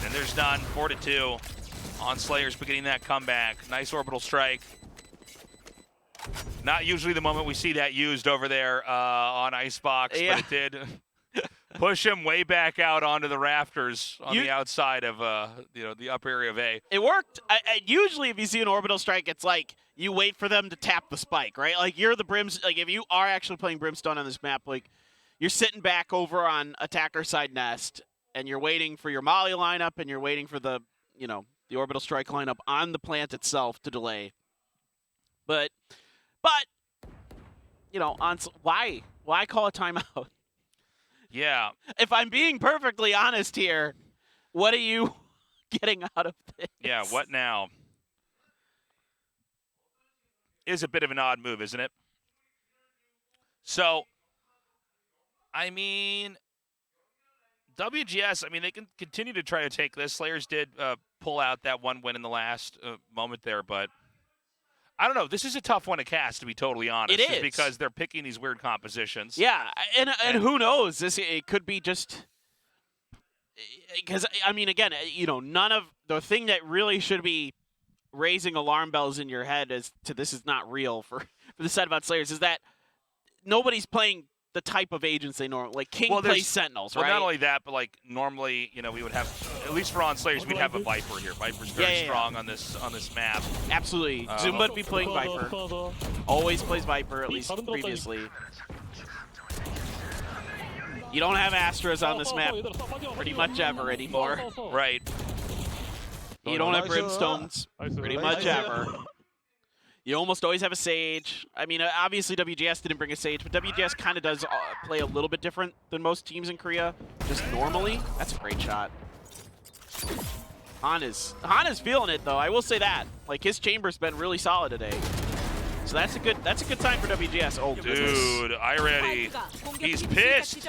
And there's none. 4-2. On SLA2ERS beginning that comeback. Nice orbital strike. Not usually the moment we see that used over there on Icebox, yeah. but it did push him way back out onto the rafters on the outside of the upper area of A. It worked. Usually, if you see an orbital strike, it's like you wait for them to tap the spike, right? Like you're the like if you are actually playing Brimstone on this map, like you're sitting back over on attacker side nest, and you're waiting for your Molly lineup, and you're waiting for the the orbital strike lineup on the plant itself to delay. But why call a timeout? Yeah. If I'm being perfectly honest here, what are you getting out of this? Yeah, what now? Is a bit of an odd move, isn't it? So, I mean, WGS, they can continue to try to take this. SLA2ERS did pull out that one win in the last moment there, but I don't know. This is a tough one to cast, to be totally honest. It is. Because they're picking these weird compositions. Yeah, and who knows? It could be just because again, none of the thing that really should be raising alarm bells in your head as to this is not real for the side about SLA2ERS is that nobody's playing the type of agents they normally like. King plays Sentinels, right? Well, not only that, but like normally, we would have at least for on SLA2ERS, we'd have a Viper here. Viper's very strong on this map. Absolutely, Zumba would be playing Viper. Always plays Viper, at least previously. You don't have Astras on this map pretty much ever anymore. Right. You don't have Brimstones pretty much ever. You almost always have a Sage. Obviously WGS didn't bring a Sage, but WGS kind of does play a little bit different than most teams in Korea, just normally. That's a great shot. Han is feeling it though. I will say that. Like his chamber's been really solid today. So that's a good sign for WGS. Oh, dude, Iready. He's pissed.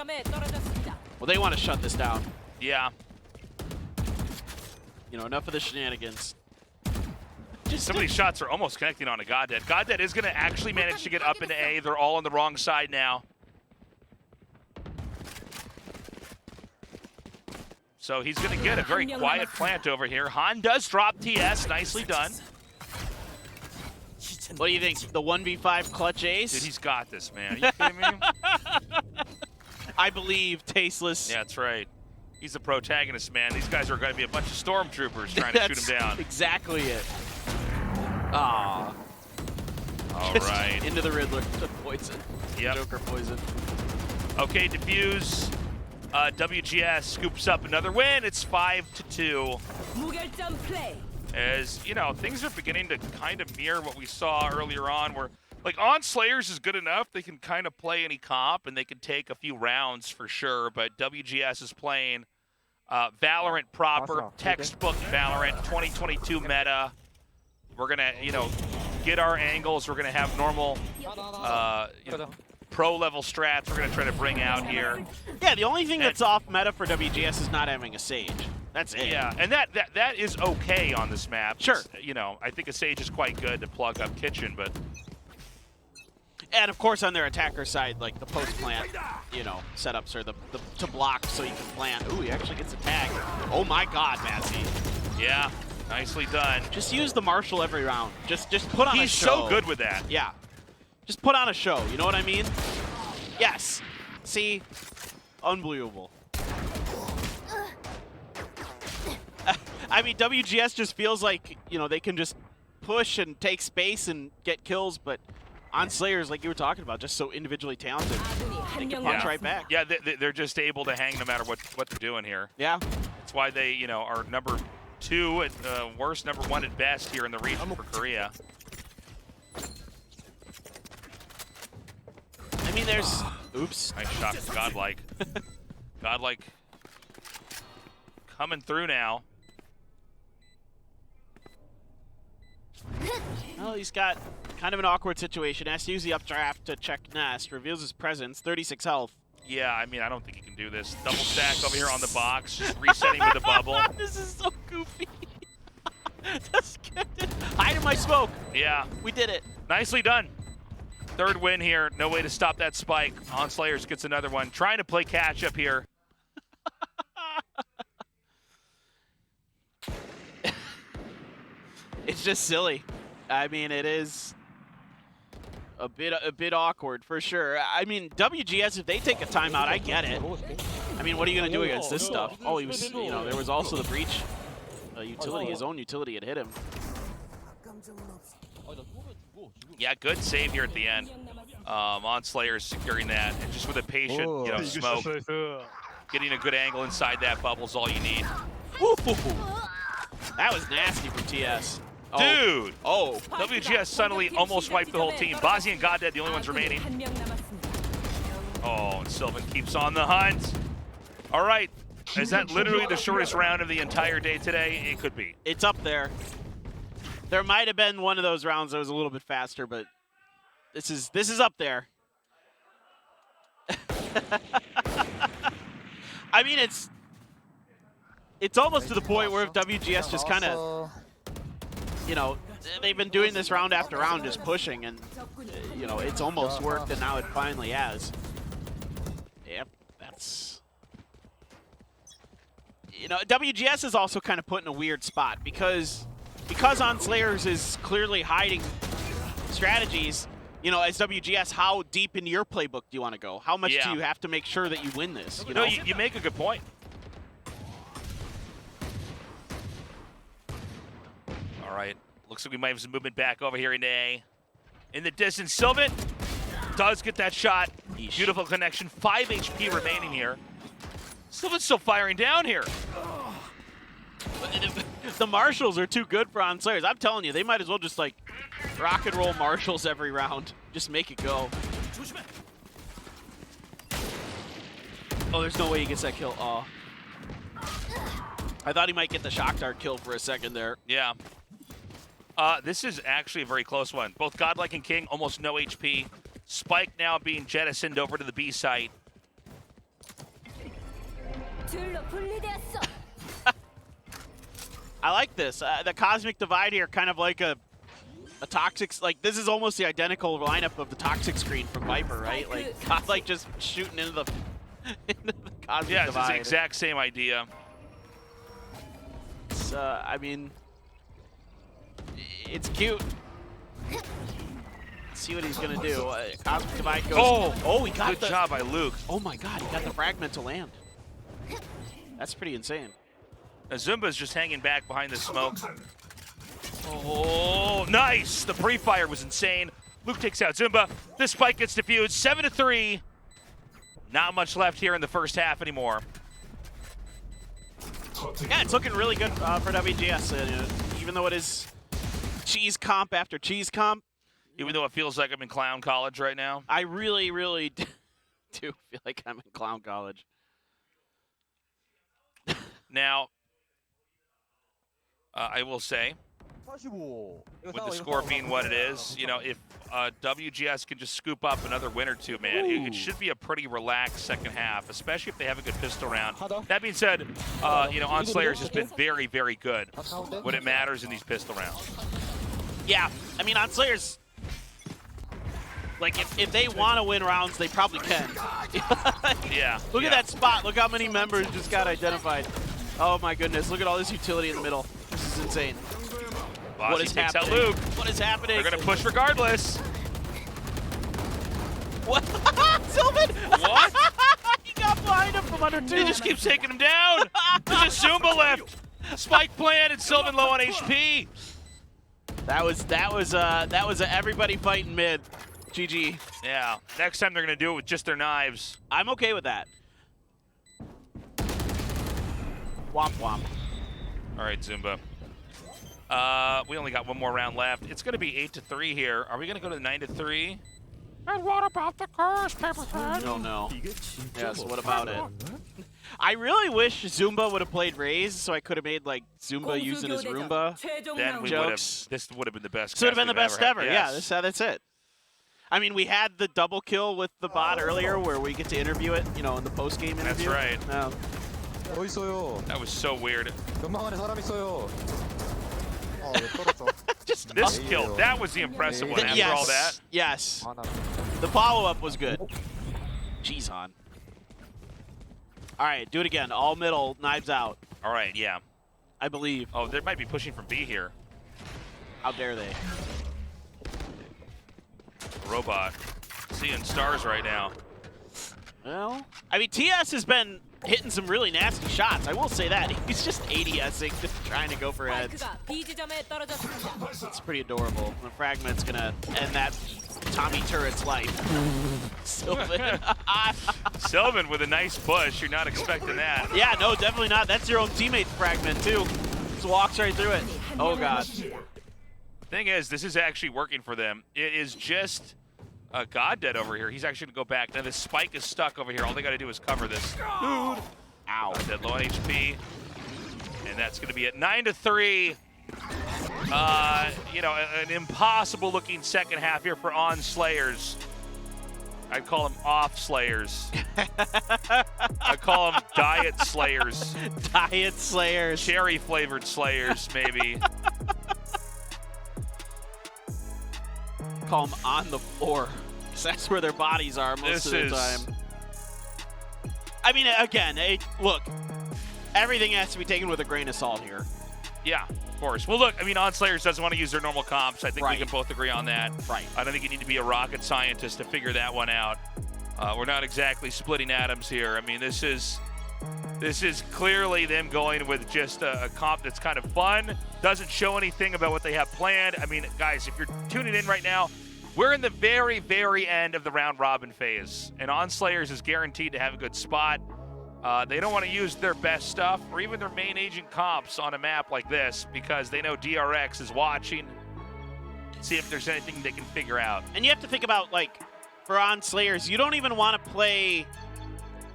Well, they want to shut this down. Yeah. Enough of the shenanigans. Some of these shots are almost connecting on a Goddead. Goddead is going to actually manage to get up into A. They're all on the wrong side now. So he's going to get a very quiet plant over here. Han does drop TS. Nicely done. What do you think? The 1v5 clutch ace? Dude, he's got this, man. Are you kidding me? I believe Tasteless. Yeah, that's right. He's the protagonist, man. These guys are going to be a bunch of stormtroopers trying to shoot him down. Exactly it. Ah. All right. Into the Riddler poison. Yep. Joker poison. Okay, defuse. WGS scoops up another win. It's 5-2. As, things are beginning to kind of mirror what we saw earlier on where, like, on SLA2ERS is good enough. They can kind of play any comp and they can take a few rounds for sure, but WGS is playing Valorant proper, textbook Valorant, 2022 meta. We're going to, get our angles. We're going to have normal pro-level strats we're going to try to bring out here. Yeah, the only thing that's off meta for WGS is not having a Sage. That's it. Yeah, and that is okay on this map. Sure. I think a Sage is quite good to plug up Kitchen, but... And of course on their attacker side, like the post-plant, setups are the to block so you can plant. Ooh, he actually gets a tag. Oh my god, Massey. Yeah, nicely done. Just use the Marshal every round. Just put on a show. He's so good with that. Yeah. Just put on a show, you know what I mean? Yes. See? Unbelievable. WGS just feels like, they can just push and take space and get kills, but on SLA2ERS, like you were talking about, just so individually talented, they can punch right back. Yeah, they're just able to hang no matter what they're doing here. Yeah. That's why they, are number 2 at worst, number 1 at best here in the region for Korea. I mean, there's... Oops. Nice shot from Godlike. Godlike coming through now. Well, he's got kind of an awkward situation. Has to use the updraft to check Nest. Reveals his presence. 36 health. Yeah, I mean, I don't think he can do this. Double stack over here on the box, just resetting with the bubble. This is so goofy. Just kidding. Hide in my smoke. Yeah. We did it. Nicely done. Third win here. No way to stop that spike. ON SLA2ERS gets another one. Trying to play catch up here. It's just silly. I mean, it is a bit awkward for sure. I mean, WGS, if they take a timeout, I get it. I mean, what are you gonna do against this stuff? Oh, he was, you know, there was also the breach utility. His own utility had hit him. Yeah, good save here at the end. ON SLA2ERS securing that, and just with a patient, you know, smoke, getting a good angle inside that bubble is all you need. That was nasty from TS. Dude! Oh. WGS suddenly almost wiped the whole team. Bazi and Goddead, the only ones remaining. Oh, and Sylvan keeps on the hunt. All right. Is that literally the shortest round of the entire day today? It could be. It's up there. There might have been one of those rounds that was a little bit faster, but this is up there. I mean, it's almost to the point where if WGS just kind of, you know, they've been doing this round after round, just pushing, and you know, it's almost worked, and now it finally has. Yep, that's. You know, WGS is also kind of put in a weird spot because ON SLA2ERS is clearly hiding strategies. You know, as WGS, how deep into your playbook do you want to go? How much do you have to make sure that you win this? You know, you make a good point. All right, looks like we might have some movement back over here in A. In the distance, Sylvan does get that shot. Yeesh. Beautiful connection. 5 HP remaining here. Sylvan's still firing down here. The marshals are too good for ON SLA2ERS. I'm telling you, they might as well just like rock and roll marshals every round. Just make it go. Oh, there's no way he gets that kill. Oh. I thought he might get the shock dart kill for a second there. Yeah. This is actually a very close one. Both Godlike and King, almost no HP. Spike now being jettisoned over to the B site. I like this. The Cosmic Divide here, kind of like a Toxic, like this is almost the identical lineup of the Toxic screen from Viper, right? Like Godlike just shooting into the, into the Cosmic Divide. Yeah, it's the exact same idea. It's, I mean, it's cute. Let's see what he's gonna do. Cosmic Divide goes. Oh, he got good job by Luke. Oh my God, he got the fragment to land. That's pretty insane. Zumba's just hanging back behind the smoke. Oh, nice! The pre-fire was insane. Luke takes out Zumba. This spike gets defused. 7-3. Not much left here in the first half anymore. Yeah, it's looking really good for WGS. Even though it is cheese comp after cheese comp. Even though it feels like I'm in clown college right now. I really, really do feel like I'm in clown college. Now, I will say, with the score being what it is, you know, if WGS can just scoop up another win or two, man, it should be a pretty relaxed second half, especially if they have a good pistol round. That being said, you know, ON SLA2ERS has been very, very good when it matters in these pistol rounds. Yeah, I mean, ON SLA2ERS, like, if they want to win rounds, they probably can. Yeah. Look at that spot. Look how many members just got identified. Oh, my goodness. Look at all this utility in the middle. This is insane. What is happening? Luke. What is happening? They're going to push regardless. What? Sylvan! What? He got behind him from under two. He just keeps taking him down. There's a Zumba left. Spike plan and Sylvan low on HP. That was a everybody fighting mid. GG. Yeah. Next time they're going to do it with just their knives. I'm okay with that. Womp womp. All right, Zumba. We only got one more round left. It's going to be 8-3 here. Are we going to go to 9-3? And what about the curse, Paperhead? Oh no. Yes, what about it? I really wish Zumba would have played Raze, so I could have made like Zumba using his Roomba. Then we would have. This would have been the best. This would have been the best ever. Yes. Yeah, that's it. I mean, we had the double kill with the bot earlier, where we get to interview it, in the post game interview. That's right. 어딨어요? That was so weird. 연막 안에 사람 있어요. 왜 떨어져? Just This kill, that was the impressive one after all that. Yes. 나 The follow-up was good. Jeez, Han. All right, do it again. All middle, knives out, All right, yeah. I believe. Oh, they might be pushing from B here. How dare they? Robot. Seeing stars right now. Well, I mean, TS has been hitting some really nasty shots. I will say that. He's just ADSing, just trying to go for heads. 스파이크가 B 지점에 떨어졌습니다. It's pretty adorable. The fragment's gonna end that Tommy Turret's life. Sylvan. Sylvan with a nice push. You're not expecting that. Yeah, no, definitely not. That's your own teammate's fragment, too. Just walks right through it. Oh, God. Thing is, this is actually working for them. It is just God Dead over here. He's actually going to go back. Now, this spike is stuck over here. All they got to do is cover this. Dude. Ow. God Dead low on HP. And that's going to be at 9-3. An impossible-looking second half here for On SLA2ERS. I'd call them off Slayers. I'd call them diet Slayers. Diet Slayers. Cherry-flavored Slayers, maybe. Call them on the floor. 'Cause that's where their bodies are most of the time. I mean, again, look, everything has to be taken with a grain of salt here. Yeah, of course. Well, look, I mean, On SLA2ERS doesn't want to use their normal comps. I think we Right. can both agree on that. Right. I don't think you need to be a rocket scientist to figure that one out. We're not exactly splitting atoms here. I mean, this is clearly them going with just a comp that's kind of fun. Doesn't show anything about what they have planned. I mean, guys, if you're tuning in right now, we're in the very, very end of the round robin phase, and On SLA2ERS is guaranteed to have a good spot. They don't want to use their best stuff or even their main agent comps on a map like this because they know DRX is watching. See if there's anything they can figure out. And you have to think about, like, for On SLA2ERS, you don't even want to play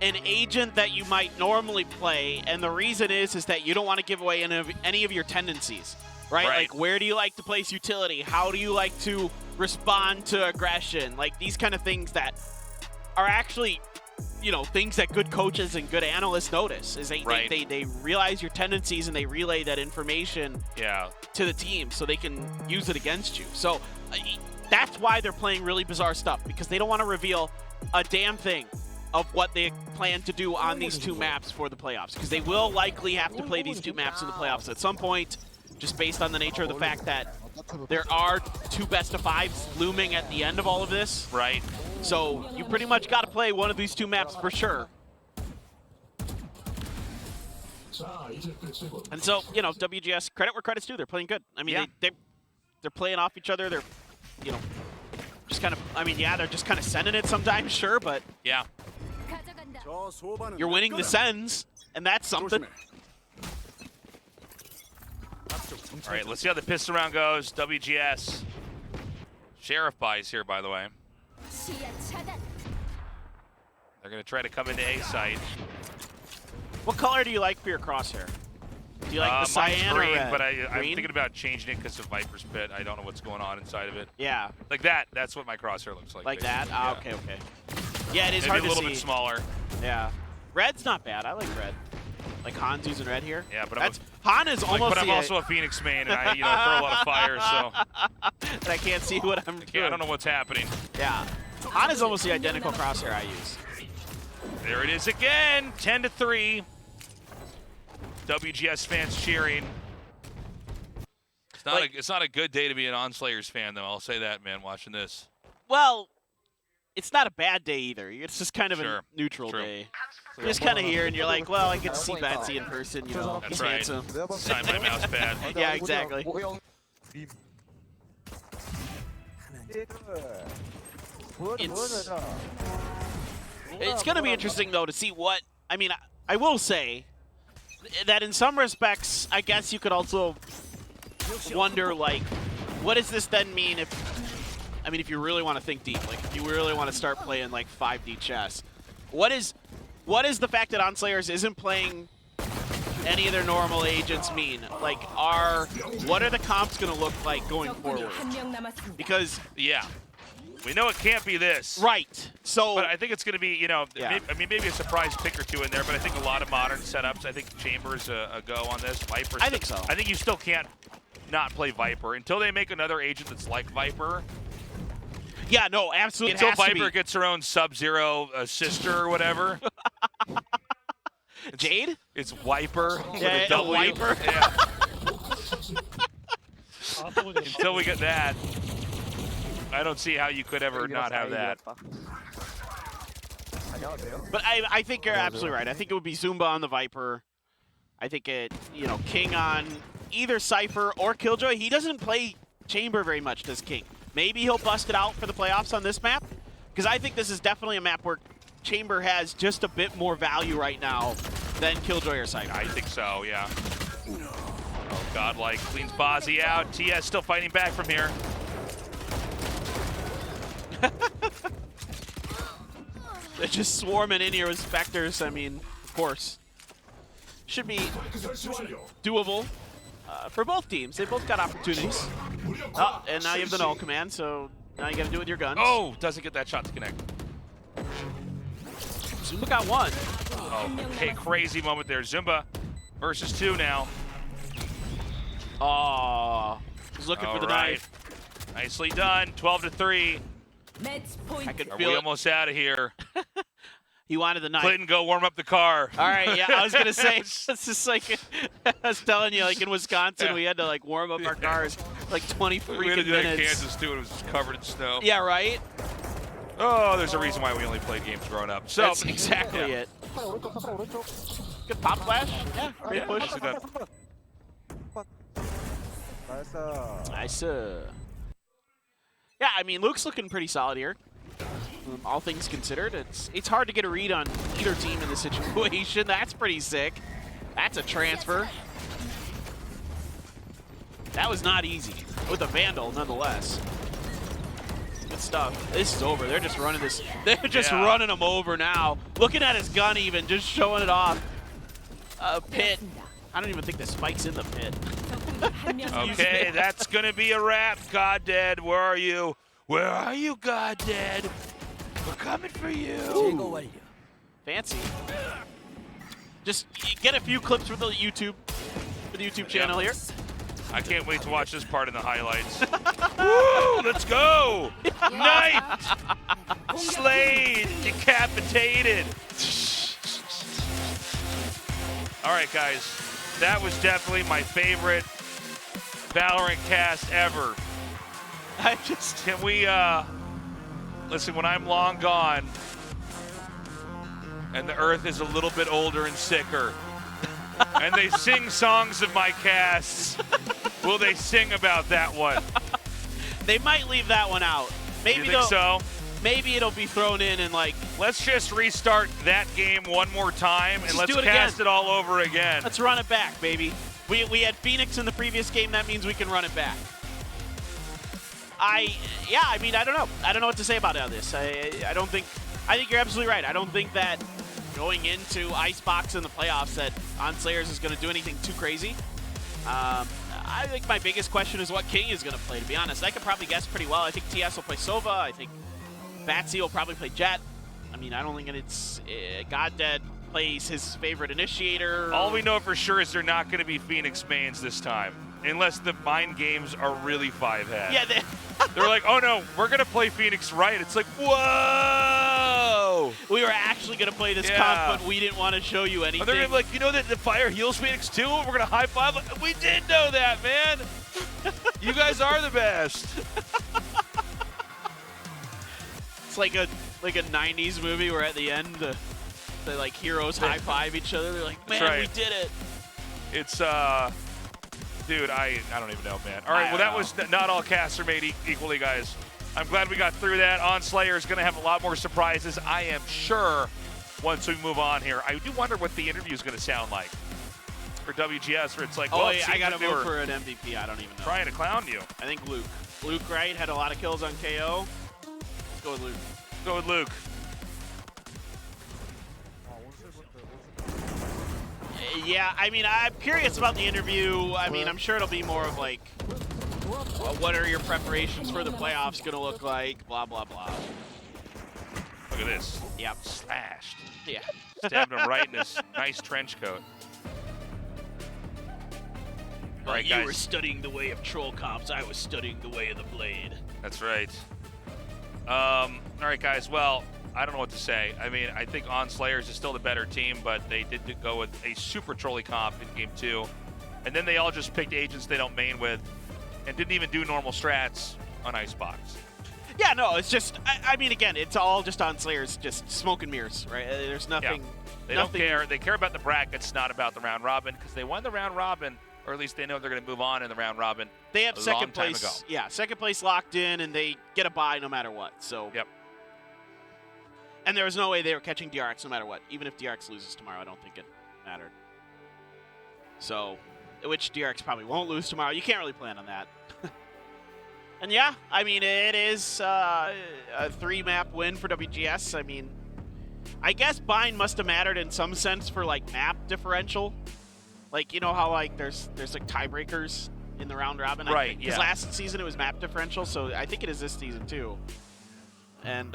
an agent that you might normally play, and the reason is that you don't want to give away any of your tendencies, right? Like, where do you like to place utility? How do you like to respond to aggression? Like, these kind of things that are actually, things that good coaches and good analysts notice is they realize your tendencies and they relay that information to the team so they can use it against you. So that's why they're playing really bizarre stuff, because they don't want to reveal a damn thing of what they plan to do on these two maps for the playoffs, because they will likely have to play these two maps in the playoffs at some point, just based on the nature of the fact that there are two best-of-5s looming at the end of all of this. Right. So you pretty much got to play one of these two maps for sure. And so, WGS, credit where credit's due. They're playing good. I mean, they're playing off each other. They're, just kind of, they're just kind of sending it sometimes, sure, but yeah, you're winning the sends, and that's something. All right, let's see how the pistol round goes. WGS. Sheriff buys here, by the way. They're going to try to come into A site. What color do you like for your crosshair? Do you like the cyan green, or red? But I'm Green? thinking about changing it because of Viper's Pit. I don't know what's going on inside of it. Yeah. Like that. That's what my crosshair looks like. Like that? basically. Ah, Yeah. okay. Yeah, it is Maybe hard a to little see. bit smaller. Yeah. Red's not bad. I like red. Like Han's using red here. Yeah, but Han is almost. but I'm also a Phoenix main, and I throw a lot of fire, so. And I can't see what I'm doing. I don't know what's happening. Yeah. Han is almost the identical crosshair I use. There it is again. 10-3. WGS fans cheering. It's not a good day to be an On SLA2ERS fan, though. I'll say that, man, watching this. Well, it's not a bad day either. It's just kind of Sure. a neutral True. day. You're just kind of here, and you're like, well, I get to see Betsy in person, That's he's right. handsome. Sign my mouse pad. Yeah, exactly. It's going to be interesting, though, to see what... I will say that in some respects, I guess you could also wonder, like, what does this then mean if you really want to think deep, like if you really want to start playing like 5D chess, what is the fact that ON SLA2ERS isn't playing any of their normal agents mean? Like, what are the comps going to look like going forward? Because Yeah. We know it can't be this. right, so But I think it's going to be, you know, Yeah. maybe a surprise pick or two in there, but I think a lot of modern setups. I think Chamber's a go on this. Viper. I think so. I think you still can't not play Viper until they make another agent that's like Viper. yeah, no, absolutely. Until It has to Viper be. gets her own Sub-Zero sister or whatever. Jade? It's Wiper. with Yeah, a yeah, W. Wiper. Yeah. Until we get that, I don't see how you could ever not have that. But I think you're absolutely right. I think it would be Zumba on the Viper. I think King on either Cypher or Killjoy. He doesn't play Chamber very much, does King. Maybe he'll bust it out for the playoffs on this map, because I think this is definitely a map where Chamber has just a bit more value right now than Killjoy or Cypher. I think so, yeah. Oh, Godlike cleans Bozzy out. TS still fighting back from here. They're just swarming in here with Spectres. I mean, of course. Should be doable for both teams. They both got opportunities. Oh, and now you have the null command, so now you got to do it with your guns. Oh, doesn't get that shot to connect. Zumba got one. Oh, okay, crazy moment there. Zumba versus 2 now. Oh, he's looking for the knife. Nicely done. 12-3. I could Are feel we it. almost out of here? He wanted the knife. Clinton, go warm up the car. All right, yeah, I was gonna say it's just like I was telling you, like in Wisconsin, Yeah. we had to like warm up our cars like 20 We had to freaking do that in minutes. Kansas too. It was just covered in snow. Yeah, right. Oh, there's a reason why we only played games growing up. So That's exactly yeah. it. Good pop flash. Yeah, great Yeah, push. nicely done. 나이스. Nice. Yeah, I mean, Luke's looking pretty solid here. All things considered, it's hard to get a read on either team in this situation. That's pretty sick. That's a transfer. That was not easy, with a Vandal nonetheless. Good stuff. This is over. They're just running this. They're just Yeah. running him over now. Looking at his gun even, just showing it off. Pit. I don't even think the spike's in the pit. Okay, that's gonna be a wrap. God Dead, where are you? Where are you, God Dead? We're coming for you. Fancy. Just get a few clips for the YouTube channel here. I can't wait to watch this part in the highlights. Woo! Let's go! Knifed! Slayed! Decapitated! All right, guys. That was definitely my favorite Valorant cast ever. Can we, listen, when I'm long gone and the earth is a little bit older and sicker, and they sing songs of my casts, will they sing about that one? They might leave that one out. Maybe You think so? Maybe it'll be thrown in and like, Let's just restart that game one more time and Just let's do it cast again. it all over again. let's run it back, baby. We had Phoenix in the previous game. That means we can run it back. Yeah, I mean, I don't know. I don't know what to say about this. I think you're absolutely right. I don't think that going into Icebox in the playoffs that ON SLA2ERS is going to do anything too crazy. I think my biggest question is what King is going to play, to be honest. I could probably guess pretty well. I think TS will play Sova. I think Batsy will probably play Jet. I mean, I don't think it's God Dead plays his favorite initiator. All we know for sure is they're not going to be Phoenix mains this time, unless the mind games are really 5-head. Yeah, They're like, oh no, we're going to play Phoenix right. It's like, whoa! we were actually going to play this Yeah. comp, but we didn't want to show you anything. Or they're gonna be like, you know that the fire heals Phoenix too? We're going to high five. Like, we did know that, man. You guys are the best. It's like a 90s movie where at the end the like heroes high five each other. They're like, man, That's right. we did it. It's, dude, I don't even know, man. All right, well, that was not all casts are made equally, guys. I'm glad we got through that. ON SLA2ERS is going to have a lot more surprises, I am sure, once we move on here. I do wonder what the interview is going to sound like. for WGS where it's like, Oh, well, yeah, it I seems got to like they vote were for an MVP. I don't even know. trying to clown you. I think Luke. Luke, right, had a lot of kills on KO. Let's go with Luke. Go with Luke. Yeah, I mean, I'm curious about the interview. I mean, I'm sure it'll be more of like, what are your preparations for the playoffs going to look like? Blah, blah, blah. Look at this. Yep. Slashed. Yeah. Stabbed him right in his nice trench coat. All right, you guys. were studying the way of troll comps. I was studying the way of the blade. That's right. All right, guys. Well, I don't know what to say. I mean, I think ON SLA2ERS is still the better team, but they did go with a super trolley comp in Game 2. And then they all just picked agents they don't main with and didn't even do normal strats on Icebox. Yeah, no, it's just, I mean, again, it's all just ON SLA2ERS, just smoke and mirrors, right? There's nothing. Yeah. They don't care. They care about the brackets, not about the round robin, because they won the round robin, or at least they know they're going to move on in the round robin. They have a second long time place. ago. Yeah, second place locked in, and they get a bye no matter what. So. Yep. And there was no way they were catching DRX no matter what. Even if DRX loses tomorrow, I don't think it mattered. So, which DRX probably won't lose tomorrow. You can't really plan on that. And yeah, I mean, it is a 3-map win for WGS. I mean, I guess Bind must have mattered in some sense for like map differential. Like, you know how like there's like tiebreakers in the round robin? Right, Because yeah. last season it was map differential, so I think it is this season too. And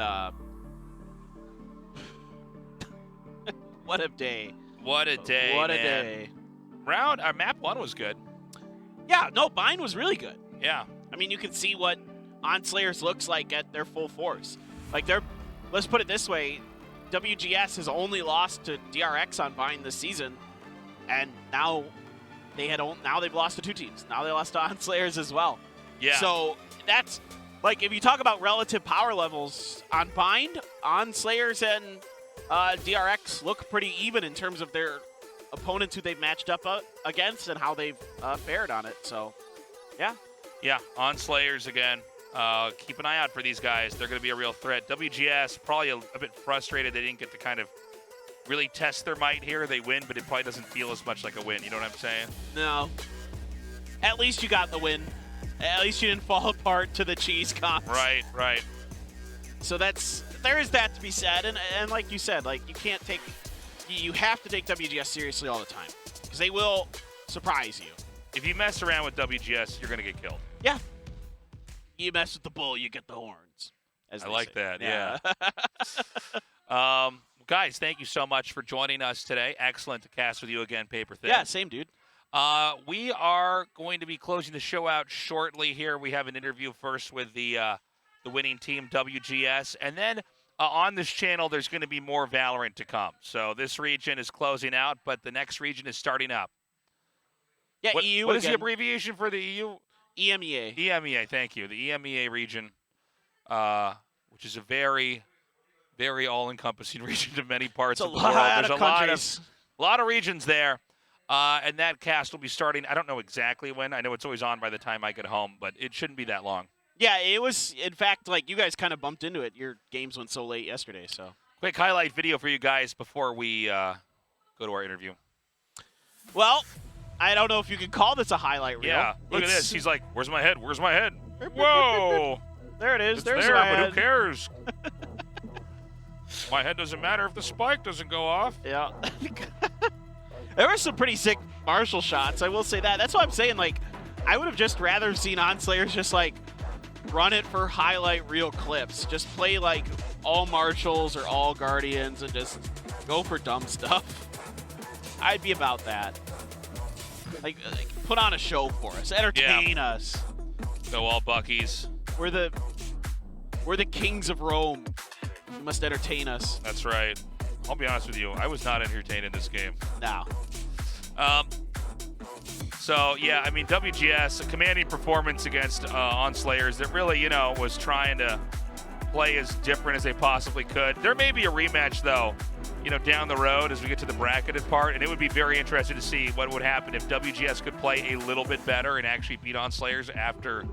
what a day. What a day, What a man. day. Map 1 was good. Yeah, no, Bind was really good. Yeah. I mean, you can see what ON SLA2ERS looks like at their full force. Like, let's put it this way, WGS has only lost to DRX on Bind this season, and now they've lost to 2 teams. Now they lost to ON SLA2ERS as well. Yeah. So that's, like, if you talk about relative power levels on Bind, ON SLA2ERS and DRX look pretty even in terms of their opponents who they've matched up against and how they've fared on it. So, yeah. Yeah, ON SLA2ERS again. Keep an eye out for these guys. They're going to be a real threat. WGS, probably a bit frustrated they didn't get to kind of really test their might here. They win, but it probably doesn't feel as much like a win. You know what I'm saying? No. At least you got the win. At least you didn't fall apart to the cheese comps. Right, right. So there is that to be said. And like you said, like you have to take WGS seriously all the time. Because they will surprise you. If you mess around with WGS, you're going to get killed. Yeah. You mess with the bull, you get the horns. I like say. that, yeah. Guys, thank you so much for joining us today. Excellent to cast with you again, Paper Thin. Yeah, same dude. We are going to be closing the show out shortly here. We have an interview first with the winning team, WGS. And then on this channel, there's going to be more Valorant to come. So this region is closing out, but the next region is starting up. Yeah, What EU is the again. abbreviation for the EU? EMEA. EMEA, thank you. The EMEA region, which is a very, very all-encompassing region of many parts It's of a the world. lot There's of a countries. lot of regions there. And that cast will be starting, I don't know exactly when. I know it's always on by the time I get home, but it shouldn't be that long. Yeah, it was, in fact, like, you guys kind of bumped into it. Your games went so late yesterday, so. Quick highlight video for you guys before we go to our interview. Well, I don't know if you can call this a highlight reel. Yeah, look at this. He's like, where's my head? Where's my head? Whoa! There it is. It's There's there, my but who head. cares? My head doesn't matter if the spike doesn't go off. Yeah. There were some pretty sick Marshall shots, I will say that. That's what I'm saying, like, I would have just rather seen ON SLA2ERS just, like, run it for highlight reel clips. Just play, like, all Marshalls or all Guardians and just go for dumb stuff. I'd be about that. Like put on a show for us. Entertain us. Go all Buckies. We're the kings of Rome. You must entertain us. That's right. I'll be honest with you. I was not entertained in this game. No. So, yeah, I mean, WGS, a commanding performance against ON SLA2ERS that really, you know, was trying to play as different as they possibly could. There may be a rematch, though, you know, down the road as we get to the bracketed part, and it would be very interesting to see what would happen if WGS could play a little bit better and actually beat ON SLA2ERS after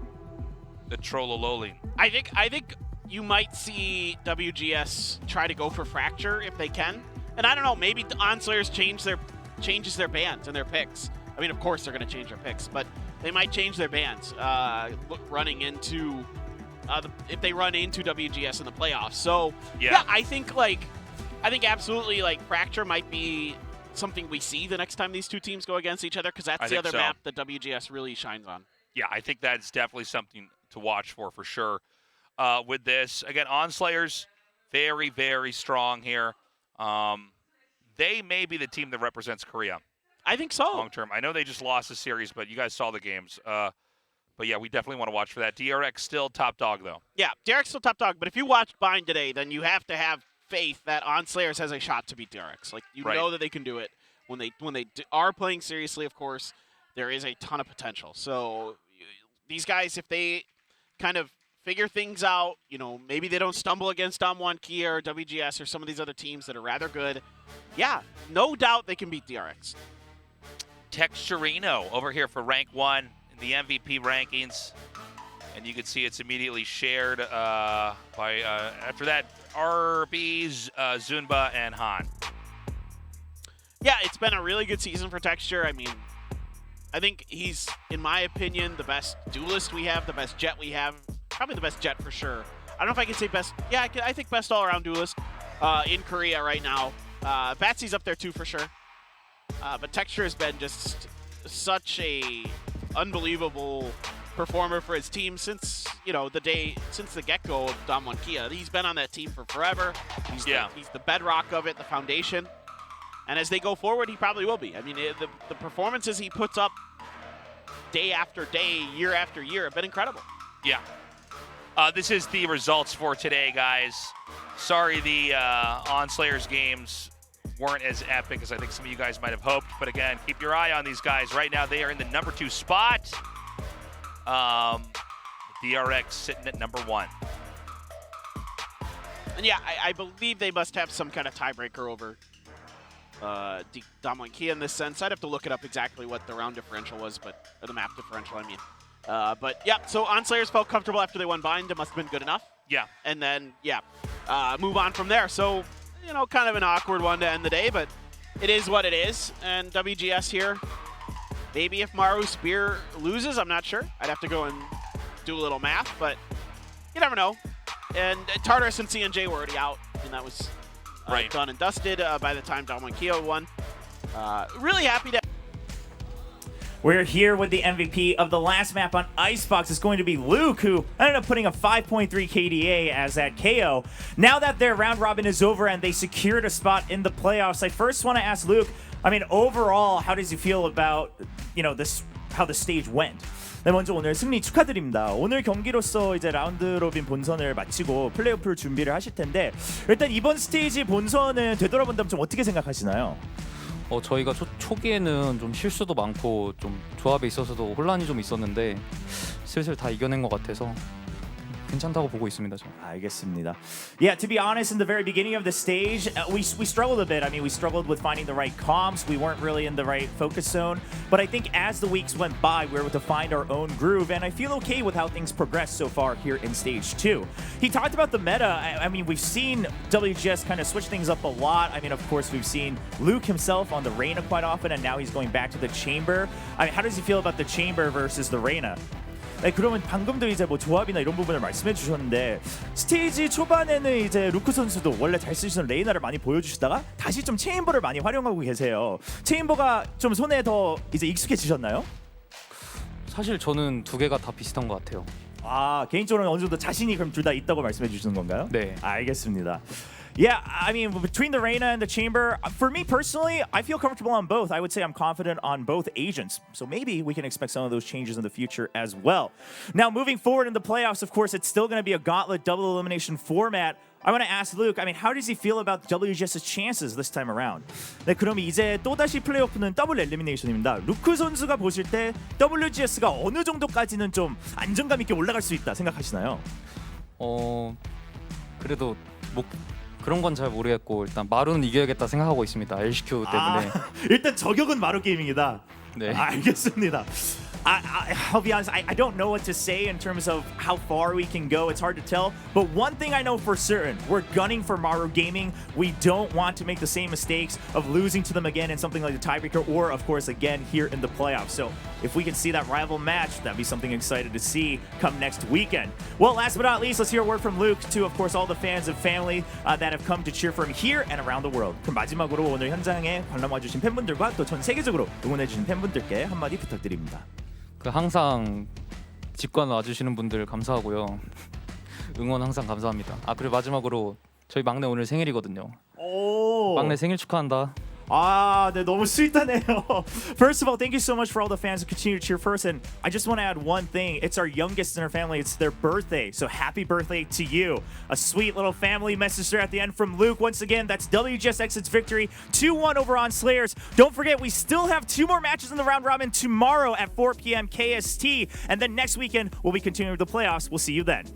the Trollololing. I think you might see WGS try to go for Fracture if they can. And I don't know, maybe ON SLA2ERS change their changes their bans and their picks. I mean, of course they're going to change their picks, but they might change their bans running into if they run into WGS in the playoffs. So yeah, I think absolutely Fracture might be something we see the next time these two teams go against each other, because that's the other map that WGS really shines on. Yeah, I think that's definitely something to watch for sure. With this, again, ON SLA2ERS, very, very strong here. They may be the team that represents Korea. I think so. Long term. I know they just lost the series, but you guys saw the games. But yeah, we definitely want to watch for that. DRX still top dog, though. Yeah, DRX still top dog. But if you watched Bind today, then you have to have faith that ON SLA2ERS has a shot to beat DRX. Like, you know that they can do it. When they are playing seriously, of course, there is a ton of potential. So these guys, if they kind of figure things out, you know, maybe they don't stumble against Damwon Kia or WGS or some of these other teams that are rather good. Yeah, no doubt they can beat DRX. Texturino over here for rank 1 in the MVP rankings. And you can see it's immediately shared by, after that, RBs, Zunba, and Han. Yeah, it's been a really good season for Texture. I mean, I think he's, in my opinion, the best duelist we have, the best jet we have. Probably the best jet for sure. I don't know if I can say best. Yeah, I think best all-around duelist in Korea right now. Batsy's up there too for sure. But Texture has been just such a unbelievable performer for his team since, you know, the get-go of Damwon Kia. He's been on that team for forever. He's the bedrock of it, the foundation. And as they go forward, he probably will be. I mean, the performances he puts up day after day, year after year have been incredible. Yeah. This is the results for today, guys. Sorry the ON SLA2ERS games weren't as epic as I think some of you guys might have hoped. But again, keep your eye on these guys. Right now, they are in the number 2 spot. DRX sitting at number 1. And yeah, I believe they must have some kind of tiebreaker over Damwon Kia in this sense. I'd have to look it up exactly what the round differential was, or the map differential, I mean. But yeah, so ON SLA2ERS felt comfortable after they won Bind. It must have been good enough. Yeah. And then, move on from there. So, you know, kind of an awkward one to end the day, but it is what it is. And WGS here, maybe if Maru Spear loses, I'm not sure. I'd have to go and do a little math, but you never know. And Tartarus and CNJ were already out, and that was done and dusted by the time Damwon Kia won. Really happy to... We're here with the MVP of the last map on Icebox. It's going to be Luke, who ended up putting a 5.3 KDA as that KO. Now that their round robin is over and they secured a spot in the playoffs, I first want to ask Luke, I mean, overall, how does he feel about, you know, how the stage went? 네, 먼저 오늘 승리 축하드립니다. 오늘 경기로서 이제 라운드 로빈 본선을 마치고 플레이오프를 준비를 하실 텐데, 일단 이번 스테이지 본선은 되돌아본다면 좀 어떻게 생각하시나요? 저희가 초기에는 좀 실수도 많고 좀 조합에 있어서도 혼란이 좀 있었는데 슬슬 다 이겨낸 것 같아서 괜찮다고 보고 있습니다. 저. 알겠습니다. Yeah, to be honest, in the very beginning of the stage, we struggled a bit. I mean, we struggled with finding the right comps. We weren't really in the right focus zone. But I think as the weeks went by, we were able to find our own groove, and I feel okay with how things progressed so far here in Stage 2. He talked about the meta. I mean, we've seen WGS kind of switch things up a lot. I mean, of course, we've seen Luke himself on the Reyna quite often, and now he's going back to the Chamber. I mean, how does he feel about the Chamber versus the Reyna? 네, 그러면 방금도 이제 뭐 조합이나 이런 부분을 말씀해 주셨는데 스테이지 초반에는 이제 루크 선수도 원래 잘 쓰시던 레이나를 많이 보여주시다가 다시 좀 체인버를 많이 활용하고 계세요. 체인버가 좀 손에 더 이제 익숙해지셨나요? 사실 저는 두 개가 다 비슷한 것 같아요. 아, 개인적으로 어느 정도 자신이 그럼 둘 다 있다고 말씀해 주시는 건가요? 네. 알겠습니다. Yeah, I mean, between the Reyna and the Chamber, for me personally, I feel comfortable on both. I would say I'm confident on both agents. So maybe we can expect some of those changes in the future as well. Now, moving forward in the playoffs, of course, it's still going to be a gauntlet double elimination format. I want to ask Luke, I mean, how does he feel about WGS's chances this time around? 네, 그럼 이제 또다시 플레이오프는 더블 엘리미네이션입니다. 루크 선수가 보실 때 WGS가 어느 정도까지는 좀 안정감 있게 올라갈 수 있다 생각하시나요? 그래도 뭐 그런 건 잘 모르겠고 일단 마루는 이겨야겠다 생각하고 있습니다. LCQ 때문에. 일단 저격은 마루 게이밍이다. 네. 알겠습니다. I'll be honest, I don't know what to say in terms of how far we can go. It's hard to tell. But one thing I know for certain, we're gunning for Maru Gaming. We don't want to make the same mistakes of losing to them again in something like the tiebreaker or, of course, again here in the playoffs. So if we can see that rival match, that'd be something excited to see come next weekend. Well, last but not least, let's hear a word from Luke to, of course, all the fans and family that have come to cheer for him here and around the world. 그럼 마지막으로 오늘 현장에 관람 와주신 팬분들과 또 전 세계적으로 응원해주신 팬분들께 한마디 부탁드립니다. 항상 직관 와주시는 분들 감사하고요. 응원 항상 감사합니다. 그리고 마지막으로 저희 막내 오늘 생일이거든요. 오. 막내 생일 축하한다. 네, 너무 스윗하네요. First of all, thank you so much for all the fans who continue to cheer for us. And I just want to add one thing. It's our youngest in our family. It's their birthday. So happy birthday to you. A sweet little family message there at the end from Luke. Once again, that's WGS X-IT's victory. 2-1 over on SLA2ERS. Don't forget, we still have 2 more matches in the round robin tomorrow at 4 p.m. KST. And then next weekend, we'll be continuing with the playoffs. We'll see you then.